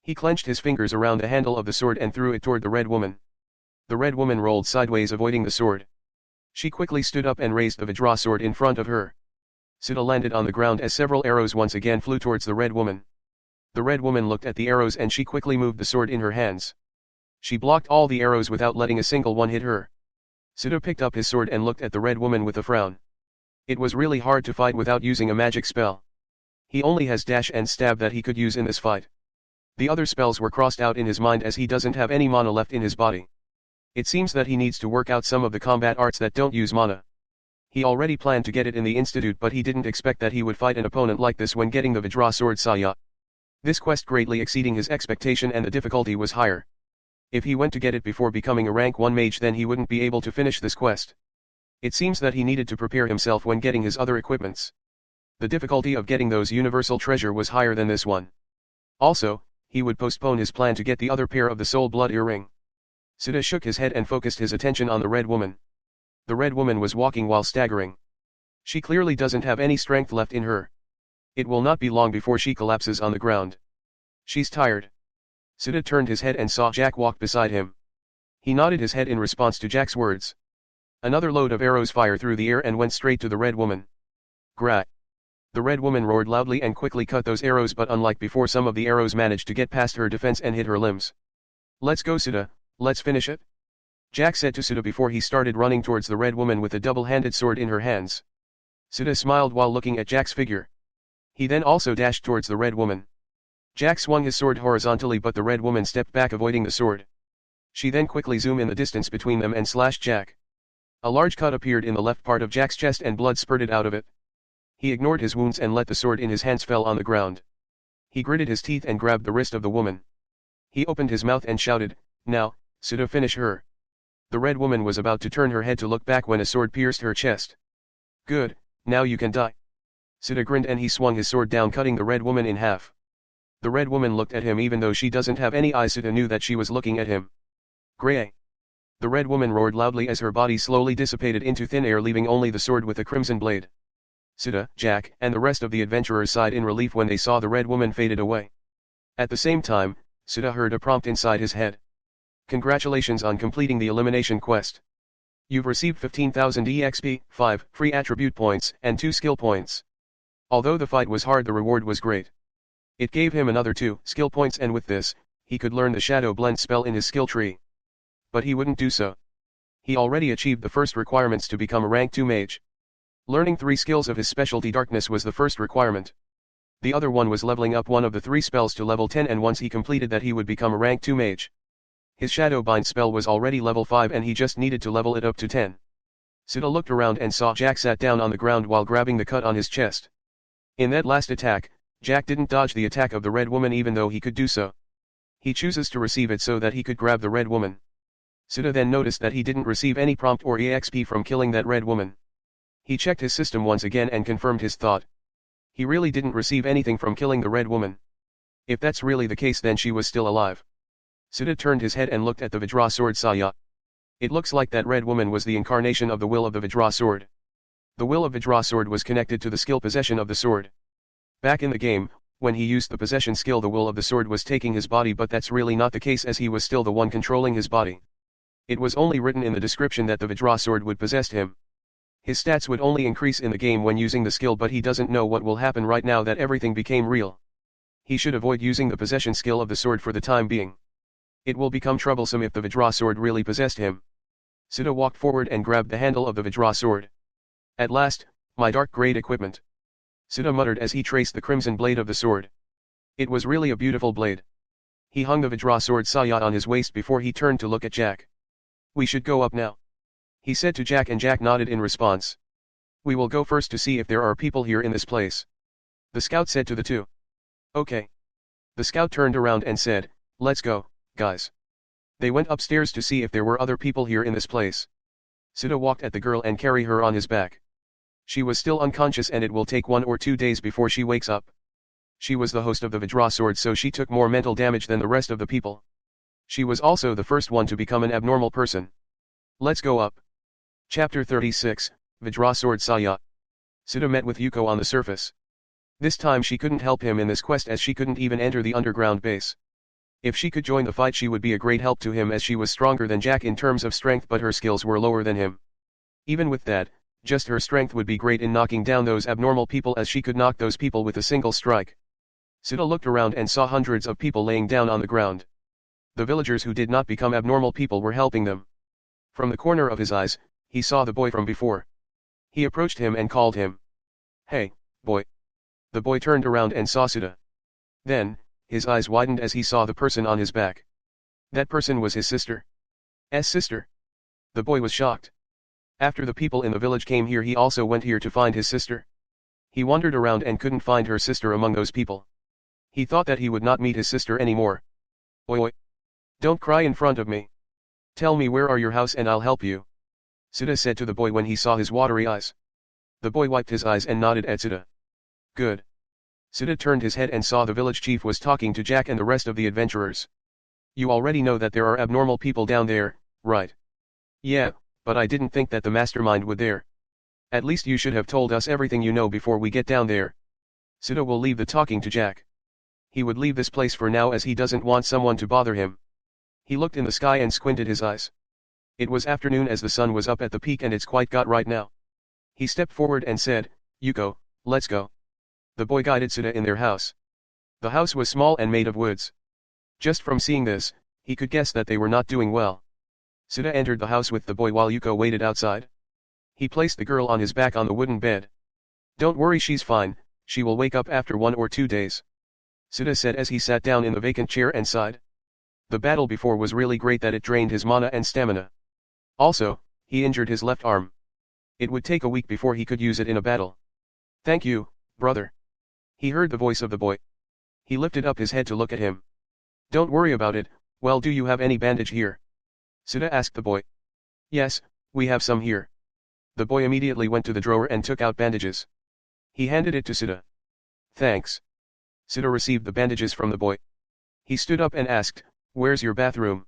He clenched his fingers around the handle of the sword and threw it toward the red woman. The red woman rolled sideways, avoiding the sword. She quickly stood up and raised the Vajra sword in front of her. Sita landed on the ground as several arrows once again flew towards the red woman. The red woman looked at the arrows and she quickly moved the sword in her hands. She blocked all the arrows without letting a single one hit her. Sita picked up his sword and looked at the red woman with a frown. It was really hard to fight without using a magic spell. He only has dash and stab that he could use in this fight. The other spells were crossed out in his mind as he doesn't have any mana left in his body. It seems that he needs to work out some of the combat arts that don't use mana. He already planned to get it in the institute, but he didn't expect that he would fight an opponent like this when getting the Vajra sword Saya. This quest greatly exceeding his expectation and the difficulty was higher. If he went to get it before becoming a rank 1 mage, then he wouldn't be able to finish this quest. It seems that he needed to prepare himself when getting his other equipments. The difficulty of getting those universal treasure was higher than this one. Also, he would postpone his plan to get the other pair of the soul blood earring. Sita shook his head and focused his attention on the red woman. The red woman was walking while staggering. She clearly doesn't have any strength left in her. It will not be long before she collapses on the ground. She's tired. Sita turned his head and saw Jack walk beside him. He nodded his head in response to Jack's words. Another load of arrows fired through the air and went straight to the red woman. Gra! The red woman roared loudly and quickly cut those arrows, but unlike before, some of the arrows managed to get past her defense and hit her limbs. Let's go, Sita, let's finish it. Jack said to Sita before he started running towards the red woman with a double-handed sword in her hands. Sita smiled while looking at Jack's figure. He then also dashed towards the red woman. Jack swung his sword horizontally, but the red woman stepped back, avoiding the sword. She then quickly zoomed in the distance between them and slashed Jack. A large cut appeared in the left part of Jack's chest and blood spurted out of it. He ignored his wounds and let the sword in his hands fell on the ground. He gritted his teeth and grabbed the wrist of the woman. He opened his mouth and shouted, "Now, Sita, finish her." The red woman was about to turn her head to look back when a sword pierced her chest. Good, now you can die. Sita grinned and he swung his sword down, cutting the red woman in half. The red woman looked at him. Even though she doesn't have any eyes, Sita knew that she was looking at him. Grey! The red woman roared loudly as her body slowly dissipated into thin air, leaving only the sword with the crimson blade. Sita, Jack, and the rest of the adventurers sighed in relief when they saw the red woman faded away. At the same time, Sita heard a prompt inside his head. Congratulations on completing the elimination quest. You've received 15,000 EXP, 5 free attribute points, and 2 skill points. Although the fight was hard, the reward was great. It gave him another 2 skill points, and with this, he could learn the Shadow Blend spell in his skill tree. But he wouldn't do so. He already achieved the first requirements to become a rank 2 mage. Learning 3 skills of his specialty Darkness was the first requirement. The other one was leveling up one of the 3 spells to level 10, and once he completed that he would become a rank 2 mage. His Shadow Bind spell was already level 5 and he just needed to level it up to 10. Sita looked around and saw Jack sat down on the ground while grabbing the cut on his chest. In that last attack, Jack didn't dodge the attack of the red woman even though he could do so. He chooses to receive it so that he could grab the red woman. Suda then noticed that he didn't receive any prompt or EXP from killing that red woman. He checked his system once again and confirmed his thought. He really didn't receive anything from killing the red woman. If that's really the case, then she was still alive. Suda turned his head and looked at the Vajra sword Saya. It looks like that red woman was the incarnation of the will of the Vajra sword. The will of Vajra sword was connected to the skill possession of the sword. Back in the game, when he used the possession skill, the will of the sword was taking his body, but that's really not the case, as he was still the one controlling his body. It was only written in the description that the Vajra sword would possess him. His stats would only increase in the game when using the skill, but he doesn't know what will happen right now that everything became real. He should avoid using the possession skill of the sword for the time being. It will become troublesome if the Vajra sword really possessed him. Suda walked forward and grabbed the handle of the Vajra sword. At last, my dark grade equipment. Suda muttered as he traced the crimson blade of the sword. It was really a beautiful blade. He hung the Vajra sword Saya on his waist before he turned to look at Jack. We should go up now, he said to Jack, and Jack nodded in response. We will go first to see if there are people here in this place, the scout said to the two. Okay. The scout turned around and said, let's go, guys. They went upstairs to see if there were other people here in this place. Suda walked at the girl and carried her on his back. She was still unconscious, and it will take 1 or 2 days before she wakes up. She was the host of the Vajra sword, so she took more mental damage than the rest of the people. She was also the first one to become an abnormal person. Let's go up. Chapter 36, Vajra sword Saya. Suda met with Yuko on the surface. This time she couldn't help him in this quest, as she couldn't even enter the underground base. If she could join the fight, she would be a great help to him, as she was stronger than Jack in terms of strength, but her skills were lower than him. Even with that, just her strength would be great in knocking down those abnormal people, as she could knock those people with a single strike. Suda looked around and saw hundreds of people laying down on the ground. The villagers who did not become abnormal people were helping them. From the corner of his eyes, he saw the boy from before. He approached him and called him. Hey, boy. The boy turned around and saw Suda. Then, his eyes widened as he saw the person on his back. That person was his sister. S sister. The boy was shocked. After the people in the village came here, he also went here to find his sister. He wandered around and couldn't find her sister among those people. He thought that he would not meet his sister anymore. Oi oi. Don't cry in front of me. Tell me where are your house and I'll help you, Suda said to the boy when he saw his watery eyes. The boy wiped his eyes and nodded at Suda. Good. Suda turned his head and saw the village chief was talking to Jack and the rest of the adventurers. You already know that there are abnormal people down there, right? Yeah, but I didn't think that the mastermind would there. At least you should have told us everything you know before we get down there. Suda will leave the talking to Jack. He would leave this place for now, as he doesn't want someone to bother him. He looked in the sky and squinted his eyes. It was afternoon, as the sun was up at the peak, and it's quite got right now. He stepped forward and said, Yuko, let's go. The boy guided Suda in their house. The house was small and made of woods. Just from seeing this, he could guess that they were not doing well. Suda entered the house with the boy while Yuko waited outside. He placed the girl on his back on the wooden bed. Don't worry, she's fine, she will wake up after 1 or 2 days, Suda said as he sat down in the vacant chair and sighed. The battle before was really great, that it drained his mana and stamina. Also, he injured his left arm. It would take a week before he could use it in a battle. Thank you, brother. He heard the voice of the boy. He lifted up his head to look at him. Don't worry about it. Well, do you have any bandage here? Suda asked the boy. Yes, we have some here. The boy immediately went to the drawer and took out bandages. He handed it to Suda. Thanks. Suda received the bandages from the boy. He stood up and asked, where's your bathroom?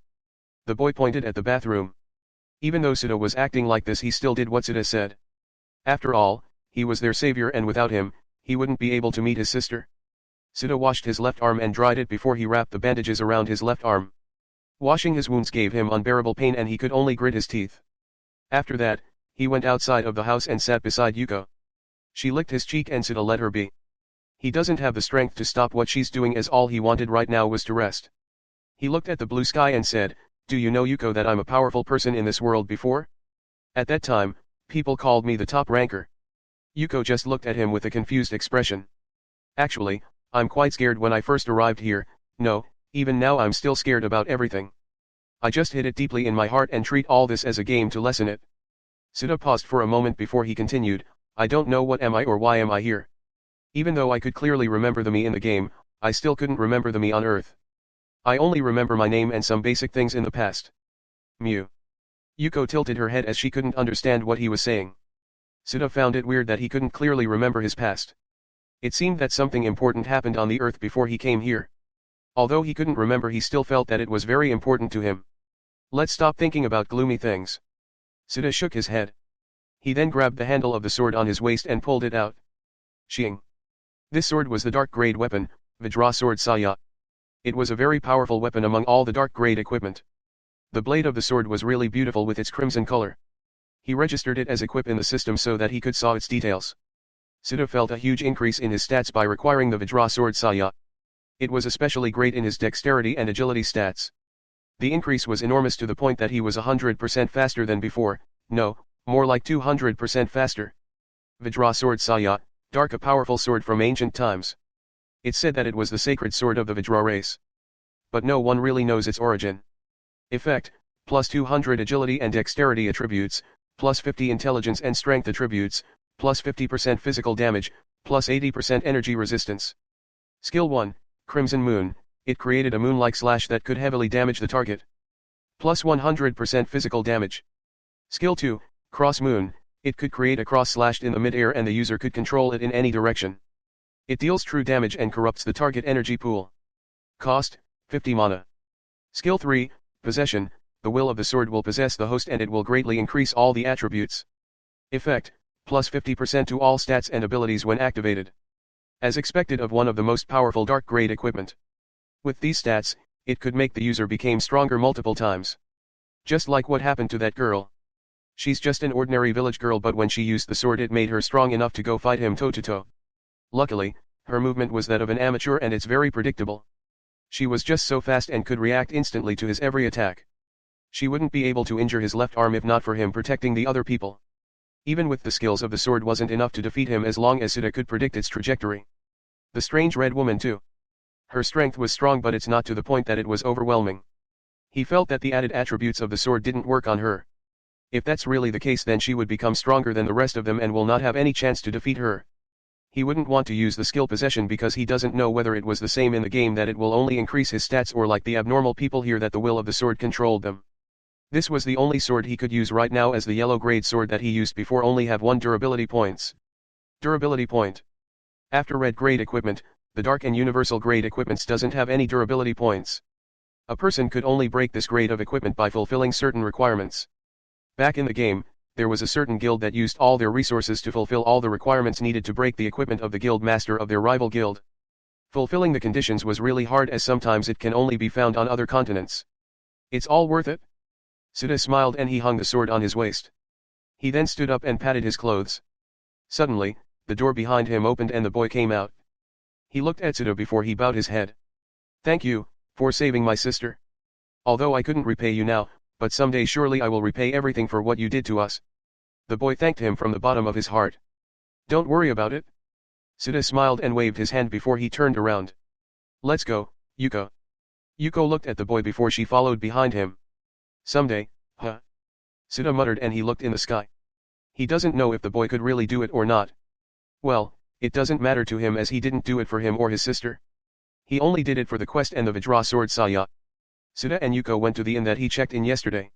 The boy pointed at the bathroom. Even though Suda was acting like this, he still did what Suda said. After all, he was their savior, and without him, he wouldn't be able to meet his sister. Suda washed his left arm and dried it before he wrapped the bandages around his left arm. Washing his wounds gave him unbearable pain, and he could only grit his teeth. After that, he went outside of the house and sat beside Yuko. She licked his cheek and Suda let her be. He doesn't have the strength to stop what she's doing, as all he wanted right now was to rest. He looked at the blue sky and said, do you know, Yuko, that I'm a powerful person in this world before? At that time, people called me the top ranker. Yuko just looked at him with a confused expression. Actually, I'm quite scared. When I first arrived here, no, even now I'm still scared about everything. I just hid it deeply in my heart and treat all this as a game to lessen it. Suda paused for a moment before he continued, I don't know what am I or why am I here. Even though I could clearly remember the me in the game, I still couldn't remember the me on Earth. I only remember my name and some basic things in the past. Mew. Yuko tilted her head as she couldn't understand what he was saying. Suda found it weird that he couldn't clearly remember his past. It seemed that something important happened on the earth before he came here. Although he couldn't remember, he still felt that it was very important to him. Let's stop thinking about gloomy things. Suda shook his head. He then grabbed the handle of the sword on his waist and pulled it out. Shing. This sword was the dark grade weapon, Vajra sword Saya. It was a very powerful weapon among all the dark grade equipment. The blade of the sword was really beautiful with its crimson color. He registered it as equip in the system so that he could saw its details. Suda felt a huge increase in his stats by requiring the Vajra sword Saya. It was especially great in his dexterity and agility stats. The increase was enormous to the point that he was 100% faster than before, no, more like 200% faster. Vajra sword Saya, dark, a powerful sword from ancient times. It's said that it was the sacred sword of the Vajra race. But no one really knows its origin. Effect, plus 200 agility and dexterity attributes, plus 50 intelligence and strength attributes, plus 50% physical damage, plus 80% energy resistance. Skill 1, Crimson Moon, it created a moon-like slash that could heavily damage the target. Plus 100% physical damage. Skill 2, Cross Moon, it could create a cross slashed in the mid-air and the user could control it in any direction. It deals true damage and corrupts the target energy pool. Cost, 50 mana. Skill 3, Possession, the will of the sword will possess the host and it will greatly increase all the attributes. Effect, plus 50% to all stats and abilities when activated. As expected of one of the most powerful dark grade equipment. With these stats, it could make the user become stronger multiple times. Just like what happened to that girl. She's just an ordinary village girl, but when she used the sword it made her strong enough to go fight him toe to toe. Luckily, her movement was that of an amateur and it's very predictable. She was just so fast and could react instantly to his every attack. She wouldn't be able to injure his left arm if not for him protecting the other people. Even with the skills of the sword wasn't enough to defeat him as long as Suda could predict its trajectory. The strange red woman too. Her strength was strong, but it's not to the point that it was overwhelming. He felt that the added attributes of the sword didn't work on her. If that's really the case, then she would become stronger than the rest of them and will not have any chance to defeat her. He wouldn't want to use the skill Possession because he doesn't know whether it was the same in the game that it will only increase his stats or like the abnormal people here that the will of the sword controlled them. This was the only sword he could use right now, as the yellow grade sword that he used before only have 1 durability points. Durability point. After red grade equipment, the dark and universal grade equipments doesn't have any durability points. A person could only break this grade of equipment by fulfilling certain requirements. Back in the game, there was a certain guild that used all their resources to fulfill all the requirements needed to break the equipment of the guild master of their rival guild. Fulfilling the conditions was really hard, as sometimes it can only be found on other continents. It's all worth it? Suda smiled and he hung the sword on his waist. He then stood up and patted his clothes. Suddenly, the door behind him opened and the boy came out. He looked at Suda before he bowed his head. Thank you, for saving my sister. Although I couldn't repay you now, but someday surely I will repay everything for what you did to us. The boy thanked him from the bottom of his heart. Don't worry about it. Suda smiled and waved his hand before he turned around. Let's go, Yuko. Yuko looked at the boy before she followed behind him. Someday, huh? Suda muttered and he looked in the sky. He doesn't know if the boy could really do it or not. Well, it doesn't matter to him as he didn't do it for him or his sister. He only did it for the quest and the Vajra sword Saya. Suda and Yuko went to the inn that he checked in yesterday.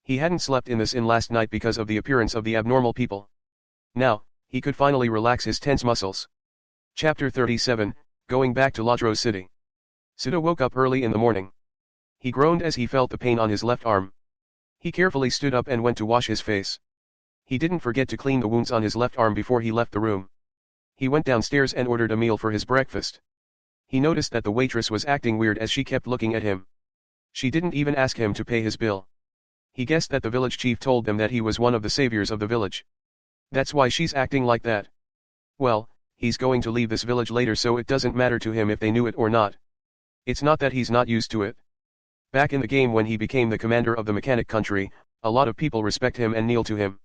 He hadn't slept in this inn last night because of the appearance of the abnormal people. Now, he could finally relax his tense muscles. Chapter 37, Going back to Lajro City. Suda woke up early in the morning. He groaned as he felt the pain on his left arm. He carefully stood up and went to wash his face. He didn't forget to clean the wounds on his left arm before he left the room. He went downstairs and ordered a meal for his breakfast. He noticed that the waitress was acting weird as she kept looking at him. She didn't even ask him to pay his bill. He guessed that the village chief told them that he was one of the saviors of the village. That's why she's acting like that. Well, he's going to leave this village later, so it doesn't matter to him if they knew it or not. It's not that he's not used to it. Back in the game when he became the commander of the mechanic country, a lot of people respect him and kneel to him.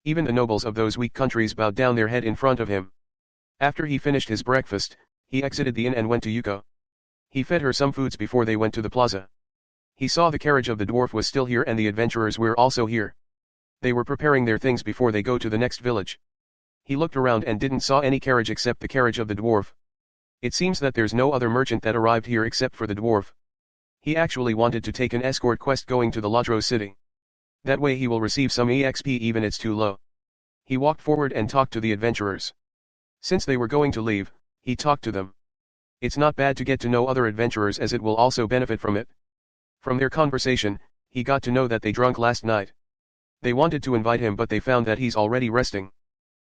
Even the nobles of those weak countries bowed down their head in front of him. After he finished his breakfast, he exited the inn and went to Yuko. He fed her some foods before they went to the plaza. He saw the carriage of the dwarf was still here and the adventurers were also here. They were preparing their things before they go to the next village. He looked around and didn't saw any carriage except the carriage of the dwarf. It seems that there's no other merchant that arrived here except for the dwarf. He actually wanted to take an escort quest going to the Lodro city. That way he will receive some EXP even it's too low. He walked forward and talked to the adventurers. Since they were going to leave, he talked to them. It's not bad to get to know other adventurers as it will also benefit from it. From their conversation, he got to know that they drunk last night. They wanted to invite him but they found that he's already resting.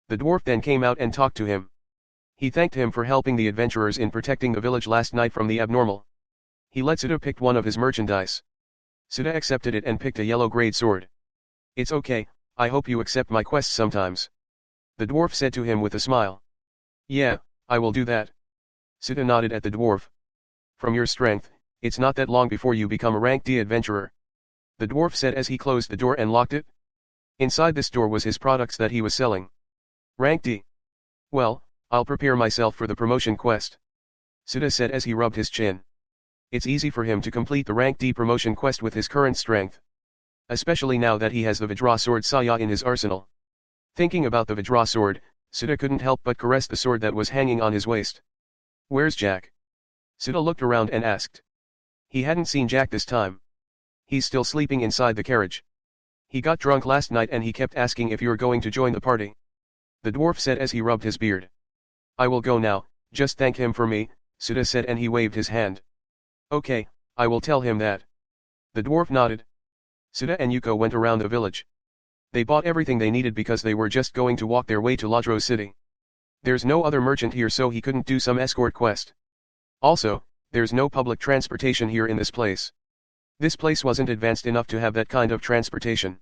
The dwarf then came out and talked to him. He thanked him for helping the adventurers in protecting the village last night from the abnormal. He let Suda pick one of his merchandise. Suda accepted it and picked a yellow-grade sword. It's okay, I hope you accept my quests sometimes. The dwarf said to him with a smile. Yeah, I will do that. Suda nodded at the dwarf. From your strength, it's not that long before you become a rank D adventurer. The dwarf said as he closed the door and locked it. Inside this door was his products that he was selling. Rank D. Well, I'll prepare myself for the promotion quest. Suda said as he rubbed his chin. It's easy for him to complete the rank D promotion quest with his current strength. Especially now that he has the Vajra sword Saya in his arsenal. Thinking about the Vajra sword, Suda couldn't help but caress the sword that was hanging on his waist. Where's Jack? Suda looked around and asked. He hadn't seen Jack this time. He's still sleeping inside the carriage. He got drunk last night and he kept asking if you're going to join the party. The dwarf said as he rubbed his beard. I will go now, just thank him for me, Suda said and he waved his hand. Okay, I will tell him that. The dwarf nodded. Suda and Yuko went around the village. They bought everything they needed because they were just going to walk their way to Lodro city. There's no other merchant here so he couldn't do some escort quest. Also, there's no public transportation here in this place. This place wasn't advanced enough to have that kind of transportation.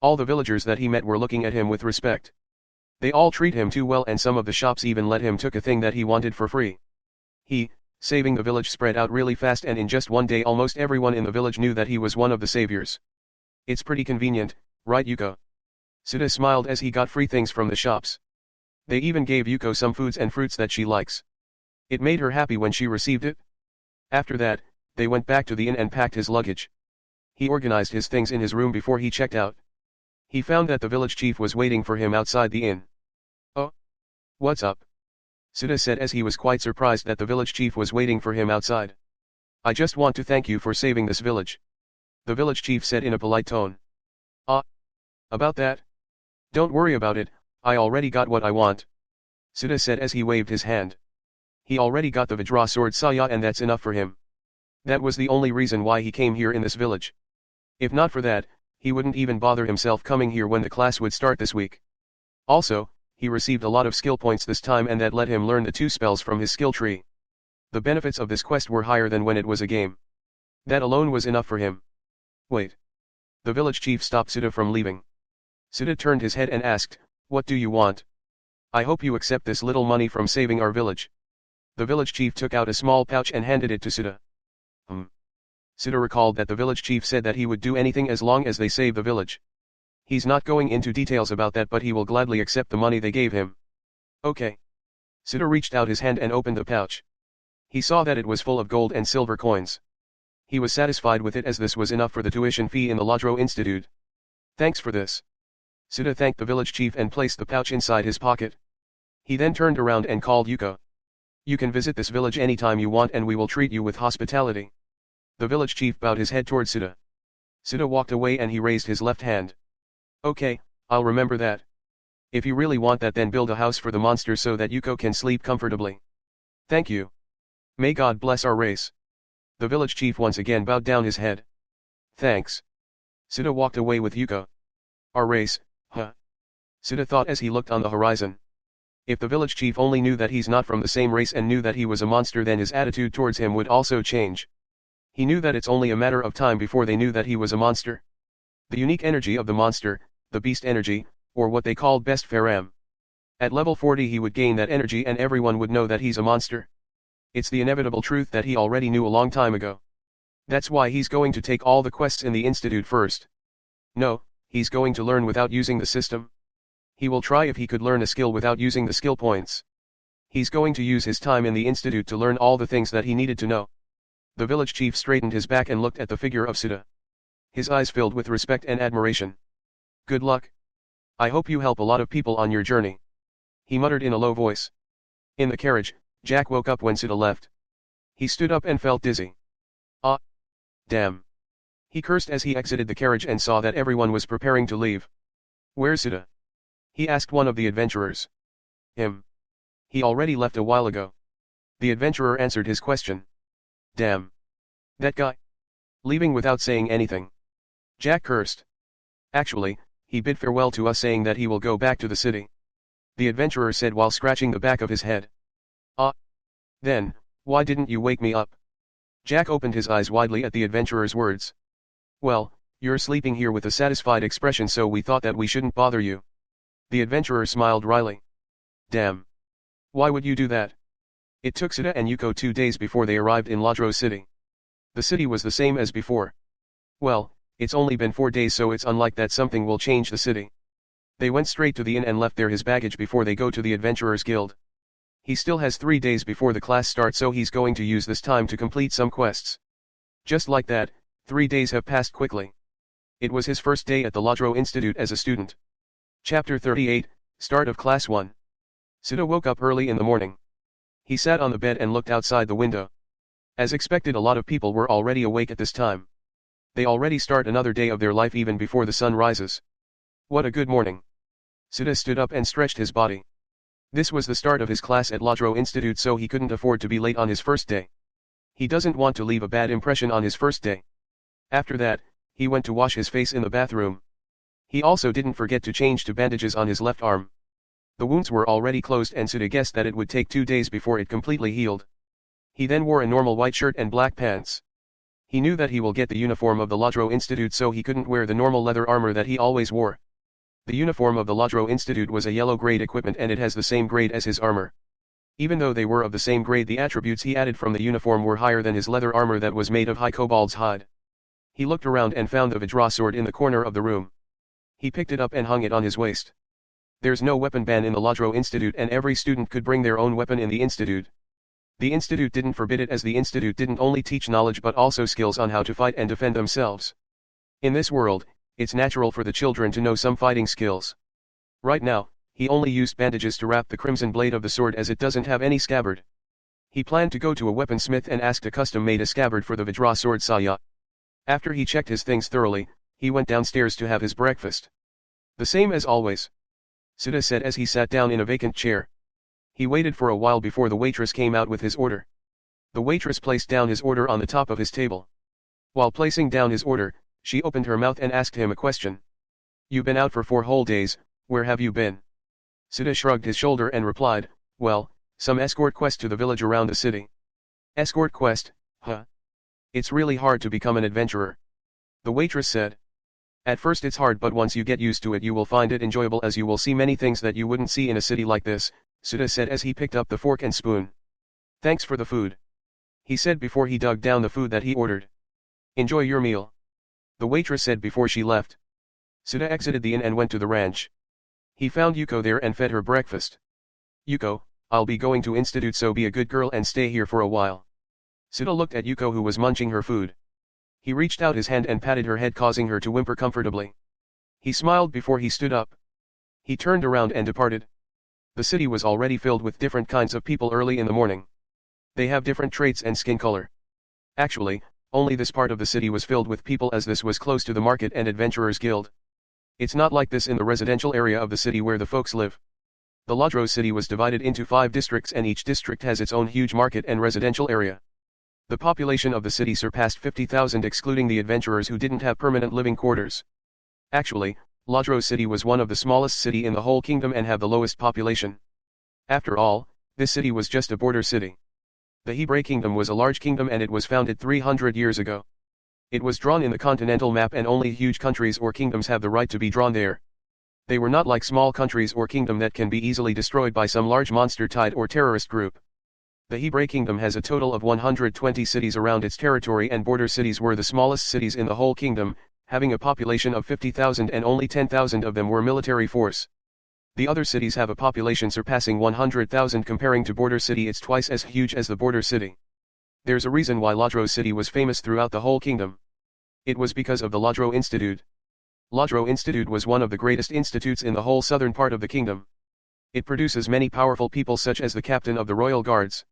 All the villagers that he met were looking at him with respect. They all treat him too well and some of the shops even let him took a thing that he wanted for free. Saving the village spread out really fast and in just one day almost everyone in the village knew that he was one of the saviors. It's pretty convenient, right Yuko? Suda smiled as he got free things from the shops. They even gave Yuko some foods and fruits that she likes. It made her happy when she received it. After that, they went back to the inn and packed his luggage. He organized his things in his room before he checked out. He found that the village chief was waiting for him outside the inn. Oh? What's up? Suda said as he was quite surprised that the village chief was waiting for him outside. I just want to thank you for saving this village. The village chief said in a polite tone. About that? Don't worry about it, I already got what I want. Suda said as he waved his hand. He already got the Vajra sword Saya and that's enough for him. That was the only reason why he came here in this village. If not for that, he wouldn't even bother himself coming here when the class would start this week. Also, he received a lot of skill points this time and that let him learn the 2 spells from his skill tree. The benefits of this quest were higher than when it was a game. That alone was enough for him. Wait. The village chief stopped Suda from leaving. Suda turned his head and asked, what do you want? I hope you accept this little money from saving our village. The village chief took out a small pouch and handed it to Suda. Suda recalled that the village chief said that he would do anything as long as they save the village. He's not going into details about that but he will gladly accept the money they gave him. Okay. Suda reached out his hand and opened the pouch. He saw that it was full of gold and silver coins. He was satisfied with it as this was enough for the tuition fee in the Lodro Institute. Thanks for this. Suda thanked the village chief and placed the pouch inside his pocket. He then turned around and called Yuko. You can visit this village anytime you want and we will treat you with hospitality. The village chief bowed his head toward Suda. Suda walked away and he raised his left hand. Okay, I'll remember that. If you really want that then build a house for the monster so that Yuko can sleep comfortably. Thank you. May God bless our race. The village chief once again bowed down his head. Thanks. Suda walked away with Yuko. Our race, huh? Suda thought as he looked on the horizon. If the village chief only knew that he's not from the same race and knew that he was a monster then his attitude towards him would also change. He knew that it's only a matter of time before they knew that he was a monster. The unique energy of the monster, the beast energy, or what they called best Faram. At level 40 he would gain that energy and everyone would know that he's a monster. It's the inevitable truth that he already knew a long time ago. That's why he's going to take all the quests in the institute first. No, he's going to learn without using the system. He will try if he could learn a skill without using the skill points. He's going to use his time in the institute to learn all the things that he needed to know. The village chief straightened his back and looked at the figure of Suda. His eyes filled with respect and admiration. Good luck. I hope you help a lot of people on your journey. He muttered in a low voice. In the carriage, Jack woke up when Suda left. He stood up and felt dizzy. Ah. Damn. He cursed as he exited the carriage and saw that everyone was preparing to leave. Where's Suda? He asked one of the adventurers. Him. He already left a while ago. The adventurer answered his question. Damn. That guy. Leaving without saying anything. Jack cursed. Actually, he bid farewell to us saying that he will go back to the city. The adventurer said while scratching the back of his head. Ah. Then, why didn't you wake me up? Jack opened his eyes widely at the adventurer's words. Well, you're sleeping here with a satisfied expression, so we thought that we shouldn't bother you. The adventurer smiled wryly. Damn. Why would you do that? It took Suda and Yuko 2 days before they arrived in Lodro City. The city was the same as before. Well, it's only been 4 days, so it's unlike that something will change the city. They went straight to the inn and left there his baggage before they go to the Adventurers Guild. He still has 3 days before the class starts, so he's going to use this time to complete some quests. Just like that, 3 days have passed quickly. It was his first day at the Lodro Institute as a student. Chapter 38, Start of Class 1. Suda woke up early in the morning. He sat on the bed and looked outside the window. As expected, a lot of people were already awake at this time. They already start another day of their life even before the sun rises. What a good morning. Suda stood up and stretched his body. This was the start of his class at Lodro Institute, so he couldn't afford to be late on his first day. He doesn't want to leave a bad impression on his first day. After that, he went to wash his face in the bathroom. He also didn't forget to change to bandages on his left arm. The wounds were already closed and Suda guessed that it would take 2 days before it completely healed. He then wore a normal white shirt and black pants. He knew that he will get the uniform of the Lodro Institute, so he couldn't wear the normal leather armor that he always wore. The uniform of the Lodro Institute was a yellow grade equipment and it has the same grade as his armor. Even though they were of the same grade, the attributes he added from the uniform were higher than his leather armor that was made of high kobold's hide. He looked around and found the Vajra sword in the corner of the room. He picked it up and hung it on his waist. There's no weapon ban in the Lodro Institute and every student could bring their own weapon in the institute. The institute didn't forbid it, as the institute didn't only teach knowledge but also skills on how to fight and defend themselves. In this world, it's natural for the children to know some fighting skills. Right now, he only used bandages to wrap the crimson blade of the sword as it doesn't have any scabbard. He planned to go to a weaponsmith and asked a custom-made scabbard for the Vajra sword Saya. After he checked his things thoroughly, he went downstairs to have his breakfast. The same as always. Suda said as he sat down in a vacant chair. He waited for a while before the waitress came out with his order. The waitress placed down his order on the top of his table. While placing down his order, she opened her mouth and asked him a question. You've been out for 4 whole days, where have you been? Suda shrugged his shoulder and replied, well, some escort quest to the village around the city. Escort quest, huh? It's really hard to become an adventurer. The waitress said. At first it's hard, but once you get used to it you will find it enjoyable, as you will see many things that you wouldn't see in a city like this, Suda said as he picked up the fork and spoon. Thanks for the food. He said before he dug down the food that he ordered. Enjoy your meal. The waitress said before she left. Suda exited the inn and went to the ranch. He found Yuko there and fed her breakfast. Yuko, I'll be going to institute, so be a good girl and stay here for a while. Suda looked at Yuko, who was munching her food. He reached out his hand and patted her head, causing her to whimper comfortably. He smiled before he stood up. He turned around and departed. The city was already filled with different kinds of people early in the morning. They have different traits and skin color. Actually, only this part of the city was filled with people, as this was close to the market and adventurers guild. It's not like this in the residential area of the city where the folks live. The Lodro city was divided into 5 districts and each district has its own huge market and residential area. The population of the city surpassed 50,000, excluding the adventurers who didn't have permanent living quarters. Actually, Lodro City was one of the smallest city in the whole kingdom and have the lowest population. After all, this city was just a border city. The Hebre Kingdom was a large kingdom and it was founded 300 years ago. It was drawn in the continental map and only huge countries or kingdoms have the right to be drawn there. They were not like small countries or kingdom that can be easily destroyed by some large monster tide or terrorist group. The Hebre Kingdom has a total of 120 cities around its territory, and border cities were the smallest cities in the whole kingdom, having a population of 50,000 and only 10,000 of them were military force. The other cities have a population surpassing 100,000. Comparing to border city, it's twice as huge as the border city. There's a reason why Lodro City was famous throughout the whole kingdom. It was because of the Lodro Institute. Lodro Institute was one of the greatest institutes in the whole southern part of the kingdom. It produces many powerful people such as the captain of the royal guards.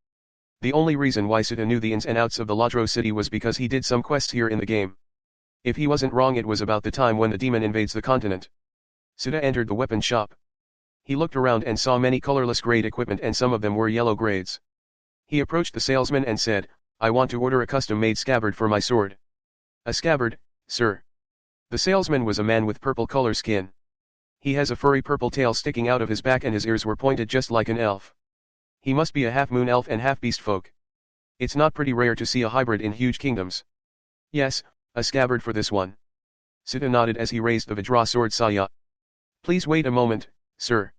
The only reason why Suda knew the ins and outs of the Ladro city was because he did some quests here in the game. If he wasn't wrong, it was about the time when the demon invades the continent. Suda entered the weapon shop. He looked around and saw many colorless grade equipment, and some of them were yellow grades. He approached the salesman and said, "I want to order a custom-made scabbard for my sword." "A scabbard, sir?" The salesman was a man with purple color skin. He has a furry purple tail sticking out of his back and his ears were pointed just like an elf. He must be a half-moon elf and half-beast folk. It's not pretty rare to see a hybrid in huge kingdoms. "Yes, a scabbard for this one." Suda nodded as he raised the Vajra sword Saya. "Please wait a moment, sir,"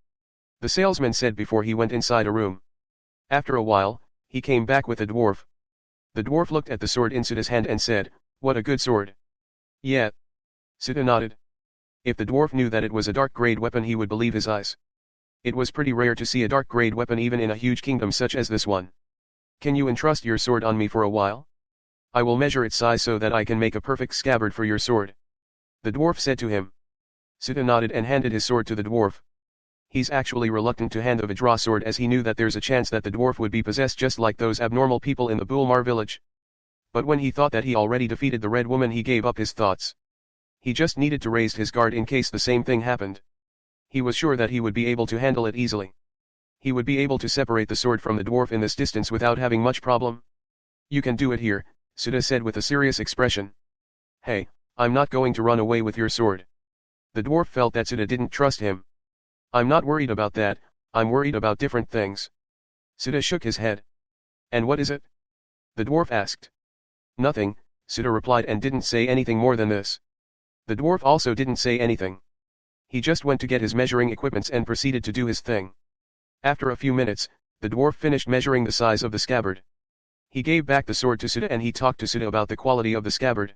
the salesman said before he went inside a room. After a while, he came back with a dwarf. The dwarf looked at the sword in Suda's hand and said, "What a good sword." "Yeah." Suda nodded. If the dwarf knew that it was a dark grade weapon, he would believe his eyes. It was pretty rare to see a dark grade weapon even in a huge kingdom such as this one. "Can you entrust your sword on me for a while? I will measure its size so that I can make a perfect scabbard for your sword," the dwarf said to him. Suda nodded and handed his sword to the dwarf. He's actually reluctant to hand the Vajra sword as he knew that there's a chance that the dwarf would be possessed just like those abnormal people in the Bulmar village. But when he thought that he already defeated the red woman, he gave up his thoughts. He just needed to raise his guard in case the same thing happened. He was sure that he would be able to handle it easily. He would be able to separate the sword from the dwarf in this distance without having much problem. "You can do it here," Suda said with a serious expression. "Hey, I'm not going to run away with your sword." The dwarf felt that Suda didn't trust him. "I'm not worried about that, I'm worried about different things." Suda shook his head. "And what is it?" the dwarf asked. "Nothing," Suda replied and didn't say anything more than this. The dwarf also didn't say anything. He just went to get his measuring equipments and proceeded to do his thing. After a few minutes, the dwarf finished measuring the size of the scabbard. He gave back the sword to Suda and he talked to Suda about the quality of the scabbard.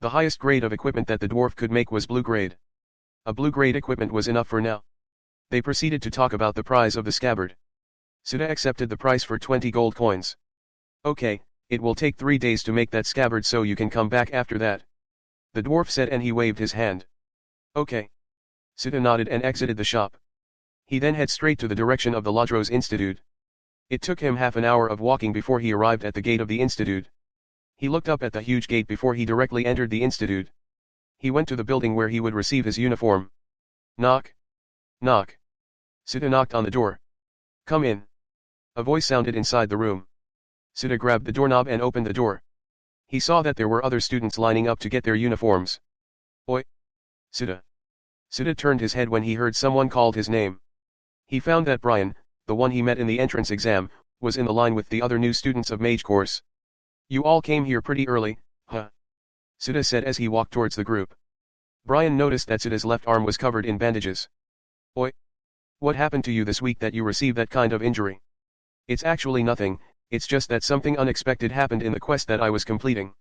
The highest grade of equipment that the dwarf could make was blue grade. A blue grade equipment was enough for now. They proceeded to talk about the price of the scabbard. Suda accepted the price for 20 gold coins. "Okay, it will take 3 days to make that scabbard, so you can come back after that," the dwarf said and he waved his hand. "Okay." Suda nodded and exited the shop. He then headed straight to the direction of the Ladros Institute. It took him half an hour of walking before he arrived at the gate of the institute. He looked up at the huge gate before he directly entered the institute. He went to the building where he would receive his uniform. Knock. Knock. Suda knocked on the door. "Come in." A voice sounded inside the room. Suda grabbed the doorknob and opened the door. He saw that there were other students lining up to get their uniforms. "Oi. Suda." Suda turned his head when he heard someone called his name. He found that Brian, the one he met in the entrance exam, was in the line with the other new students of mage course. "You all came here pretty early, huh?" Suda said as he walked towards the group. Brian noticed that Suda's left arm was covered in bandages. "Oi. What happened to you this week that you received that kind of injury?" "It's actually nothing, it's just that something unexpected happened in the quest that I was completing."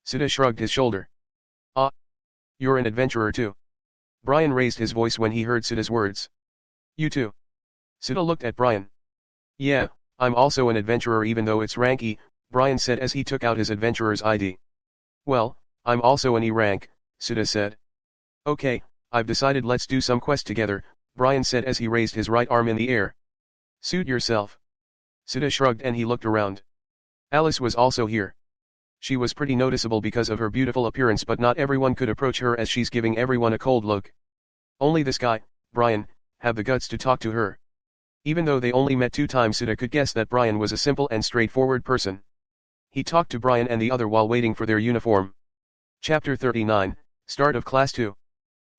Suda shrugged his shoulder. "Ah. You're an adventurer too?" Brian raised his voice when he heard Suda's words. "You too?" Suda looked at Brian. "Yeah, I'm also an adventurer even though it's rank E," Brian said as he took out his adventurer's ID. "Well, I'm also an E rank," Suda said. "Okay, I've decided let's do some quest together," Brian said as he raised his right arm in the air. "Suit yourself." Suda shrugged and he looked around. Alice was also here. She was pretty noticeable because of her beautiful appearance, but not everyone could approach her as she's giving everyone a cold look. Only this guy, Brian, had the guts to talk to her. Even though they only met 2 times, Suda could guess that Brian was a simple and straightforward person. He talked to Brian and the other while waiting for their uniform. Chapter 39, Start of Class 2.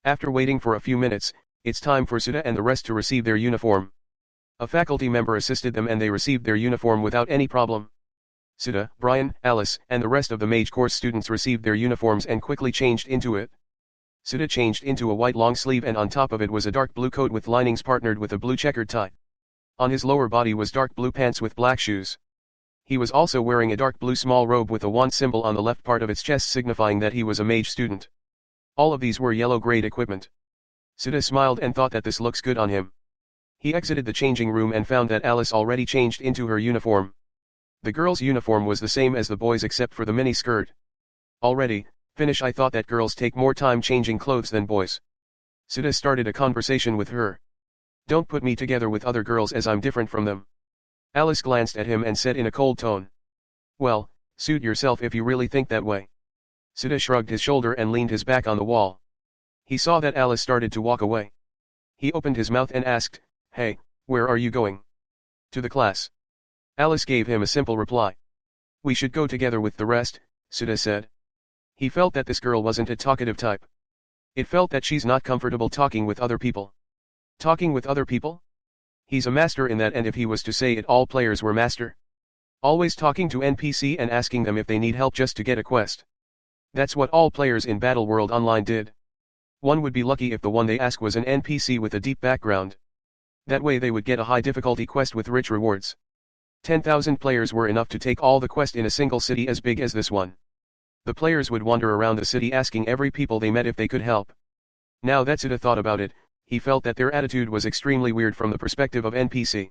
After waiting for a few minutes, it's time for Suda and the rest to receive their uniform. A faculty member assisted them and they received their uniform without any problem. Suda, Brian, Alice, and the rest of the mage course students received their uniforms and quickly changed into it. Suda changed into a white long sleeve and on top of it was a dark blue coat with linings partnered with a blue checkered tie. On his lower body was dark blue pants with black shoes. He was also wearing a dark blue small robe with a wand symbol on the left part of its chest signifying that he was a mage student. All of these were yellow grade equipment. Suda smiled and thought that this looks good on him. He exited the changing room and found that Alice already changed into her uniform. The girl's uniform was the same as the boys except for the mini skirt. "Already, finish. I thought that girls take more time changing clothes than boys." Suda started a conversation with her. "Don't put me together with other girls as I'm different from them." Alice glanced at him and said in a cold tone. Well, suit yourself if you really think that way. Sudha shrugged his shoulder and leaned his back on the wall. He saw that Alice started to walk away. He opened his mouth and asked, Hey, where are you going? To the class. Alice gave him a simple reply. We should go together with the rest, Sudha said. He felt that this girl wasn't a talkative type. It felt that she's not comfortable talking with other people. Talking with other people? He's a master in that, and if he was to say it, all players were master. Always talking to NPC and asking them if they need help just to get a quest. That's what all players in Battle World Online did. One would be lucky if the one they ask was an NPC with a deep background. That way they would get a high difficulty quest with rich rewards. 10,000 players were enough to take all the quest in a single city as big as this one. The players would wander around the city asking every people they met if they could help. Now that Sudha thought about it, he felt that their attitude was extremely weird from the perspective of NPC.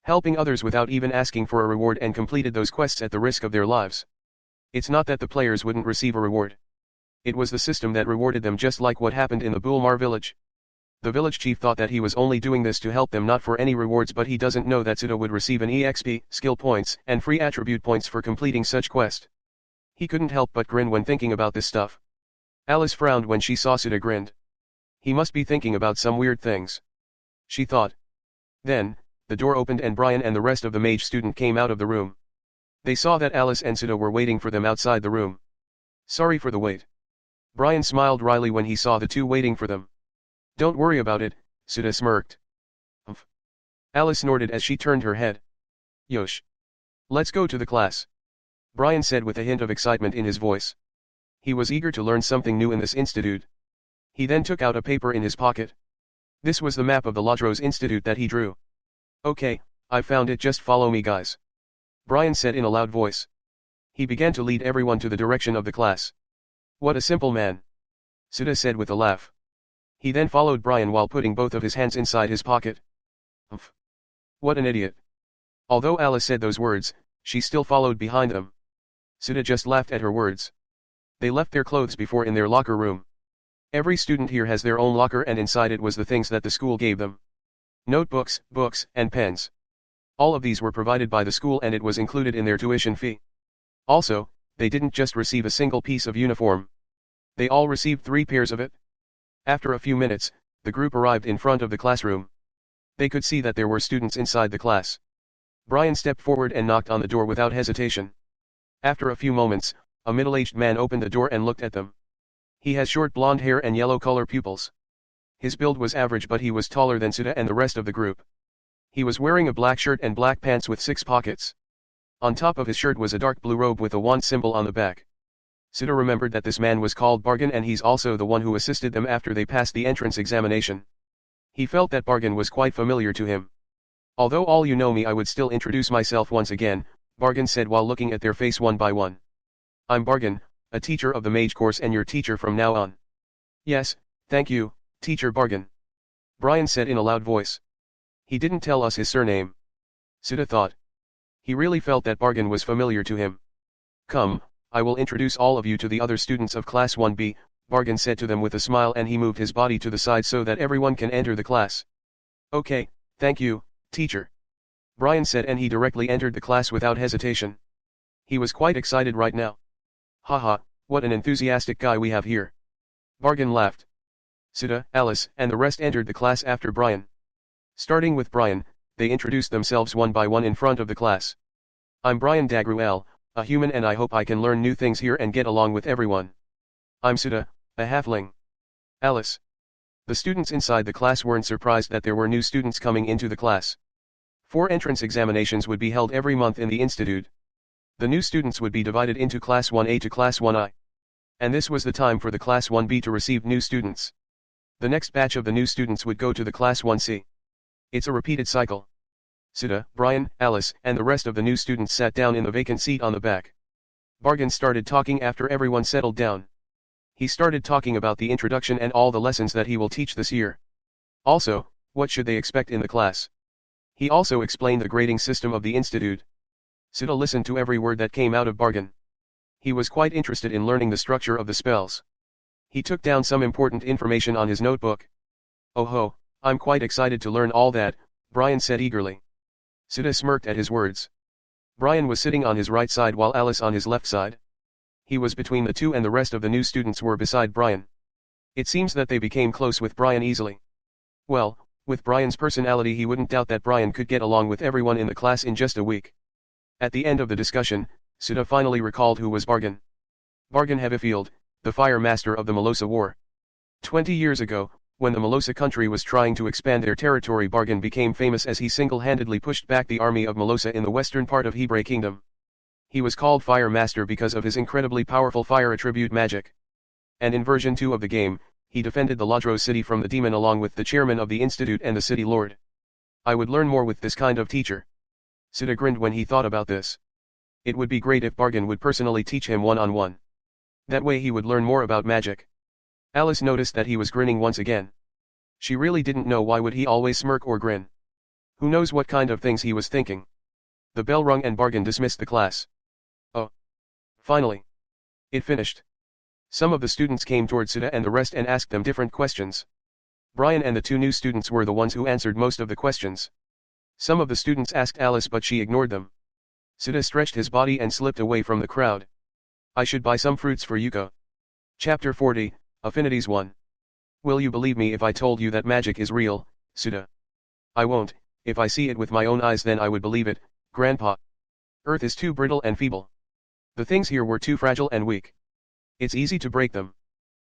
Helping others without even asking for a reward and completed those quests at the risk of their lives. It's not that the players wouldn't receive a reward. It was the system that rewarded them, just like what happened in the Bulmar village. The village chief thought that he was only doing this to help them, not for any rewards, but he doesn't know that Sudha would receive an EXP, skill points, and free attribute points for completing such quest. He couldn't help but grin when thinking about this stuff. Alice frowned when she saw Sudha grinned. He must be thinking about some weird things, she thought. Then, the door opened and Brian and the rest of the mage student came out of the room. They saw that Alice and Sudha were waiting for them outside the room. Sorry for the wait. Brian smiled wryly when he saw the two waiting for them. Don't worry about it, Sudha smirked. Umph. Alice snorted as she turned her head. Yosh. Let's go to the class, Brian said with a hint of excitement in his voice. He was eager to learn something new in this institute. He then took out a paper in his pocket. This was the map of the Ladros Institute that he drew. Okay, I found it, just follow me guys, Brian said in a loud voice. He began to lead everyone to the direction of the class. What a simple man, Sudha said with a laugh. He then followed Brian while putting both of his hands inside his pocket. Umph. What an idiot. Although Alice said those words, she still followed behind them. Sudha just laughed at her words. They left their clothes before in their locker room. Every student here has their own locker, and inside it was the things that the school gave them. Notebooks, books, and pens. All of these were provided by the school and it was included in their tuition fee. Also, they didn't just receive a single piece of uniform. They all received 3 pairs of it. After a few minutes, the group arrived in front of the classroom. They could see that there were students inside the class. Brian stepped forward and knocked on the door without hesitation. After a few moments, a middle-aged man opened the door and looked at them. He has short blonde hair and yellow color pupils. His build was average, but he was taller than Sudha and the rest of the group. He was wearing a black shirt and black pants with 6 pockets. On top of his shirt was a dark blue robe with a wand symbol on the back. Sudha remembered that this man was called Bargain, and he's also the one who assisted them after they passed the entrance examination. He felt that Bargain was quite familiar to him. Although all you know me, I would still introduce myself once again, Bargain said while looking at their face one by one. I'm Bargain, a teacher of the mage course and your teacher from now on. Yes, thank you, Teacher Bargain, Brian said in a loud voice. He didn't tell us his surname, Sudha thought. He really felt that Bargain was familiar to him. Come, I will introduce all of you to the other students of Class 1B, Bargain said to them with a smile, and he moved his body to the side so that everyone can enter the class. Okay, thank you, teacher, Brian said, and he directly entered the class without hesitation. He was quite excited right now. Haha, what an enthusiastic guy we have here. Bargain laughed. Sudha, Alice, and the rest entered the class after Brian. Starting with Brian, they introduced themselves one by one in front of the class. I'm Brian Dagruel, a human, and I hope I can learn new things here and get along with everyone. I'm Sudha, a halfling. Alice. The students inside the class weren't surprised that there were new students coming into the class. 4 entrance examinations would be held every month in the institute. The new students would be divided into Class 1A to Class 1I. And this was the time for the Class 1B to receive new students. The next batch of the new students would go to the Class 1C. It's a repeated cycle. Sudha, Brian, Alice, and the rest of the new students sat down in the vacant seat on the back. Bargain started talking after everyone settled down. He started talking about the introduction and all the lessons that he will teach this year. Also, what should they expect in the class. He also explained the grading system of the institute. Sudha listened to every word that came out of Bargain. He was quite interested in learning the structure of the spells. He took down some important information on his notebook. Oh ho, I'm quite excited to learn all that, Brian said eagerly. Suda smirked at his words. Brian was sitting on his right side while Alice on his left side. He was between the two and the rest of the new students were beside Brian. It seems that they became close with Brian easily. Well, with Brian's personality he wouldn't doubt that Brian could get along with everyone in the class in just a week. At the end of the discussion, Suda finally recalled who was Bargain. Bargain Heavyfield, the fire master of the Malosa War. 20 years ago, when the Malosa country was trying to expand their territory, Bargain became famous as he single-handedly pushed back the army of Malosa in the western part of Hebre Kingdom. He was called Fire Master because of his incredibly powerful fire attribute magic. And in version 2 of the game, he defended the Lodro city from the demon along with the chairman of the institute and the city lord. I would learn more with this kind of teacher. Suda grinned when he thought about this. It would be great if Bargain would personally teach him one-on-one. That way he would learn more about magic. Alice noticed that he was grinning once again. She really didn't know why would he always smirk or grin. Who knows what kind of things he was thinking. The bell rung and Bargain dismissed the class. Oh. Finally. It finished. Some of the students came toward Suda and the rest and asked them different questions. Brian and the two new students were the ones who answered most of the questions. Some of the students asked Alice but she ignored them. Suda stretched his body and slipped away from the crowd. I should buy some fruits for Yuko. Chapter 40, Affinities 1. Will you believe me if I told you that magic is real, Suda? I won't. If I see it with my own eyes then I would believe it, Grandpa. Earth is too brittle and feeble. The things here were too fragile and weak. It's easy to break them.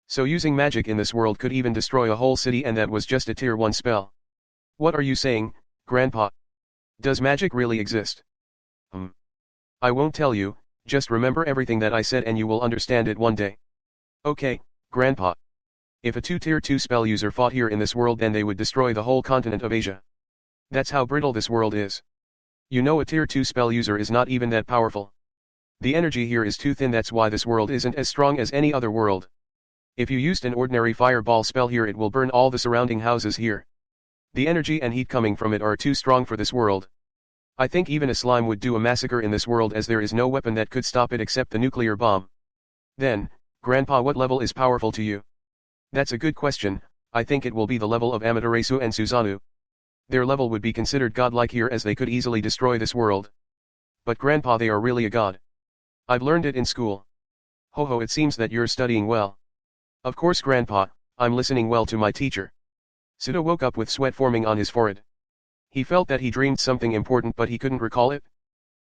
So using magic in this world could even destroy a whole city, and that was just a tier 1 spell. What are you saying, Grandpa? Does magic really exist? I won't tell you, just remember everything that I said and you will understand it one day. Okay, Grandpa. If a tier 2 spell user fought here in this world then they would destroy the whole continent of Asia. That's how brittle this world is. You know a tier 2 spell user is not even that powerful. The energy here is too thin, that's why this world isn't as strong as any other world. If you used an ordinary fireball spell here it will burn all the surrounding houses here. The energy and heat coming from it are too strong for this world. I think even a slime would do a massacre in this world as there is no weapon that could stop it except the nuclear bomb. Then, Grandpa, what level is powerful to you? That's a good question. I think it will be the level of Amaterasu and Susanoo. Their level would be considered godlike here as they could easily destroy this world. But Grandpa, they are really a god. I've learned it in school. Ho ho, it seems that you're studying well. Of course Grandpa, I'm listening well to my teacher. Suda woke up with sweat forming on his forehead. He felt that he dreamed something important but he couldn't recall it.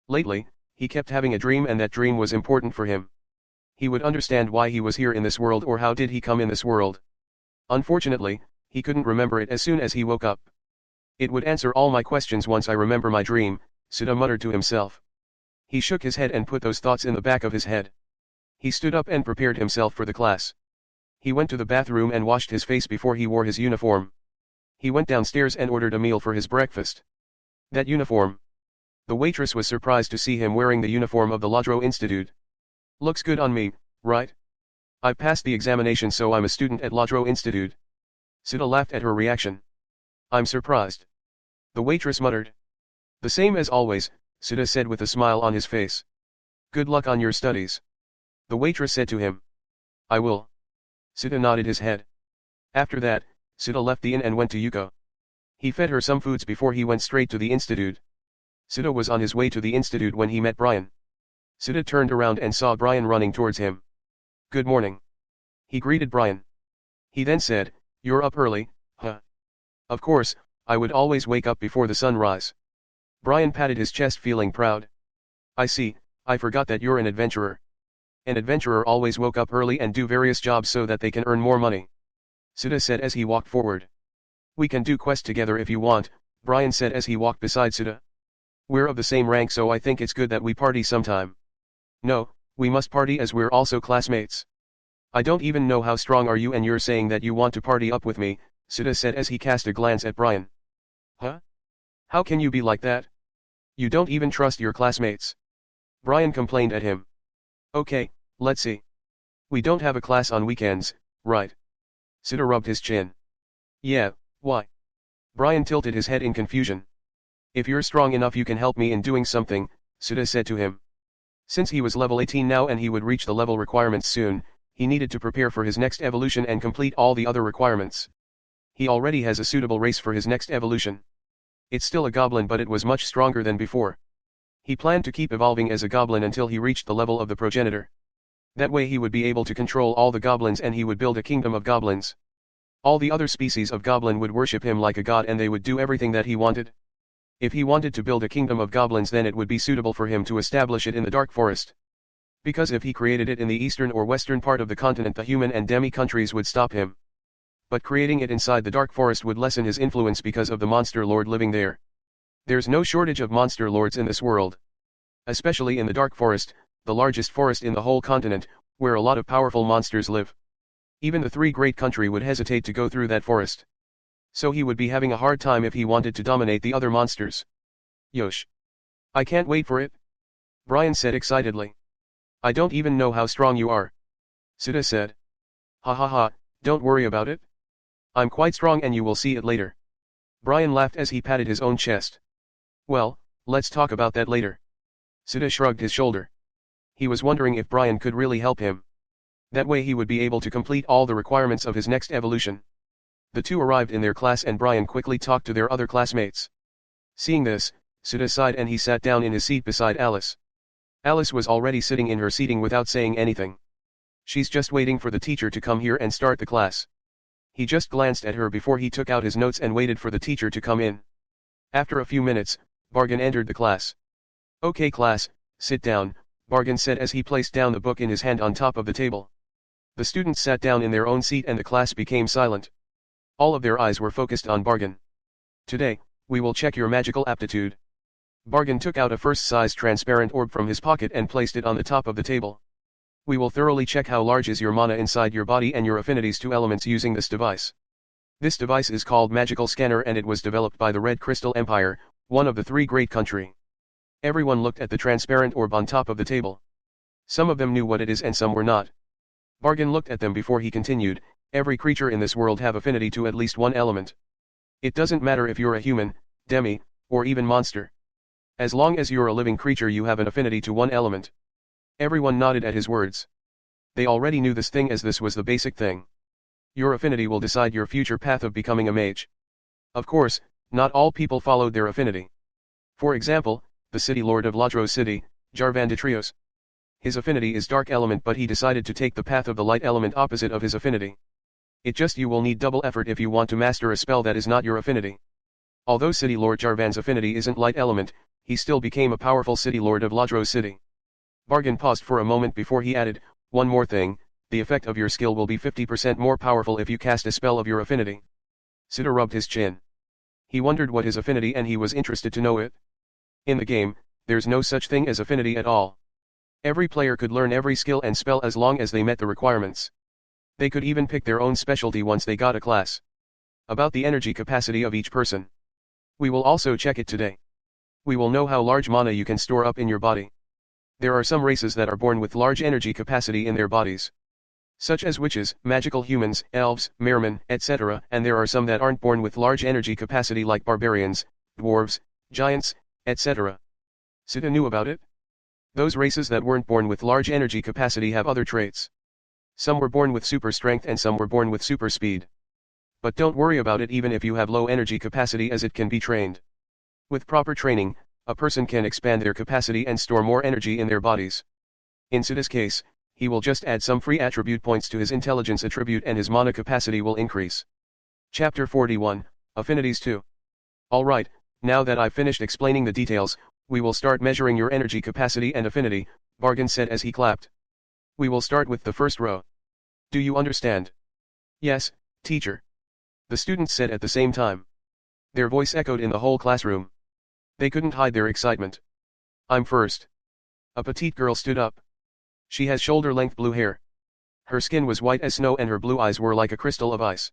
Lately, he kept having a dream and that dream was important for him. He would understand why he was here in this world or how did he come in this world. Unfortunately, he couldn't remember it as soon as he woke up. It would answer all my questions once I remember my dream, Suda muttered to himself. He shook his head and put those thoughts in the back of his head. He stood up and prepared himself for the class. He went to the bathroom and washed his face before he wore his uniform. He went downstairs and ordered a meal for his breakfast. That uniform. The waitress was surprised to see him wearing the uniform of the Lodro Institute. Looks good on me, right? I passed the examination so I'm a student at Lodro Institute. Suda laughed at her reaction. I'm surprised. The waitress muttered. The same as always, Suda said with a smile on his face. Good luck on your studies. The waitress said to him. I will. Suda nodded his head. After that, Suda left the inn and went to Yuko. He fed her some foods before he went straight to the institute. Suda was on his way to the institute when he met Brian. Suda turned around and saw Brian running towards him. Good morning. He greeted Brian. He then said, You're up early, huh? Of course, I would always wake up before the sunrise. Brian patted his chest feeling proud. I see, I forgot that you're an adventurer. An adventurer always woke up early and do various jobs so that they can earn more money. Suda said as he walked forward. We can do quest together if you want, Brian said as he walked beside Suda. We're of the same rank so I think it's good that we party sometime. No, we must party as we're also classmates. I don't even know how strong are you and you're saying that you want to party up with me, Suda said as he cast a glance at Brian. Huh? How can you be like that? You don't even trust your classmates. Brian complained at him. Okay, let's see. We don't have a class on weekends, right? Suda rubbed his chin. Yeah, why? Brian tilted his head in confusion. If you're strong enough you can help me in doing something, Suda said to him. Since he was level 18 now and he would reach the level requirements soon, he needed to prepare for his next evolution and complete all the other requirements. He already has a suitable race for his next evolution. It's still a goblin, but it was much stronger than before. He planned to keep evolving as a goblin until he reached the level of the progenitor. That way he would be able to control all the goblins and he would build a kingdom of goblins. All the other species of goblin would worship him like a god and they would do everything that he wanted. If he wanted to build a kingdom of goblins, then it would be suitable for him to establish it in the dark forest. Because if he created it in the eastern or western part of the continent, the human and demi countries would stop him. But creating it inside the dark forest would lessen his influence because of the monster lord living there. There's no shortage of monster lords in this world. Especially in the dark forest, the largest forest in the whole continent, where a lot of powerful monsters live. Even the three great country would hesitate to go through that forest. So he would be having a hard time if he wanted to dominate the other monsters. Yosh! I can't wait for it, Brian said excitedly. I don't even know how strong you are. Sudha said. Ha ha ha, don't worry about it. I'm quite strong and you will see it later. Brian laughed as he patted his own chest. Well, let's talk about that later. Sudha shrugged his shoulder. He was wondering if Brian could really help him. That way he would be able to complete all the requirements of his next evolution. The two arrived in their class and Brian quickly talked to their other classmates. Seeing this, Sudha sighed and he sat down in his seat beside Alice. Alice was already sitting in her seating without saying anything. She's just waiting for the teacher to come here and start the class. He just glanced at her before he took out his notes and waited for the teacher to come in. After a few minutes, Bargain entered the class. Okay class, sit down, Bargain said as he placed down the book in his hand on top of the table. The students sat down in their own seat and the class became silent. All of their eyes were focused on Bargain. Today, we will check your magical aptitude. Bargain took out a first-size transparent orb from his pocket and placed it on the top of the table. We will thoroughly check how large is your mana inside your body and your affinities to elements using this device. This device is called Magical Scanner and it was developed by the Red Crystal Empire, one of the three great country. Everyone looked at the transparent orb on top of the table. Some of them knew what it is and some were not. Bargain looked at them before he continued, every creature in this world have affinity to at least one element. It doesn't matter if you're a human, demi, or even monster. As long as you're a living creature you have an affinity to one element. Everyone nodded at his words. They already knew this thing as this was the basic thing. Your affinity will decide your future path of becoming a mage. Of course, not all people followed their affinity. For example, the city lord of Ladros City, Jarvan Detrios. His affinity is dark element but he decided to take the path of the light element opposite of his affinity. It just you will need double effort if you want to master a spell that is not your affinity. Although City Lord Jarvan's affinity isn't light element, he still became a powerful City Lord of Ladros City. Bargain paused for a moment before he added, one more thing, the effect of your skill will be 50% more powerful if you cast a spell of your affinity. Sudha rubbed his chin. He wondered what his affinity and he was interested to know it. In the game, there's no such thing as affinity at all. Every player could learn every skill and spell as long as they met the requirements. They could even pick their own specialty once they got a class. About the energy capacity of each person. We will also check it today. We will know how large mana you can store up in your body. There are some races that are born with large energy capacity in their bodies. Such as witches, magical humans, elves, mermen, etc., and there are some that aren't born with large energy capacity like barbarians, dwarves, giants, etc. Sudha knew about it. Those races that weren't born with large energy capacity have other traits. Some were born with super strength and some were born with super speed. But don't worry about it even if you have low energy capacity as it can be trained. With proper training, a person can expand their capacity and store more energy in their bodies. In Sudha's case, he will just add some free attribute points to his intelligence attribute and his mana capacity will increase. Chapter 41, Affinities 2. Alright, now that I've finished explaining the details, we will start measuring your energy capacity and affinity, Bargain said as he clapped. We will start with the first row. Do you understand? Yes, teacher. The students said at the same time. Their voice echoed in the whole classroom. They couldn't hide their excitement. I'm first. A petite girl stood up. She has shoulder-length blue hair. Her skin was white as snow and her blue eyes were like a crystal of ice.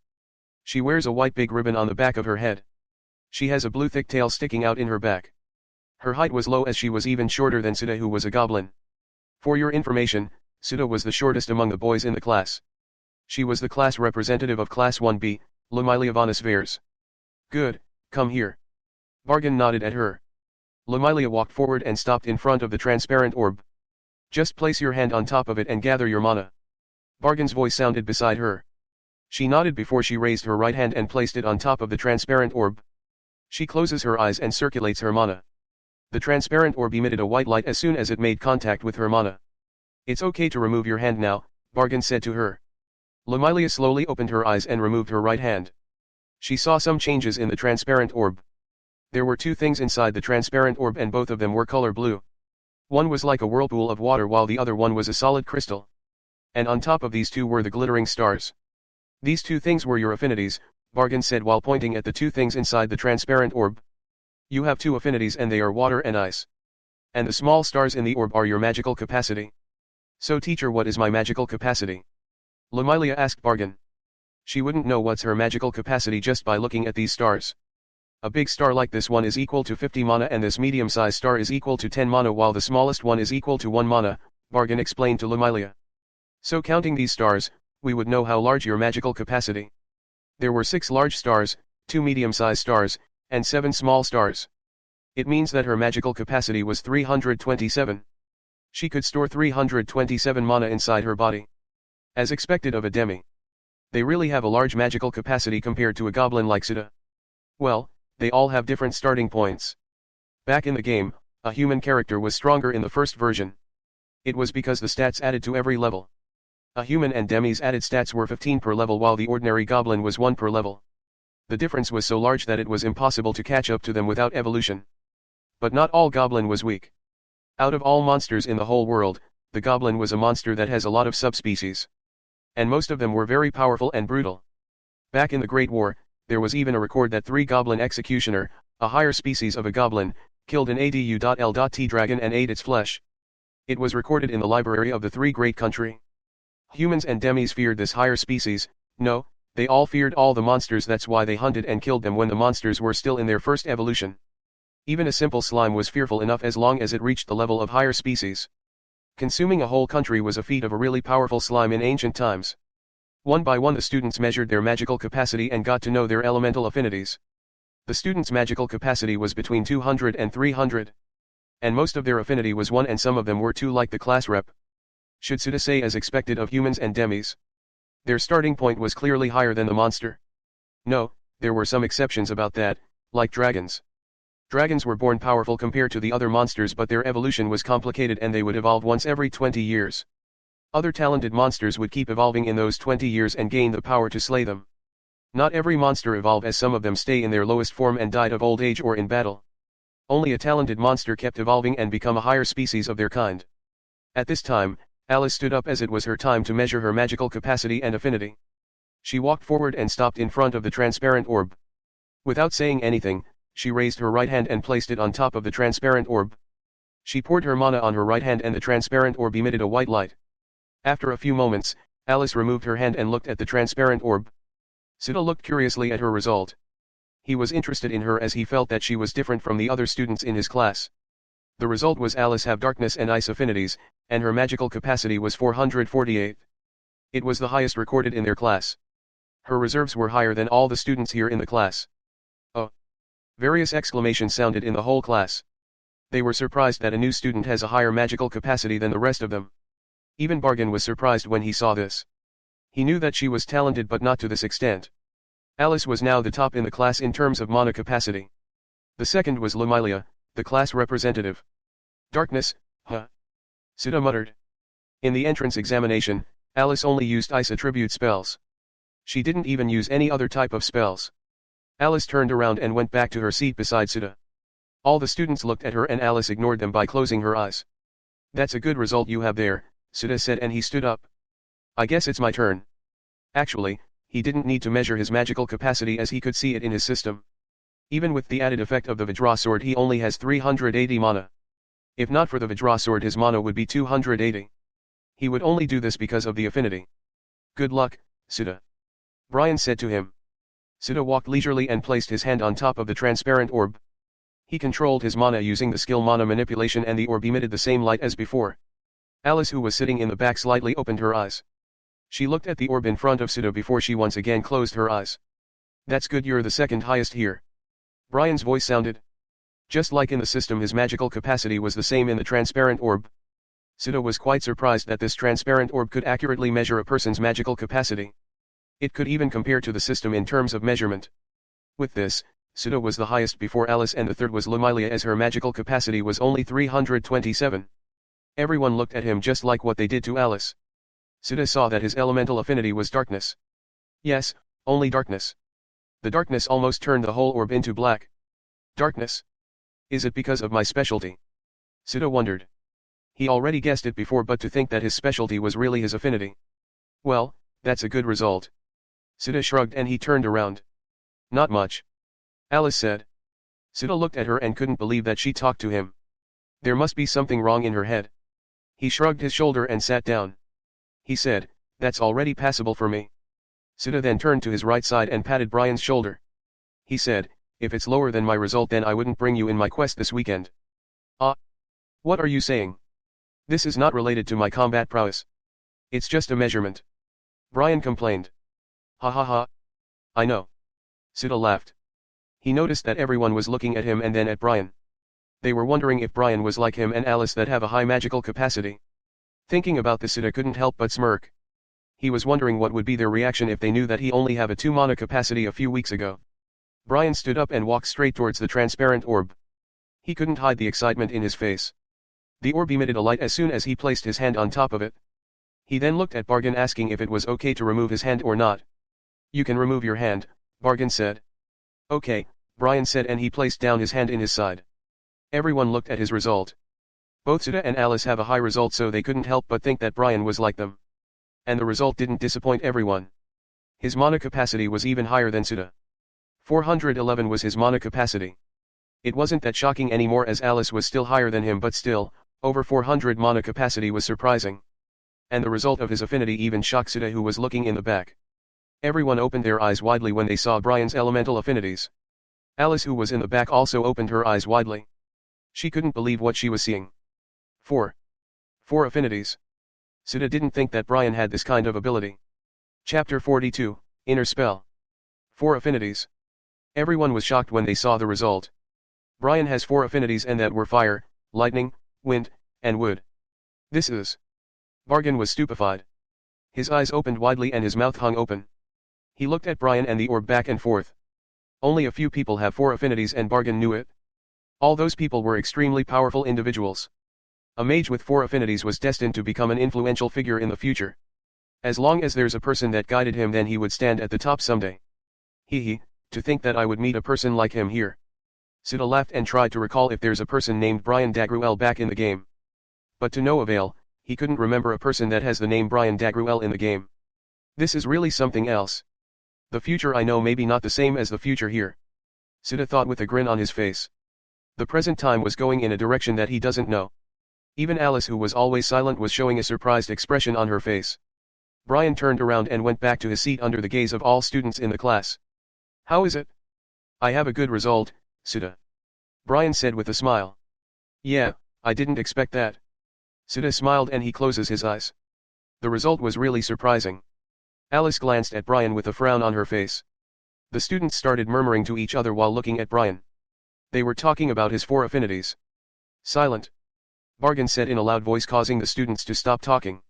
She wears a white big ribbon on the back of her head. She has a blue thick tail sticking out in her back. Her height was low as she was even shorter than Sudha who was a goblin. For your information, Sudha was the shortest among the boys in the class. She was the class representative of Class 1B, Lumilia Vanus Vers. Good, come here. Bargain nodded at her. Lumilia walked forward and stopped in front of the transparent orb. Just place your hand on top of it and gather your mana. Bargain's voice sounded beside her. She nodded before she raised her right hand and placed it on top of the transparent orb. She closes her eyes and circulates her mana. The transparent orb emitted a white light as soon as it made contact with her mana. It's okay to remove your hand now, Bargain said to her. Lamilia slowly opened her eyes and removed her right hand. She saw some changes in the transparent orb. There were two things inside the transparent orb and both of them were color blue. One was like a whirlpool of water while the other one was a solid crystal. And on top of these two were the glittering stars. These two things were your affinities, Bargain said while pointing at the two things inside the transparent orb. You have two affinities and they are water and ice. And the small stars in the orb are your magical capacity. So teacher, what is my magical capacity? Lamilia asked Bargain. She wouldn't know what's her magical capacity just by looking at these stars. A big star like this one is equal to 50 mana and this medium-sized star is equal to 10 mana while the smallest one is equal to 1 mana, Bargain explained to Lamilia. So counting these stars, we would know how large your magical capacity. There were 6 large stars, 2 medium-sized stars, and 7 small stars. It means that her magical capacity was 327. She could store 327 mana inside her body. As expected of a demi. They really have a large magical capacity compared to a goblin like Sita. Well, they all have different starting points. Back in the game, a human character was stronger in the first version. It was because the stats added to every level. A human and demi's added stats were 15 per level while the ordinary goblin was 1 per level. The difference was so large that it was impossible to catch up to them without evolution. But not all goblin was weak. Out of all monsters in the whole world, the goblin was a monster that has a lot of subspecies. And most of them were very powerful and brutal. Back in the Great War, there was even a record that 3 goblin executioner, a higher species of a goblin, killed an adu.l.t dragon and ate its flesh. It was recorded in the library of the 3 great country. Humans and demis feared this higher species, no, they all feared all the monsters, that's why they hunted and killed them when the monsters were still in their first evolution. Even a simple slime was fearful enough as long as it reached the level of higher species. Consuming a whole country was a feat of a really powerful slime in ancient times. One by one the students measured their magical capacity and got to know their elemental affinities. The students' magical capacity was between 200 and 300. And most of their affinity was 1 and some of them were 2 like the class rep. Should Sutta say as expected of humans and demis? Their starting point was clearly higher than the monster. No, there were some exceptions about that, like dragons. Dragons were born powerful compared to the other monsters but their evolution was complicated and they would evolve once every 20 years. Other talented monsters would keep evolving in those 20 years and gain the power to slay them. Not every monster evolve as some of them stay in their lowest form and died of old age or in battle. Only a talented monster kept evolving and become a higher species of their kind. At this time, Alice stood up as it was her time to measure her magical capacity and affinity. She walked forward and stopped in front of the transparent orb. Without saying anything, she raised her right hand and placed it on top of the transparent orb. She poured her mana on her right hand and the transparent orb emitted a white light. After a few moments, Alice removed her hand and looked at the transparent orb. Sita looked curiously at her result. He was interested in her as he felt that she was different from the other students in his class. The result was Alice have darkness and ice affinities, and her magical capacity was 448. It was the highest recorded in their class. Her reserves were higher than all the students here in the class. Oh! Various exclamations sounded in the whole class. They were surprised that a new student has a higher magical capacity than the rest of them. Even Bargain was surprised when he saw this. He knew that she was talented but not to this extent. Alice was now the top in the class in terms of mana capacity. The second was Lamilia, the class representative. Darkness, huh? Sita muttered. In the entrance examination, Alice only used ice attribute spells. She didn't even use any other type of spells. Alice turned around and went back to her seat beside Sita. All the students looked at her and Alice ignored them by closing her eyes. That's a good result you have there, Sita said and he stood up. I guess it's my turn. Actually, he didn't need to measure his magical capacity as he could see it in his system. Even with the added effect of the Vajra sword he only has 380 mana. If not for the Vajra sword his mana would be 280. He would only do this because of the affinity. Good luck, Sita. Brian said to him. Sita walked leisurely and placed his hand on top of the transparent orb. He controlled his mana using the skill mana manipulation and the orb emitted the same light as before. Alice who was sitting in the back slightly opened her eyes. She looked at the orb in front of Sita before she once again closed her eyes. That's good, you're the second highest here. Brian's voice sounded. Just like in the system his magical capacity was the same in the transparent orb. Sita was quite surprised that this transparent orb could accurately measure a person's magical capacity. It could even compare to the system in terms of measurement. With this, Suda was the highest before Alice and the third was Lumilia as her magical capacity was only 327. Everyone looked at him just like what they did to Alice. Suda saw that his elemental affinity was darkness. Yes, only darkness. The darkness almost turned the whole orb into black. Darkness? Is it because of my specialty? Suda wondered. He already guessed it before, but to think that his specialty was really his affinity. Well, that's a good result. Suda shrugged and he turned around. Not much. Alice said. Suda looked at her and couldn't believe that she talked to him. There must be something wrong in her head. He shrugged his shoulder and sat down. He said, that's already passable for me. Suda then turned to his right side and patted Brian's shoulder. He said, if it's lower than my result then I wouldn't bring you in my quest this weekend. Ah. What are you saying? This is not related to my combat prowess. It's just a measurement. Brian complained. Ha ha ha. I know. Suda laughed. He noticed that everyone was looking at him and then at Brian. They were wondering if Brian was like him and Alice that have a high magical capacity. Thinking about this, Suda couldn't help but smirk. He was wondering what would be their reaction if they knew that he only have a 2 mana capacity a few weeks ago. Brian stood up and walked straight towards the transparent orb. He couldn't hide the excitement in his face. The orb emitted a light as soon as he placed his hand on top of it. He then looked at Bargain asking if it was okay to remove his hand or not. You can remove your hand, Bargain said. Okay, Brian said, and he placed down his hand in his side. Everyone looked at his result. Both Suda and Alice have a high result, so they couldn't help but think that Brian was like them. And the result didn't disappoint everyone. His mana capacity was even higher than Suda. 411 was his mana capacity. It wasn't that shocking anymore as Alice was still higher than him, but still, over 400 mana capacity was surprising. And the result of his affinity even shocked Suda, who was looking in the back. Everyone opened their eyes widely when they saw Brian's elemental affinities. Alice, who was in the back, also opened her eyes widely. She couldn't believe what she was seeing. 4 affinities. Suda didn't think that Brian had this kind of ability. Chapter 42, Inner Spell. 4 affinities. Everyone was shocked when they saw the result. Brian has 4 affinities, and that were fire, lightning, wind, and wood. This is... Bargain was stupefied. His eyes opened widely and his mouth hung open. He looked at Brian and the orb back and forth. Only a few people have 4 affinities and Bargain knew it. All those people were extremely powerful individuals. A mage with 4 affinities was destined to become an influential figure in the future. As long as there's a person that guided him, then he would stand at the top someday. To think that I would meet a person like him here. Suda laughed and tried to recall if there's a person named Brian Dagruel back in the game. But to no avail, he couldn't remember a person that has the name Brian Dagruel in the game. This is really something else. The future I know may be not the same as the future here. Suda thought with a grin on his face. The present time was going in a direction that he doesn't know. Even Alice, who was always silent, was showing a surprised expression on her face. Brian turned around and went back to his seat under the gaze of all students in the class. How is it? I have a good result, Suda. Brian said with a smile. Yeah, I didn't expect that. Suda smiled and he closes his eyes. The result was really surprising. Alice glanced at Brian with a frown on her face. The students started murmuring to each other while looking at Brian. They were talking about his 4 affinities. Silent. Bargain said in a loud voice, causing the students to stop talking.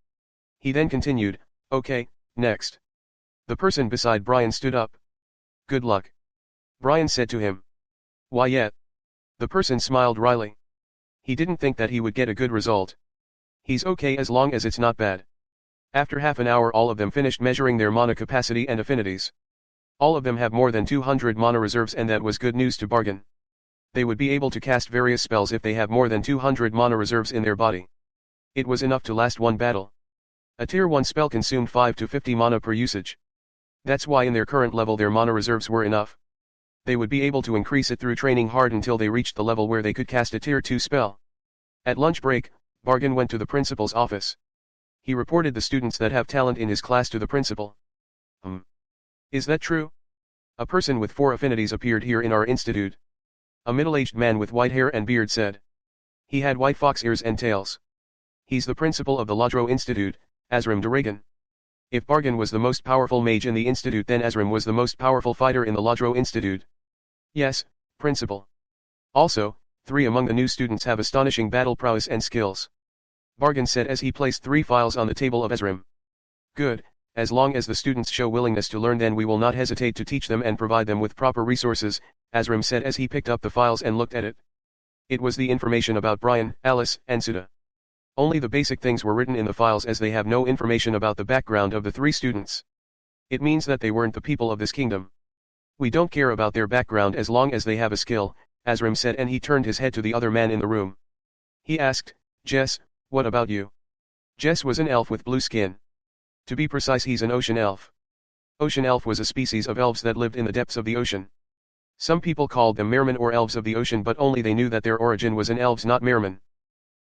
He then continued, okay, next. The person beside Brian stood up. Good luck. Brian said to him. Why yet? The person smiled wryly. He didn't think that he would get a good result. He's okay as long as it's not bad. After half an hour all of them finished measuring their mana capacity and affinities. All of them have more than 200 mana reserves, and that was good news to Bargain. They would be able to cast various spells if they have more than 200 mana reserves in their body. It was enough to last one battle. A tier 1 spell consumed 5 to 50 mana per usage. That's why in their current level their mana reserves were enough. They would be able to increase it through training hard until they reached the level where they could cast a tier 2 spell. At lunch break, Bargain went to the principal's office. He reported the students that have talent in his class to the principal. Is that true? A person with 4 affinities appeared here in our institute. A middle-aged man with white hair and beard said. He had white fox ears and tails. He's the principal of the Ladro Institute, Azrim Duragan. If Bargain was the most powerful mage in the institute, then Azrim was the most powerful fighter in the Ladro Institute. Yes, principal. Also, 3 among the new students have astonishing battle prowess and skills. Bargain said as he placed 3 files on the table of Azrim. Good, As long as the students show willingness to learn, then we will not hesitate to teach them and provide them with proper resources, Azram said as he picked up the files and looked at it. It was the information about Brian, Alice, and Sudha. Only the basic things were written in the files, as they have no information about the background of the 3 students. It means that they weren't the people of this kingdom. We don't care about their background as long as they have a skill, Azram said, and he turned his head to the other man in the room. He asked, Jess, what about you? Jess was an elf with blue skin. To be precise, he's an ocean elf. Ocean elf was a species of elves that lived in the depths of the ocean. Some people called them mermen or elves of the ocean, but only they knew that their origin was in elves, not mermen.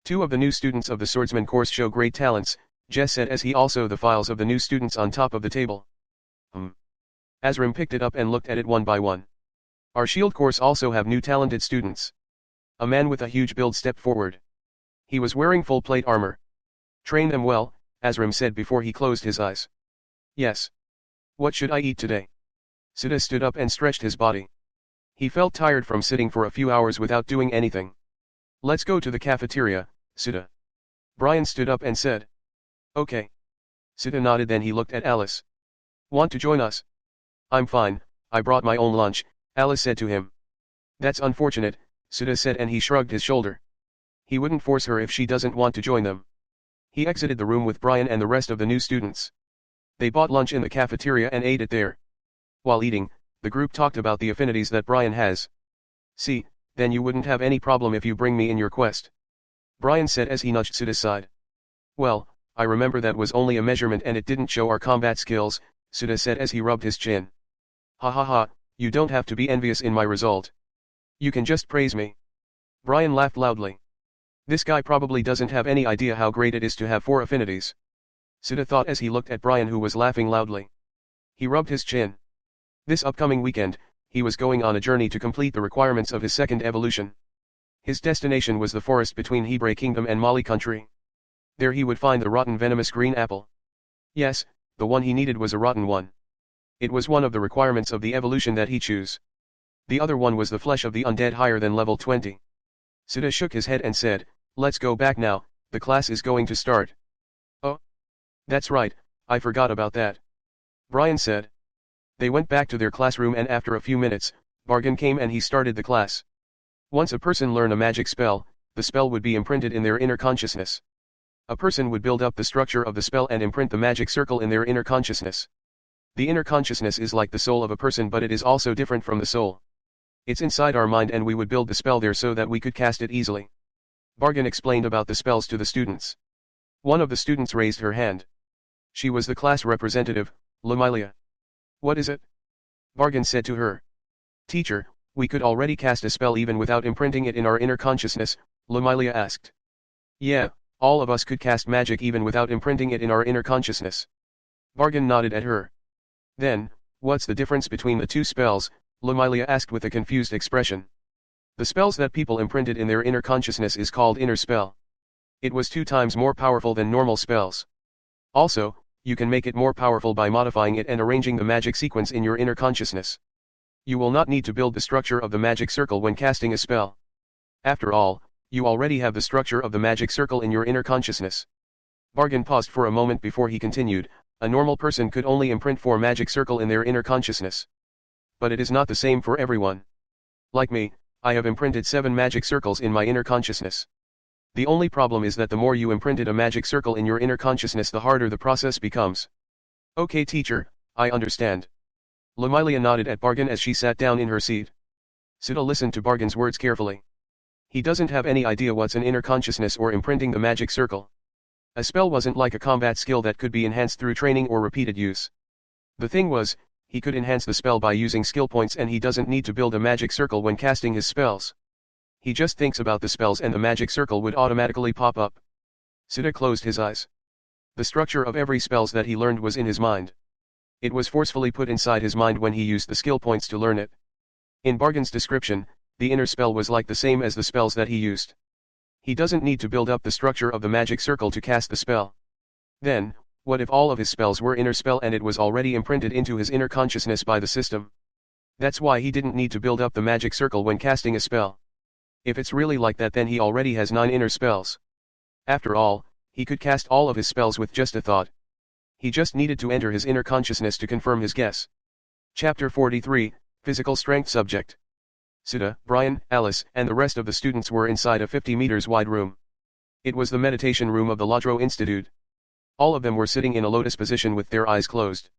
2 of the new students of the swordsman course show great talents, Jess said as he also the files of the new students on top of the table. Azram picked it up and looked at it one by one. Our shield course also have new talented students. A man with a huge build stepped forward. He was wearing full plate armor. Train them well, Azram said before he closed his eyes. Yes. What should I eat today? Sudha stood up and stretched his body. He felt tired from sitting for a few hours without doing anything. Let's go to the cafeteria, Sudha. Brian stood up and said. Okay. Sudha nodded, then he looked at Alice. Want to join us? I'm fine, I brought my own lunch, Alice said to him. That's unfortunate, Sudha said, and he shrugged his shoulder. He wouldn't force her if she doesn't want to join them. He exited the room with Brian and the rest of the new students. They bought lunch in the cafeteria and ate it there. While eating, the group talked about the affinities that Brian has. See, then you wouldn't have any problem if you bring me in your quest. Brian said as he nudged Sudha's side. Well, I remember that was only a measurement and it didn't show our combat skills, Sudha said as he rubbed his chin. Ha ha ha, you don't have to be envious in my result. You can just praise me. Brian laughed loudly. This guy probably doesn't have any idea how great it is to have 4 affinities. Sudha thought as he looked at Brian, who was laughing loudly. He rubbed his chin. This upcoming weekend, he was going on a journey to complete the requirements of his 2nd evolution. His destination was the forest between Hebre Kingdom and Mali country. There he would find the rotten venomous green apple. Yes, the one he needed was a rotten one. It was one of the requirements of the evolution that he chose. The other one was the flesh of the undead higher than level 20. Sudha shook his head and said, let's go back now, the class is going to start. Oh. That's right, I forgot about that. Brian said. They went back to their classroom and after a few minutes, Bargain came and he started the class. Once a person learned a magic spell, the spell would be imprinted in their inner consciousness. A person would build up the structure of the spell and imprint the magic circle in their inner consciousness. The inner consciousness is like the soul of a person, but it is also different from the soul. It's inside our mind and we would build the spell there so that we could cast it easily. Bargain explained about the spells to the students. One of the students raised her hand. She was the class representative, Lamilia. What is it? Bargain said to her. Teacher, we could already cast a spell even without imprinting it in our inner consciousness, Lamilia asked. Yeah, all of us could cast magic even without imprinting it in our inner consciousness. Bargain nodded at her. Then, what's the difference between the 2 spells, Lamilia asked with a confused expression. The spells that people imprinted in their inner consciousness is called inner spell. It was 2 times more powerful than normal spells. Also, you can make it more powerful by modifying it and arranging the magic sequence in your inner consciousness. You will not need to build the structure of the magic circle when casting a spell. After all, you already have the structure of the magic circle in your inner consciousness. Bargain paused for a moment before he continued. A normal person could only imprint 4 magic circle in their inner consciousness. But it is not the same for everyone. Like me, I have imprinted 7 magic circles in my inner consciousness. The only problem is that the more you imprinted a magic circle in your inner consciousness, the harder the process becomes. Okay teacher, I understand. Lamilia nodded at Bargain as she sat down in her seat. Sudha listened to Bargain's words carefully. He doesn't have any idea what's an inner consciousness or imprinting the magic circle. A spell wasn't like a combat skill that could be enhanced through training or repeated use. The thing was, he could enhance the spell by using skill points and he doesn't need to build a magic circle when casting his spells. He just thinks about the spells and the magic circle would automatically pop up. Sudha closed his eyes. The structure of every spells that he learned was in his mind. It was forcefully put inside his mind when he used the skill points to learn it. In Bargain's description, the inner spell was like the same as the spells that he used. He doesn't need to build up the structure of the magic circle to cast the spell. Then, what if all of his spells were inner spell and it was already imprinted into his inner consciousness by the system? That's why he didn't need to build up the magic circle when casting a spell. If it's really like that, then he already has 9 inner spells. After all, he could cast all of his spells with just a thought. He just needed to enter his inner consciousness to confirm his guess. Chapter 43, Physical Strength Subject. Sudha, Brian, Alice, and the rest of the students were inside a 50 meters wide room. It was the meditation room of the Lodro Institute. All of them were sitting in a lotus position with their eyes closed.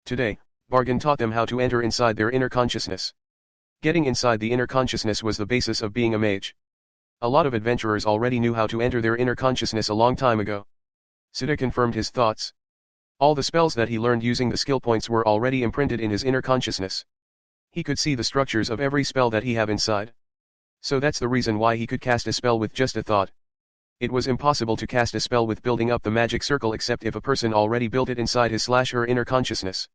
Today, Bargain taught them how to enter inside their inner consciousness. Getting inside the inner consciousness was the basis of being a mage. A lot of adventurers already knew how to enter their inner consciousness a long time ago. Sudha confirmed his thoughts. All the spells that he learned using the skill points were already imprinted in his inner consciousness. He could see the structures of every spell that he have inside. So that's the reason why he could cast a spell with just a thought. It was impossible to cast a spell with building up the magic circle except if a person already built it inside his/her inner consciousness.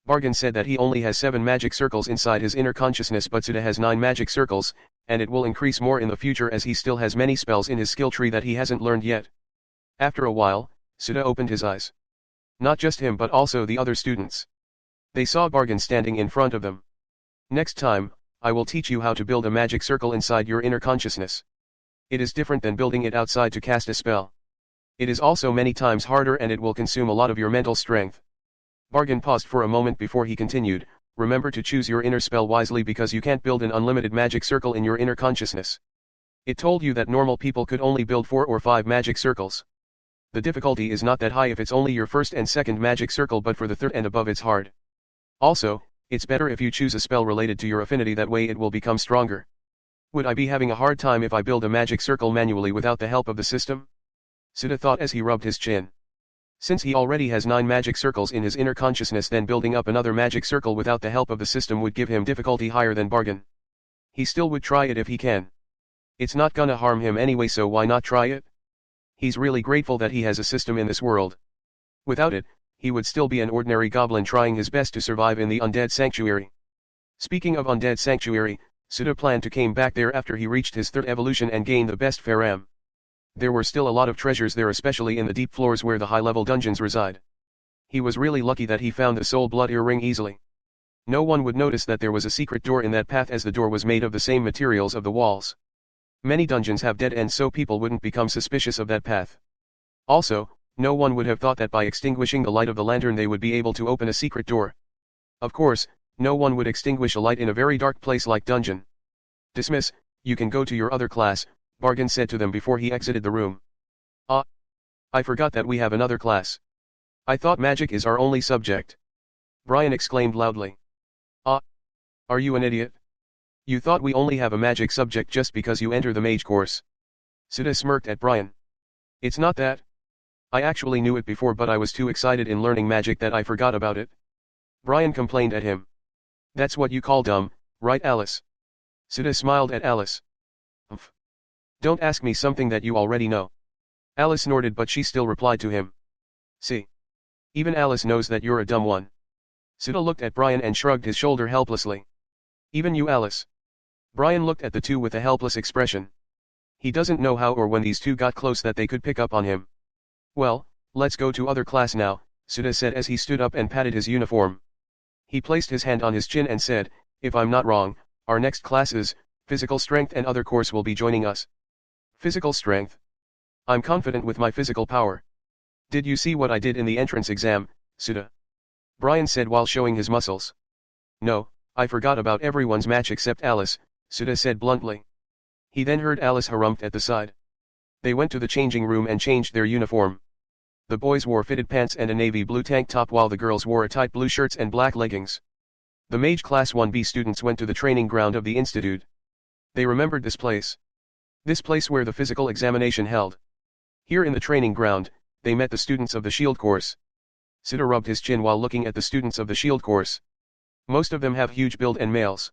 Bargain said that he only has 7 magic circles inside his inner consciousness, but Sudha has 9 magic circles, and it will increase more in the future as he still has many spells in his skill tree that he hasn't learned yet. After a while, Sudha opened his eyes. Not just him but also the other students. They saw Bargain standing in front of them. Next time, I will teach you how to build a magic circle inside your inner consciousness. It is different than building it outside to cast a spell. It is also many times harder and it will consume a lot of your mental strength. Bargain paused for a moment before he continued, remember to choose your inner spell wisely because you can't build an unlimited magic circle in your inner consciousness. It told you that normal people could only build 4 or 5 magic circles. The difficulty is not that high if it's only your first and second magic circle, but for the third and above it's hard. Also, it's better if you choose a spell related to your affinity, that way it will become stronger. Would I be having a hard time if I build a magic circle manually without the help of the system? Sudha thought as he rubbed his chin. Since he already has 9 magic circles in his inner consciousness, then building up another magic circle without the help of the system would give him difficulty higher than Bargain. He still would try it if he can. It's not gonna harm him anyway, so why not try it? He's really grateful that he has a system in this world. Without it, he would still be an ordinary goblin trying his best to survive in the undead sanctuary. Speaking of undead sanctuary, Sudha planned to came back there after he reached his 3rd evolution and gained the best Faram. There were still a lot of treasures there, especially in the deep floors where the high-level dungeons reside. He was really lucky that he found the soul blood earring easily. No one would notice that there was a secret door in that path as the door was made of the same materials of the walls. Many dungeons have dead ends, so people wouldn't become suspicious of that path. Also, no one would have thought that by extinguishing the light of the lantern they would be able to open a secret door. Of course, no one would extinguish a light in a very dark place like dungeon. Dismiss, you can go to your other class, Bargain said to them before he exited the room. Ah! I forgot that we have another class. I thought magic is our only subject. Brian exclaimed loudly. Ah! Are you an idiot? You thought we only have a magic subject just because you enter the mage course. Sudha smirked at Brian. It's not that. I actually knew it before, but I was too excited in learning magic that I forgot about it. Brian complained at him. That's what you call dumb, right, Alice? Sudha smiled at Alice. Umph. Don't ask me something that you already know. Alice snorted, but she still replied to him. See. Even Alice knows that you're a dumb one. Sudha looked at Brian and shrugged his shoulder helplessly. Even you, Alice. Brian looked at the two with a helpless expression. He doesn't know how or when these two got close that they could pick up on him. Well, let's go to other class now, Sudha said as he stood up and patted his uniform. He placed his hand on his chin and said, if I'm not wrong, our next class is, physical strength, and other course will be joining us. Physical strength. I'm confident with my physical power. Did you see what I did in the entrance exam, Sudha? Brian said while showing his muscles. No, I forgot about everyone's match except Alice, Sudha said bluntly. He then heard Alice harumphed at the side. They went to the changing room and changed their uniform. The boys wore fitted pants and a navy blue tank top while the girls wore tight blue shirts and black leggings. The Mage Class 1B students went to the training ground of the institute. They remembered this place. This place where the physical examination held. Here in the training ground, they met the students of the shield course. Sudha rubbed his chin while looking at the students of the shield course. Most of them have huge build and males.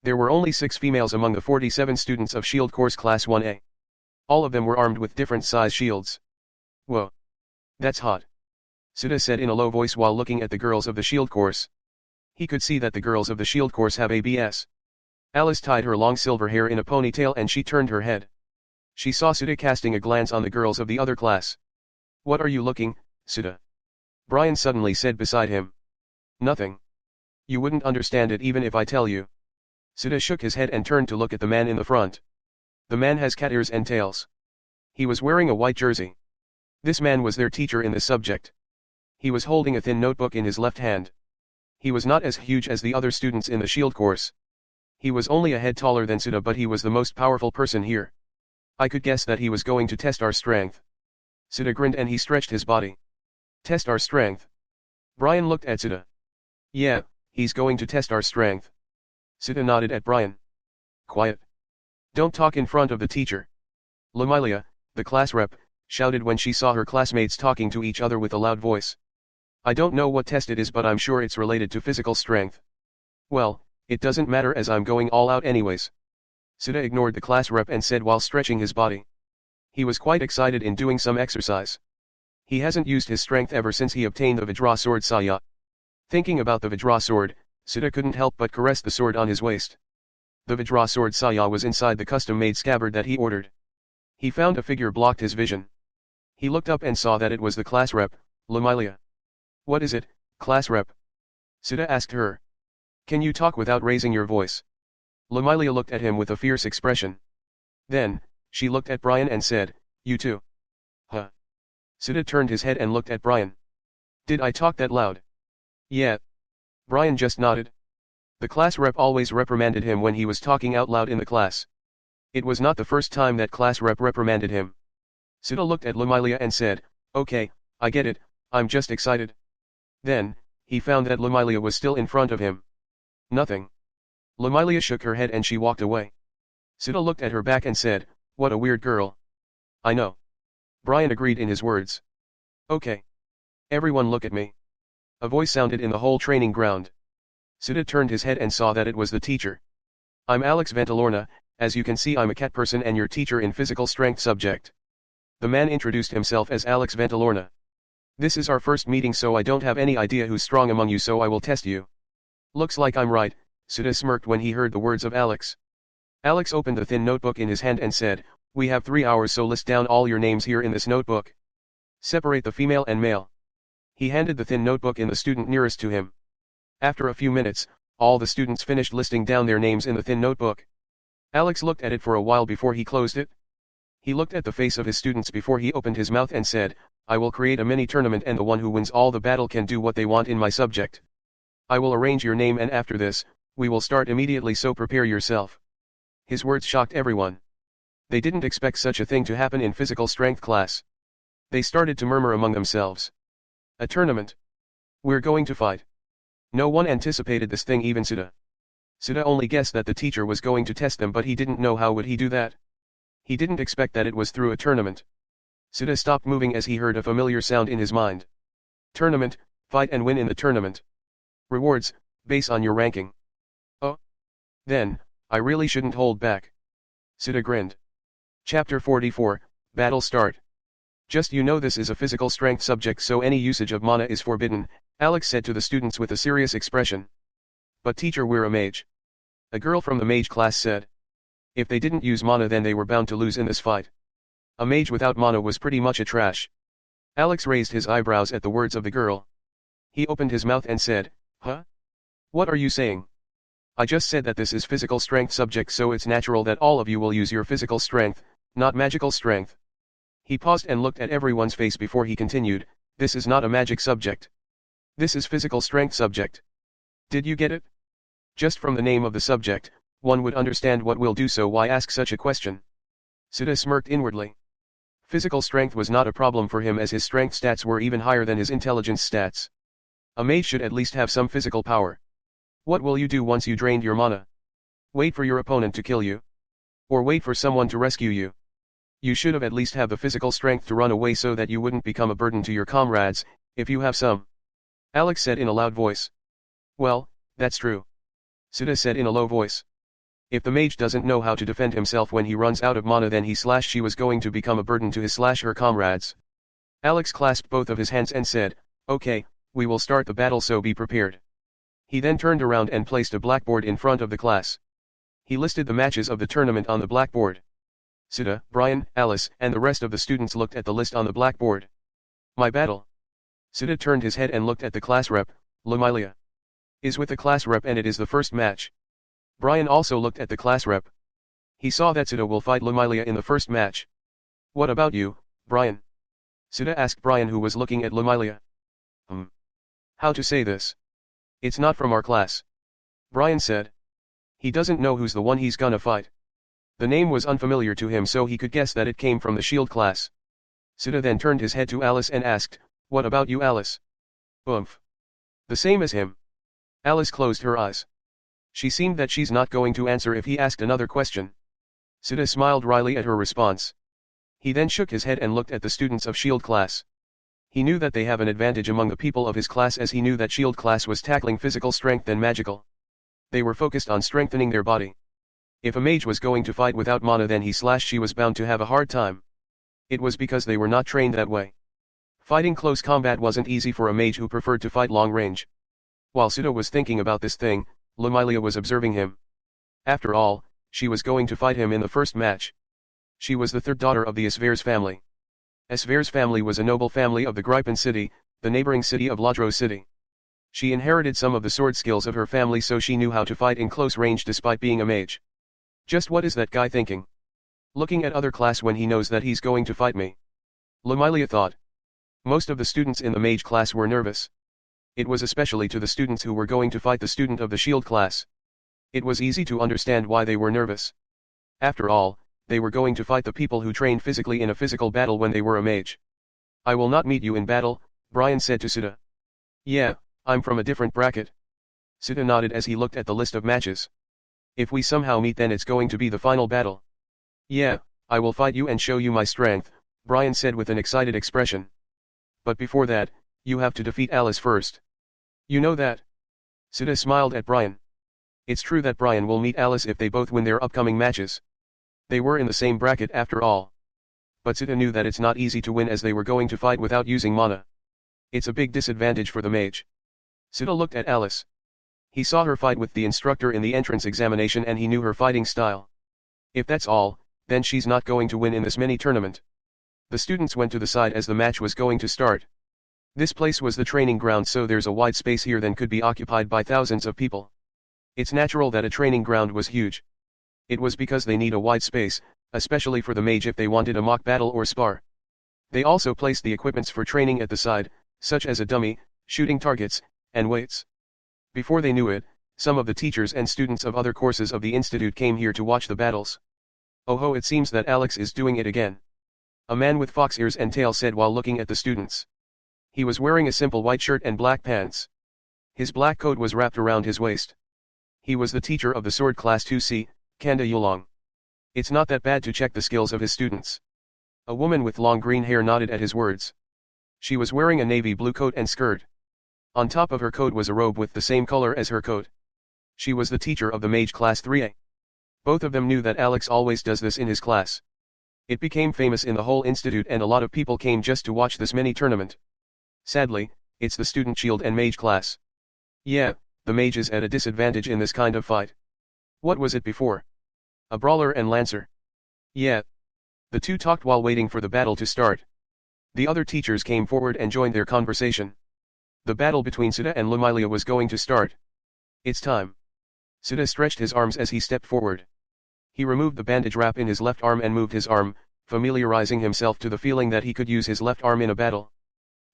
There were only 6 females among the 47 students of shield course class 1A. All of them were armed with different size shields. Whoa. That's hot. Sudha said in a low voice while looking at the girls of the shield course. He could see that the girls of the shield course have ABS. Alice tied her long silver hair in a ponytail and she turned her head. She saw Sudha casting a glance on the girls of the other class. What are you looking, Sudha? Brian suddenly said beside him. Nothing. You wouldn't understand it even if I tell you. Sudha shook his head and turned to look at the man in the front. The man has cat ears and tails. He was wearing a white jersey. This man was their teacher in this subject. He was holding a thin notebook in his left hand. He was not as huge as the other students in the shield course. He was only a head taller than Suda, but he was the most powerful person here. I could guess that he was going to test our strength. Suda grinned and he stretched his body. Test our strength. Brian looked at Suda. Yeah, he's going to test our strength. Suda nodded at Brian. Quiet. Don't talk in front of the teacher. Lamilia, the class rep, shouted when she saw her classmates talking to each other with a loud voice. I don't know what test it is, but I'm sure it's related to physical strength. Well, it doesn't matter as I'm going all out anyways. Suda ignored the class rep and said while stretching his body. He was quite excited in doing some exercise. He hasn't used his strength ever since he obtained the Vajra sword Saya. Thinking about the Vajra sword, Suda couldn't help but caress the sword on his waist. The Vajra sword Saya was inside the custom-made scabbard that he ordered. He found a figure blocked his vision. He looked up and saw that it was the class rep, Lamilia. What is it, class rep? Suda asked her. Can you talk without raising your voice? Lamilia looked at him with a fierce expression. Then, she looked at Brian and said, You too. Huh? Suda turned his head and looked at Brian. Did I talk that loud? Yeah. Brian just nodded. The class rep always reprimanded him when he was talking out loud in the class. It was not the first time that class rep reprimanded him. Suda looked at Lamilia and said, Okay, I get it, I'm just excited. Then, he found that Lamilia was still in front of him. Nothing. Lamilia shook her head and she walked away. Suda looked at her back and said, What a weird girl. I know. Brian agreed in his words. Okay. Everyone look at me. A voice sounded in the whole training ground. Suda turned his head and saw that it was the teacher. I'm Alex Ventilorna, as you can see I'm a cat person and your teacher in physical strength subject. The man introduced himself as Alex Ventilorna. This is our first meeting so I don't have any idea who's strong among you so I will test you. Looks like I'm right, Suda smirked when he heard the words of Alex. Alex opened the thin notebook in his hand and said, We have 3 hours so list down all your names here in this notebook. Separate the female and male. He handed the thin notebook in the student nearest to him. After a few minutes, all the students finished listing down their names in the thin notebook. Alex looked at it for a while before he closed it. He looked at the face of his students before he opened his mouth and said, I will create a mini tournament and the one who wins all the battle can do what they want in my subject. I will arrange your name and after this, we will start immediately so prepare yourself. His words shocked everyone. They didn't expect such a thing to happen in physical strength class. They started to murmur among themselves. A tournament. We're going to fight. No one anticipated this thing, even Suda. Suda only guessed that the teacher was going to test them, but he didn't know how would he do that. He didn't expect that it was through a tournament. Suda stopped moving as he heard a familiar sound in his mind. Tournament, fight and win in the tournament. Rewards, base on your ranking. Oh. Then, I really shouldn't hold back. Suda grinned. Chapter 44, Battle Start. Just you know this is a physical strength subject so any usage of mana is forbidden, Alex said to the students with a serious expression. But teacher, we're a mage. A girl from the mage class said. If they didn't use mana then they were bound to lose in this fight. A mage without mana was pretty much a trash. Alex raised his eyebrows at the words of the girl. He opened his mouth and said, Huh? What are you saying? I just said that this is physical strength subject so it's natural that all of you will use your physical strength, not magical strength. He paused and looked at everyone's face before he continued, This is not a magic subject. This is physical strength subject. Did you get it? Just from the name of the subject, one would understand what will do so why ask such a question? Suda smirked inwardly. Physical strength was not a problem for him as his strength stats were even higher than his intelligence stats. A mage should at least have some physical power. What will you do once you drained your mana? Wait for your opponent to kill you? Or wait for someone to rescue you? You should have at least have the physical strength to run away so that you wouldn't become a burden to your comrades, if you have some. Alex said in a loud voice. Well, that's true. Suda said in a low voice. If the mage doesn't know how to defend himself when he runs out of mana then she was going to become a burden to his/her comrades. Alex clasped both of his hands and said, Okay, we will start the battle so be prepared. He then turned around and placed a blackboard in front of the class. He listed the matches of the tournament on the blackboard. Suda, Brian, Alice, and the rest of the students looked at the list on the blackboard. My battle. Suda turned his head and looked at the class rep, Lamilia. Is with the class rep and it is the first match. Brian also looked at the class rep. He saw that Suda will fight Lamilia in the first match. What about you, Brian? Suda asked Brian who was looking at Lamilia. Hmm. How to say this? It's not from our class. Brian said. He doesn't know who's the one he's gonna fight. The name was unfamiliar to him, so he could guess that it came from the shield class. Sita then turned his head to Alice and asked, "What about you, Alice?" "Oomph. The same as him." Alice closed her eyes. She seemed that she's not going to answer if he asked another question. Sita smiled wryly at her response. He then shook his head and looked at the students of shield class. He knew that they have an advantage among the people of his class, as he knew that shield class was tackling physical strength and magical. They were focused on strengthening their body. If a mage was going to fight without mana, then she was bound to have a hard time. It was because they were not trained that way. Fighting close combat wasn't easy for a mage who preferred to fight long range. While Sita was thinking about this thing, Lamilia was observing him. After all, she was going to fight him in the first match. She was the third daughter of the Esvers family. Esvers family was a noble family of the Gripen city, the neighboring city of Ladro city. She inherited some of the sword skills of her family, so she knew how to fight in close range despite being a mage. Just what is that guy thinking? Looking at other class when he knows that he's going to fight me? Lamilia thought. Most of the students in the mage class were nervous. It was especially to the students who were going to fight the student of the shield class. It was easy to understand why they were nervous. After all, they were going to fight the people who trained physically in a physical battle when they were a mage. "I will not meet you in battle," Brian said to Sita. "Yeah, I'm from a different bracket." Sita nodded as he looked at the list of matches. "If we somehow meet, then it's going to be the final battle." "Yeah, I will fight you and show you my strength," Brian said with an excited expression. "But before that, you have to defeat Alice first." "You know that?" Sita smiled at Brian. It's true that Brian will meet Alice if they both win their upcoming matches. They were in the same bracket after all. But Sita knew that it's not easy to win, as they were going to fight without using mana. It's a big disadvantage for the mage. Sita looked at Alice. He saw her fight with the instructor in the entrance examination, and he knew her fighting style. If that's all, then she's not going to win in this mini tournament. The students went to the side as the match was going to start. This place was the training ground, so there's a wide space here that could be occupied by thousands of people. It's natural that a training ground was huge. It was because they need a wide space, especially for the mage if they wanted a mock battle or spar. They also placed the equipments for training at the side, such as a dummy, shooting targets, and weights. Before they knew it, some of the teachers and students of other courses of the institute came here to watch the battles. "Oh ho, it seems that Alex is doing it again," a man with fox ears and tail said while looking at the students. He was wearing a simple white shirt and black pants. His black coat was wrapped around his waist. He was the teacher of the sword class 2C, Kanda Yulong. It's not that bad to check the skills of his students. A woman with long green hair nodded at his words. She was wearing a navy blue coat and skirt. On top of her coat was a robe with the same color as her coat. She was the teacher of the mage class 3A. Both of them knew that Alex always does this in his class. It became famous in the whole institute, and a lot of people came just to watch this mini tournament. Sadly, it's the student shield and mage class. Yeah, the mage is at a disadvantage in this kind of fight. What was it before? A brawler and lancer. Yeah. The two talked while waiting for the battle to start. The other teachers came forward and joined their conversation. The battle between Sita and Lamilia was going to start. It's time. Sita stretched his arms as he stepped forward. He removed the bandage wrap in his left arm and moved his arm, familiarizing himself to the feeling that he could use his left arm in a battle.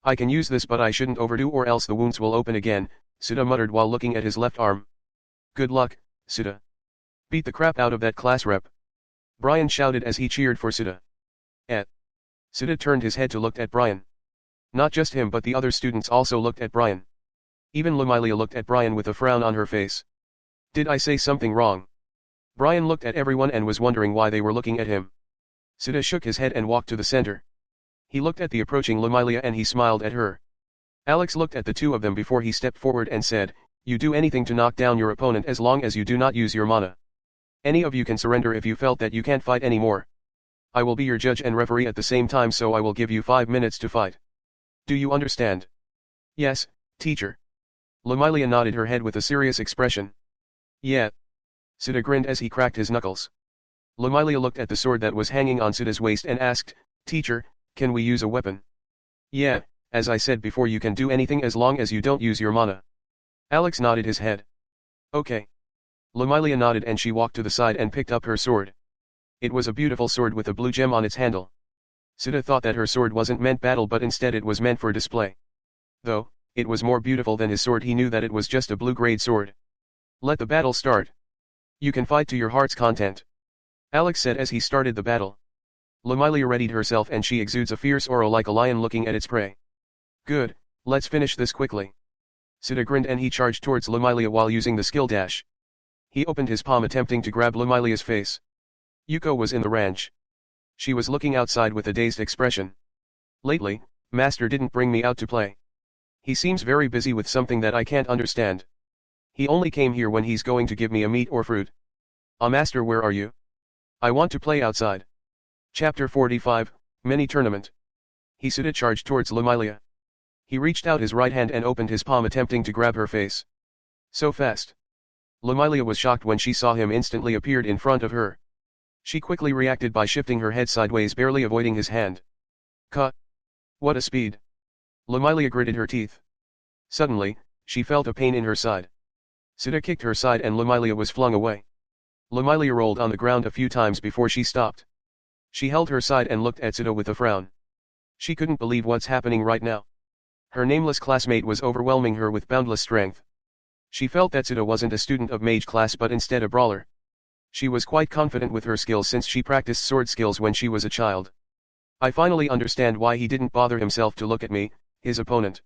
"I can use this, but I shouldn't overdo or else the wounds will open again," Sita muttered while looking at his left arm. "Good luck, Sita. Beat the crap out of that class rep," Brian shouted as he cheered for Sita. Sita turned his head to look at Brian. Not just him, but the other students also looked at Brian. Even Lamilia looked at Brian with a frown on her face. "Did I say something wrong?" Brian looked at everyone and was wondering why they were looking at him. Sita shook his head and walked to the center. He looked at the approaching Lamilia and he smiled at her. Alex looked at the two of them before he stepped forward and said, "You do anything to knock down your opponent as long as you do not use your mana. Any of you can surrender if you felt that you can't fight anymore. I will be your judge and referee at the same time, so I will give you 5 minutes to fight. Do you understand?" "Yes, teacher." Lamilia nodded her head with a serious expression. "Yeah." Sita grinned as he cracked his knuckles. Lamilia looked at the sword that was hanging on Sita's waist and asked, "Teacher, can we use a weapon?" "Yeah, as I said before, you can do anything as long as you don't use your mana." Alex nodded his head. "Okay." Lamilia nodded and she walked to the side and picked up her sword. It was a beautiful sword with a blue gem on its handle. Sita thought that her sword wasn't meant battle, but instead it was meant for display. Though, It was more beautiful than his sword. He knew that it was just a blue-grade sword. Let the battle start. You can fight to your heart's content. Alex said as he started the battle. Lumilia readied herself and she exudes a fierce aura like a lion looking at its prey. Good, let's finish this quickly. Sita grinned and he charged towards Lumilia while using the skill dash. He opened his palm attempting to grab Lumilia's face. Yuko was in the ranch. She was looking outside with a dazed expression. Lately, Master didn't bring me out to play. He seems very busy with something that I can't understand. He only came here when he's going to give me a meat or fruit. Master, where are you? I want to play outside. Chapter 45, Mini Tournament. Sita charged towards Lumilia. He reached out his right hand and opened his palm attempting to grab her face. So fast. Lumilia was shocked when she saw him instantly appeared in front of her. She quickly reacted by shifting her head sideways, barely avoiding his hand. What a speed. Lumilia gritted her teeth. Suddenly, she felt a pain in her side. Sita kicked her side and Lumilia was flung away. Lumilia rolled on the ground a few times before she stopped. She held her side and looked at Sita with a frown. She couldn't believe what's happening right now. Her nameless classmate was overwhelming her with boundless strength. She felt that Sita wasn't a student of mage class but instead a brawler. She was quite confident with her skills since she practiced sword skills when she was a child. I finally understand why he didn't bother himself to look at me, his opponent.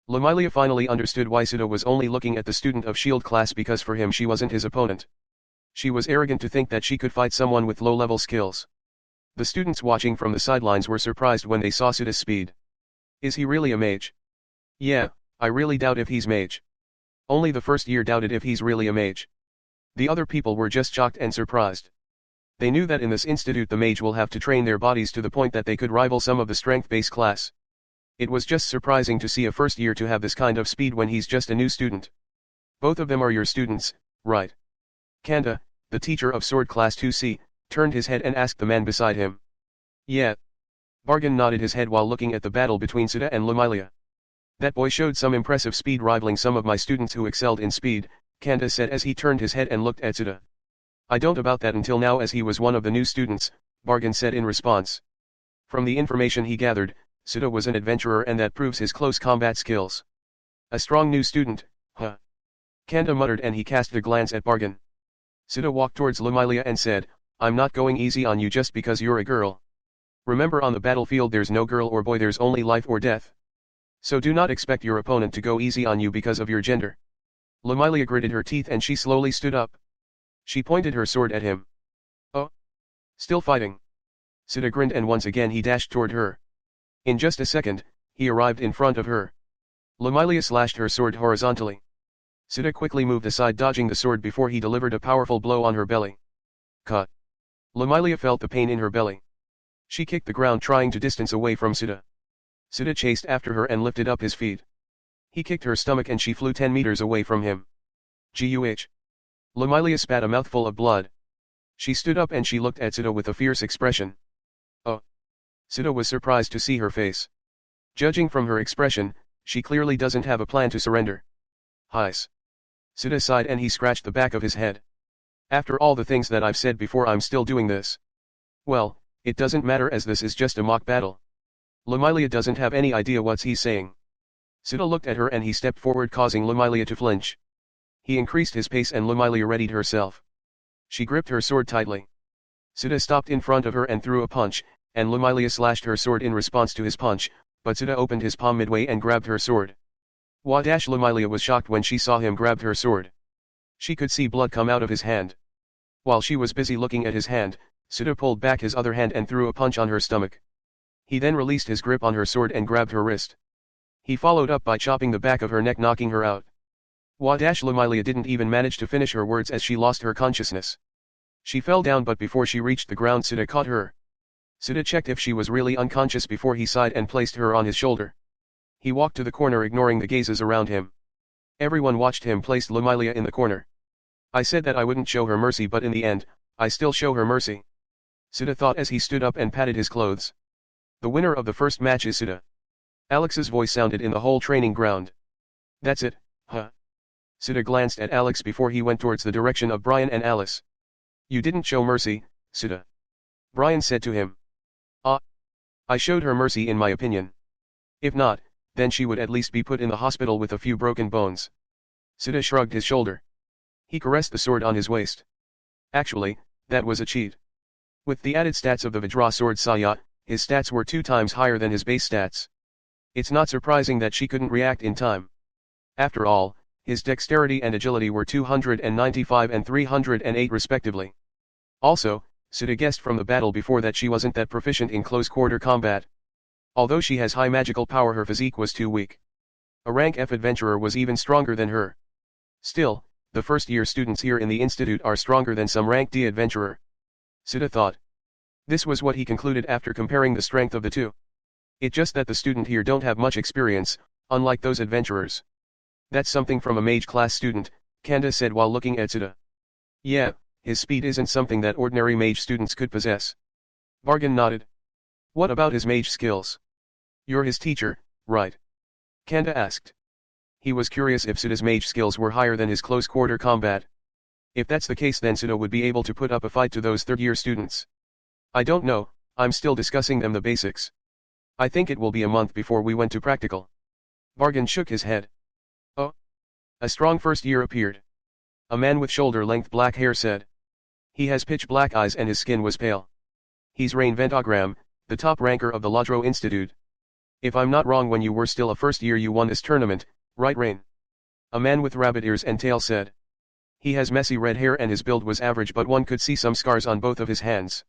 Lumilia finally understood why Sita was only looking at the student of shield class because for him she wasn't his opponent. She was arrogant to think that she could fight someone with low-level skills. The students watching from the sidelines were surprised when they saw Sita's speed. Is he really a mage? Yeah, I really doubt if he's mage. Only the first year doubted if he's really a mage. The other people were just shocked and surprised. They knew that in this institute the mage will have to train their bodies to the point that they could rival some of the strength-based class. It was just surprising to see a first year to have this kind of speed when he's just a new student. Both of them are your students, right? Kanda, the teacher of sword class 2C, turned his head and asked the man beside him. Yeah. Bargain nodded his head while looking at the battle between Sita and Lumilia. That boy showed some impressive speed rivaling some of my students who excelled in speed, Kanda said as he turned his head and looked at Sita. I don't about that until now as he was one of the new students, Bargain said in response. From the information he gathered, Sita was an adventurer and that proves his close combat skills. A strong new student, huh? Kanda muttered and he cast a glance at Bargain. Sita walked towards Lumilia and said, I'm not going easy on you just because you're a girl. Remember, on the battlefield there's no girl or boy, there's only life or death. So do not expect your opponent to go easy on you because of your gender. Lumilia gritted her teeth and she slowly stood up. She pointed her sword at him. Oh? Still fighting? Sita grinned and once again he dashed toward her. In just a second, he arrived in front of her. Lumilia slashed her sword horizontally. Sita quickly moved aside, dodging the sword before he delivered a powerful blow on her belly. Cut. Lumilia felt the pain in her belly. She kicked the ground trying to distance away from Sita. Sita chased after her and lifted up his feet. He kicked her stomach and she flew 10 meters away from him. Guh. Lumilia spat a mouthful of blood. She stood up and she looked at Sita with a fierce expression. Oh. Sita was surprised to see her face. Judging from her expression, she clearly doesn't have a plan to surrender. Hiss. Sita sighed and he scratched the back of his head. After all the things that I've said before, I'm still doing this. Well, it doesn't matter as this is just a mock battle. Lumilia doesn't have any idea what he's saying. Sita looked at her and he stepped forward, causing Lumilia to flinch. He increased his pace and Lumilia readied herself. She gripped her sword tightly. Sita stopped in front of her and threw a punch, and Lumilia slashed her sword in response to his punch, but Sita opened his palm midway and grabbed her sword. Wadash! Lumilia was shocked when she saw him grab her sword. She could see blood come out of his hand. While she was busy looking at his hand, Sita pulled back his other hand and threw a punch on her stomach. He then released his grip on her sword and grabbed her wrist. He followed up by chopping the back of her neck, knocking her out. Wadash! Lumilia didn't even manage to finish her words as she lost her consciousness. She fell down, but before she reached the ground Sita caught her. Sita checked if she was really unconscious before he sighed and placed her on his shoulder. He walked to the corner, ignoring the gazes around him. Everyone watched him place Lumilia in the corner. I said that I wouldn't show her mercy, but in the end, I still show her mercy. Sita thought as he stood up and patted his clothes. The winner of the first match is Sita. Alex's voice sounded in the whole training ground. That's it, huh? Sita glanced at Alex before he went towards the direction of Brian and Alice. You didn't show mercy, Sita. Brian said to him. I showed her mercy in my opinion. If not, then she would at least be put in the hospital with a few broken bones. Suda shrugged his shoulder. He caressed the sword on his waist. Actually, that was a cheat. With the added stats of the Vajra sword Saya, his stats were 2 times higher than his base stats. It's not surprising that she couldn't react in time. After all, his dexterity and agility were 295 and 308 respectively. Also, Suda guessed from the battle before that she wasn't that proficient in close-quarter combat. Although she has high magical power, her physique was too weak. A rank F adventurer was even stronger than her. Still, the first-year students here in the institute are stronger than some rank D adventurer. Suda thought. This was what he concluded after comparing the strength of the two. It's just that the student here don't have much experience, unlike those adventurers. That's something from a mage class student, Kanda said while looking at Suda. Yeah, his speed isn't something that ordinary mage students could possess. Bargain nodded. What about his mage skills? You're his teacher, right? Kanda asked. He was curious if Suda's mage skills were higher than his close-quarter combat. If that's the case, then Suda would be able to put up a fight to those third-year students. I don't know, I'm still discussing the basics. I think it will be a month before we went to practical. Bargain shook his head. Oh. A strong first year appeared. A man with shoulder-length black hair said. He has pitch black eyes and his skin was pale. He's Rain Ventagram, the top ranker of the Lodro Institute. If I'm not wrong, when you were still a first year you won this tournament, right Rain? A man with rabbit ears and tail said. He has messy red hair and his build was average, but one could see some scars on both of his hands.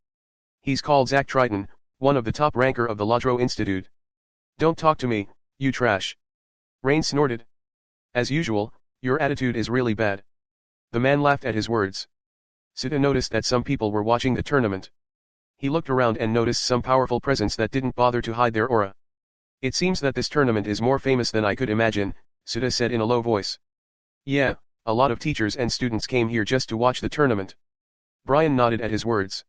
He's called Zack Triton, one of the top ranker of the Lodro Institute. Don't talk to me, you trash. Rain snorted. As usual, your attitude is really bad. The man laughed at his words. Suda noticed that some people were watching the tournament. He looked around and noticed some powerful presence that didn't bother to hide their aura. It seems that this tournament is more famous than I could imagine, Suda said in a low voice. Yeah, a lot of teachers and students came here just to watch the tournament. Brian nodded at his words.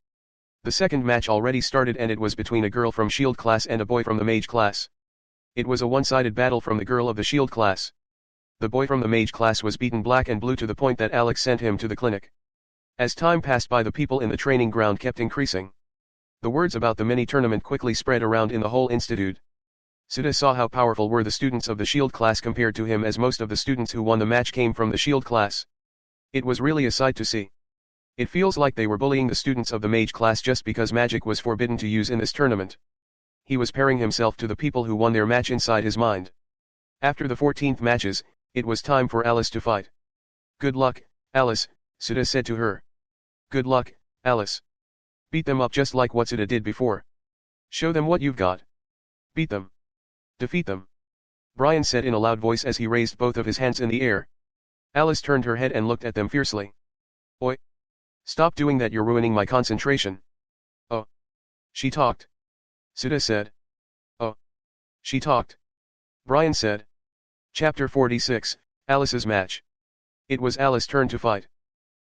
The second match already started and it was between a girl from Shield class and a boy from the Mage class. It was a one-sided battle from the girl of the Shield class. The boy from the Mage class was beaten black and blue to the point that Alex sent him to the clinic. As time passed by, the people in the training ground kept increasing. The words about the mini-tournament quickly spread around in the whole institute. Suda saw how powerful were the students of the Shield class compared to him, as most of the students who won the match came from the Shield class. It was really a sight to see. It feels like they were bullying the students of the Mage class just because magic was forbidden to use in this tournament. He was pairing himself to the people who won their match inside his mind. After the 14th matches, it was time for Alice to fight. Good luck, Alice, Suda said to her. Good luck, Alice. Beat them up just like what Suda did before. Show them what you've got. Beat them. Defeat them. Brian said in a loud voice as he raised both of his hands in the air. Alice turned her head and looked at them fiercely. Oi! Stop doing that, you're ruining my concentration. Oh. She talked. Suda said. Oh. She talked. Brian said. Chapter 46, Alice's match. It was Alice's turn to fight.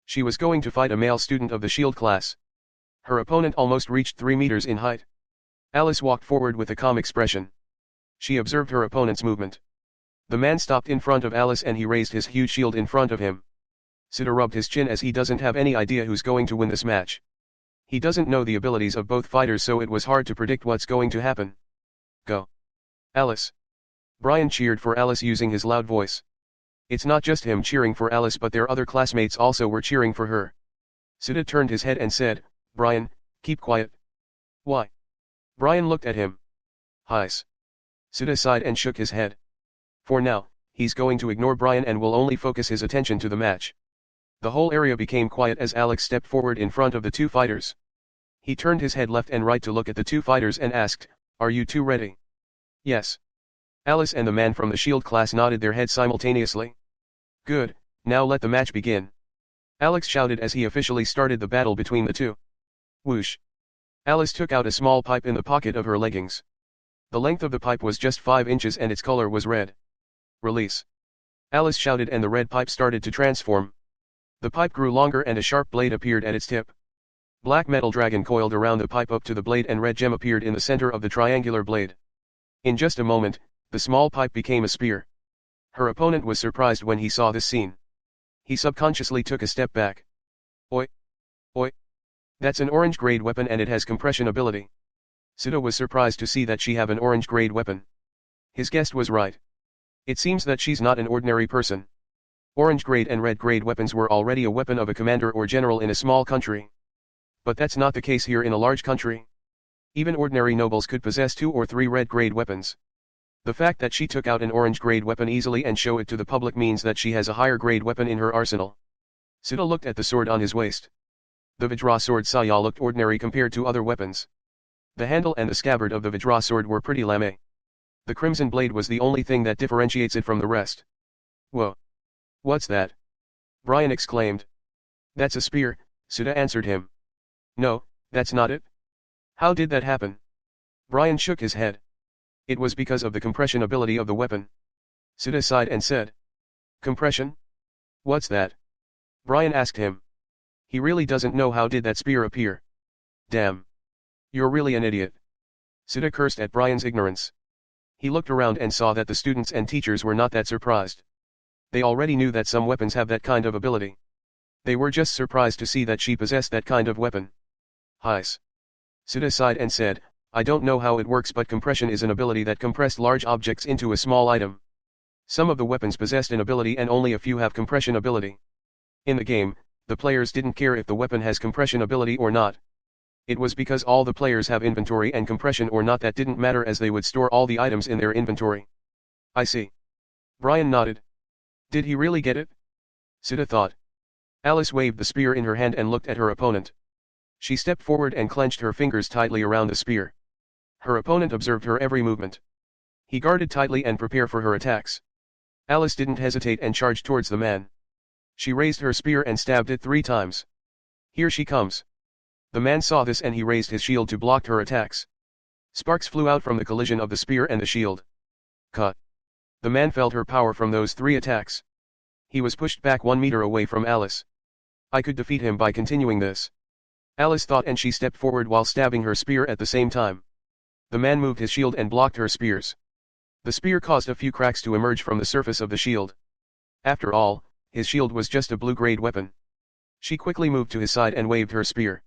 She was going to fight a male student of the Shield class. Her opponent almost reached 3 meters in height. Alice walked forward with a calm expression. She observed her opponent's movement. The man stopped in front of Alice and he raised his huge shield in front of him. Suda rubbed his chin as he doesn't have any idea who's going to win this match. He doesn't know the abilities of both fighters, so it was hard to predict what's going to happen. Go. Alice. Brian cheered for Alice using his loud voice. It's not just him cheering for Alice, but their other classmates also were cheering for her. Suda turned his head and said, Brian, keep quiet. Why? Brian looked at him. Hiss. Suda sighed and shook his head. For now, he's going to ignore Brian and will only focus his attention to the match. The whole area became quiet as Alex stepped forward in front of the two fighters. He turned his head left and right to look at the two fighters and asked, Are you two ready? Yes. Alice and the man from the Shield class nodded their heads simultaneously. Good, now let the match begin. Alex shouted as he officially started the battle between the two. Whoosh. Alice took out a small pipe in the pocket of her leggings. The length of the pipe was just 5 inches and its color was red. Release. Alice shouted and the red pipe started to transform. The pipe grew longer and a sharp blade appeared at its tip. Black metal dragon coiled around the pipe up to the blade and red gem appeared in the center of the triangular blade. In just a moment, the small pipe became a spear. Her opponent was surprised when he saw this scene. He subconsciously took a step back. Oi! Oi! That's an orange grade weapon and it has compression ability. Suda was surprised to see that she have an orange grade weapon. His guest was right. It seems that she's not an ordinary person. Orange grade and red grade weapons were already a weapon of a commander or general in a small country. But that's not the case here in a large country. Even ordinary nobles could possess 2 or 3 red grade weapons. The fact that she took out an orange grade weapon easily and show it to the public means that she has a higher grade weapon in her arsenal. Sita looked at the sword on his waist. The Vajra sword Saya looked ordinary compared to other weapons. The handle and the scabbard of the Vajra sword were pretty lame. The crimson blade was the only thing that differentiates it from the rest. Whoa! What's that? Brian exclaimed. That's a spear, Sita answered him. No, that's not it. How did that happen? Brian shook his head. It was because of the compression ability of the weapon. Sita sighed and said. Compression? What's that? Brian asked him. He really doesn't know how did that spear appear. Damn. You're really an idiot. Sita cursed at Brian's ignorance. He looked around and saw that the students and teachers were not that surprised. They already knew that some weapons have that kind of ability. They were just surprised to see that she possessed that kind of weapon. Heis. Sita sighed and said, I don't know how it works, but compression is an ability that compressed large objects into a small item. Some of the weapons possessed an ability and only a few have compression ability. In the game, the players didn't care if the weapon has compression ability or not. It was because all the players have inventory and compression or not that didn't matter, as they would store all the items in their inventory. I see. Brian nodded. Did he really get it? Sita thought. Alice waved the spear in her hand and looked at her opponent. She stepped forward and clenched her fingers tightly around the spear. Her opponent observed her every movement. He guarded tightly and prepared for her attacks. Alice didn't hesitate and charged towards the man. She raised her spear and stabbed it 3 times. Here she comes. The man saw this and he raised his shield to block her attacks. Sparks flew out from the collision of the spear and the shield. Cut. The man felt her power from those 3 attacks. He was pushed back 1 meter away from Alice. I could defeat him by continuing this. Alice thought, and she stepped forward while stabbing her spear at the same time. The man moved his shield and blocked her spears. The spear caused a few cracks to emerge from the surface of the shield. After all, his shield was just a blue-grade weapon. She quickly moved to his side and waved her spear.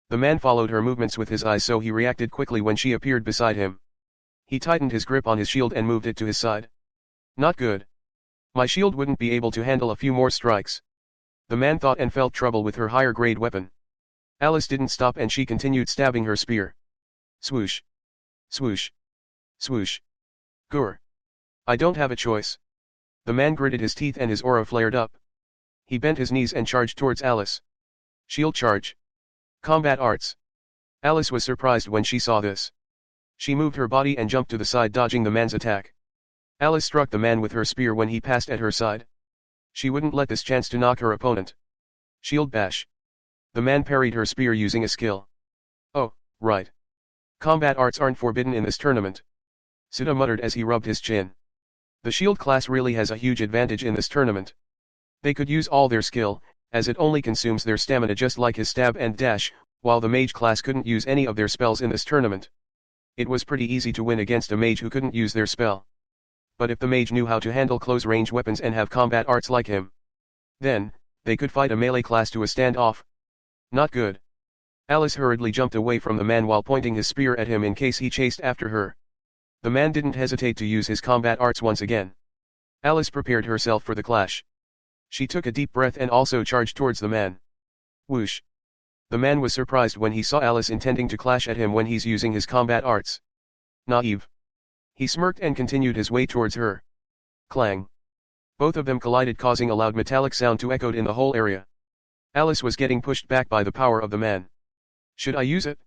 The man followed her movements with his eyes, so he reacted quickly when she appeared beside him. He tightened his grip on his shield and moved it to his side. Not good. My shield wouldn't be able to handle a few more strikes. The man thought and felt trouble with her higher grade weapon. Alice didn't stop and she continued stabbing her spear. Swoosh. Swoosh. Swoosh. Grr. I don't have a choice. The man gritted his teeth and his aura flared up. He bent his knees and charged towards Alice. Shield charge. Combat arts. Alice was surprised when she saw this. She moved her body and jumped to the side, dodging the man's attack. Alice struck the man with her spear when he passed at her side. She wouldn't let this chance to knock her opponent. Shield bash. The man parried her spear using a skill. Oh, right. Combat arts aren't forbidden in this tournament. Sita muttered as he rubbed his chin. The shield class really has a huge advantage in this tournament. They could use all their skill, as it only consumes their stamina just like his stab and dash, while the mage class couldn't use any of their spells in this tournament. It was pretty easy to win against a mage who couldn't use their spell. But if the mage knew how to handle close-range weapons and have combat arts like him, then, they could fight a melee class to a standoff. Not good. Alice hurriedly jumped away from the man while pointing his spear at him in case he chased after her. The man didn't hesitate to use his combat arts once again. Alice prepared herself for the clash. She took a deep breath and also charged towards the man. Whoosh. The man was surprised when he saw Alice intending to clash at him when he's using his combat arts. Naive. He smirked and continued his way towards her. Clang. Both of them collided, causing a loud metallic sound to echo in the whole area. Alice was getting pushed back by the power of the man. Should I use it?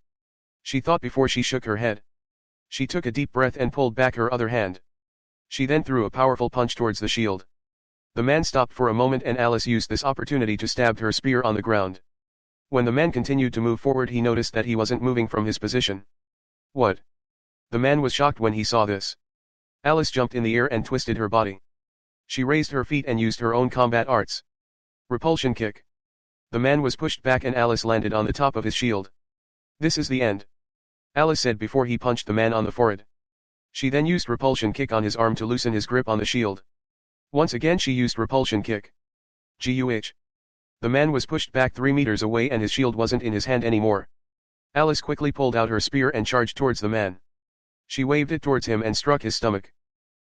She thought before she shook her head. She took a deep breath and pulled back her other hand. She then threw a powerful punch towards the shield. The man stopped for a moment and Alice used this opportunity to stab her spear on the ground. When the man continued to move forward, he noticed that he wasn't moving from his position. What? The man was shocked when he saw this. Alice jumped in the air and twisted her body. She raised her feet and used her own combat arts. Repulsion kick. The man was pushed back and Alice landed on the top of his shield. This is the end, Alice said before he punched the man on the forehead. She then used repulsion kick on his arm to loosen his grip on the shield. Once again she used repulsion kick. Guh. The man was pushed back 3 meters away and his shield wasn't in his hand anymore. Alice quickly pulled out her spear and charged towards the man. She waved it towards him and struck his stomach.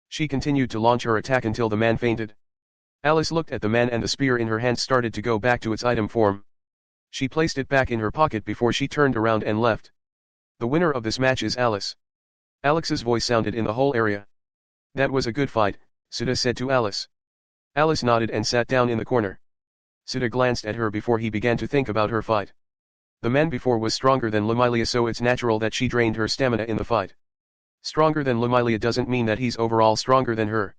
She continued to launch her attack until the man fainted. Alice looked at the man and the spear in her hand started to go back to its item form. She placed it back in her pocket before she turned around and left. The winner of this match is Alice. Alex's voice sounded in the whole area. That was a good fight, Sudha said to Alice. Alice nodded and sat down in the corner. Sudha glanced at her before he began to think about her fight. The man before was stronger than Lumilia, so it's natural that she drained her stamina in the fight. Stronger than Lumilia doesn't mean that he's overall stronger than her.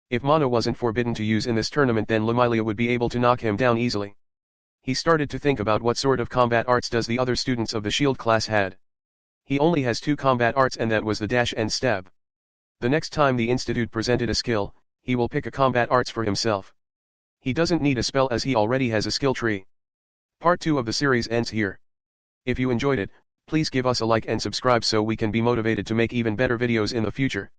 If mana wasn't forbidden to use in this tournament, then Lumilia would be able to knock him down easily. He started to think about what sort of combat arts does the other students of the shield class had. He only has 2 combat arts, and that was the dash and stab. The next time the institute presented a skill, he will pick a combat arts for himself. He doesn't need a spell as he already has a skill tree. Part 2 of the series ends here. If you enjoyed it, please give us a like and subscribe so we can be motivated to make even better videos in the future.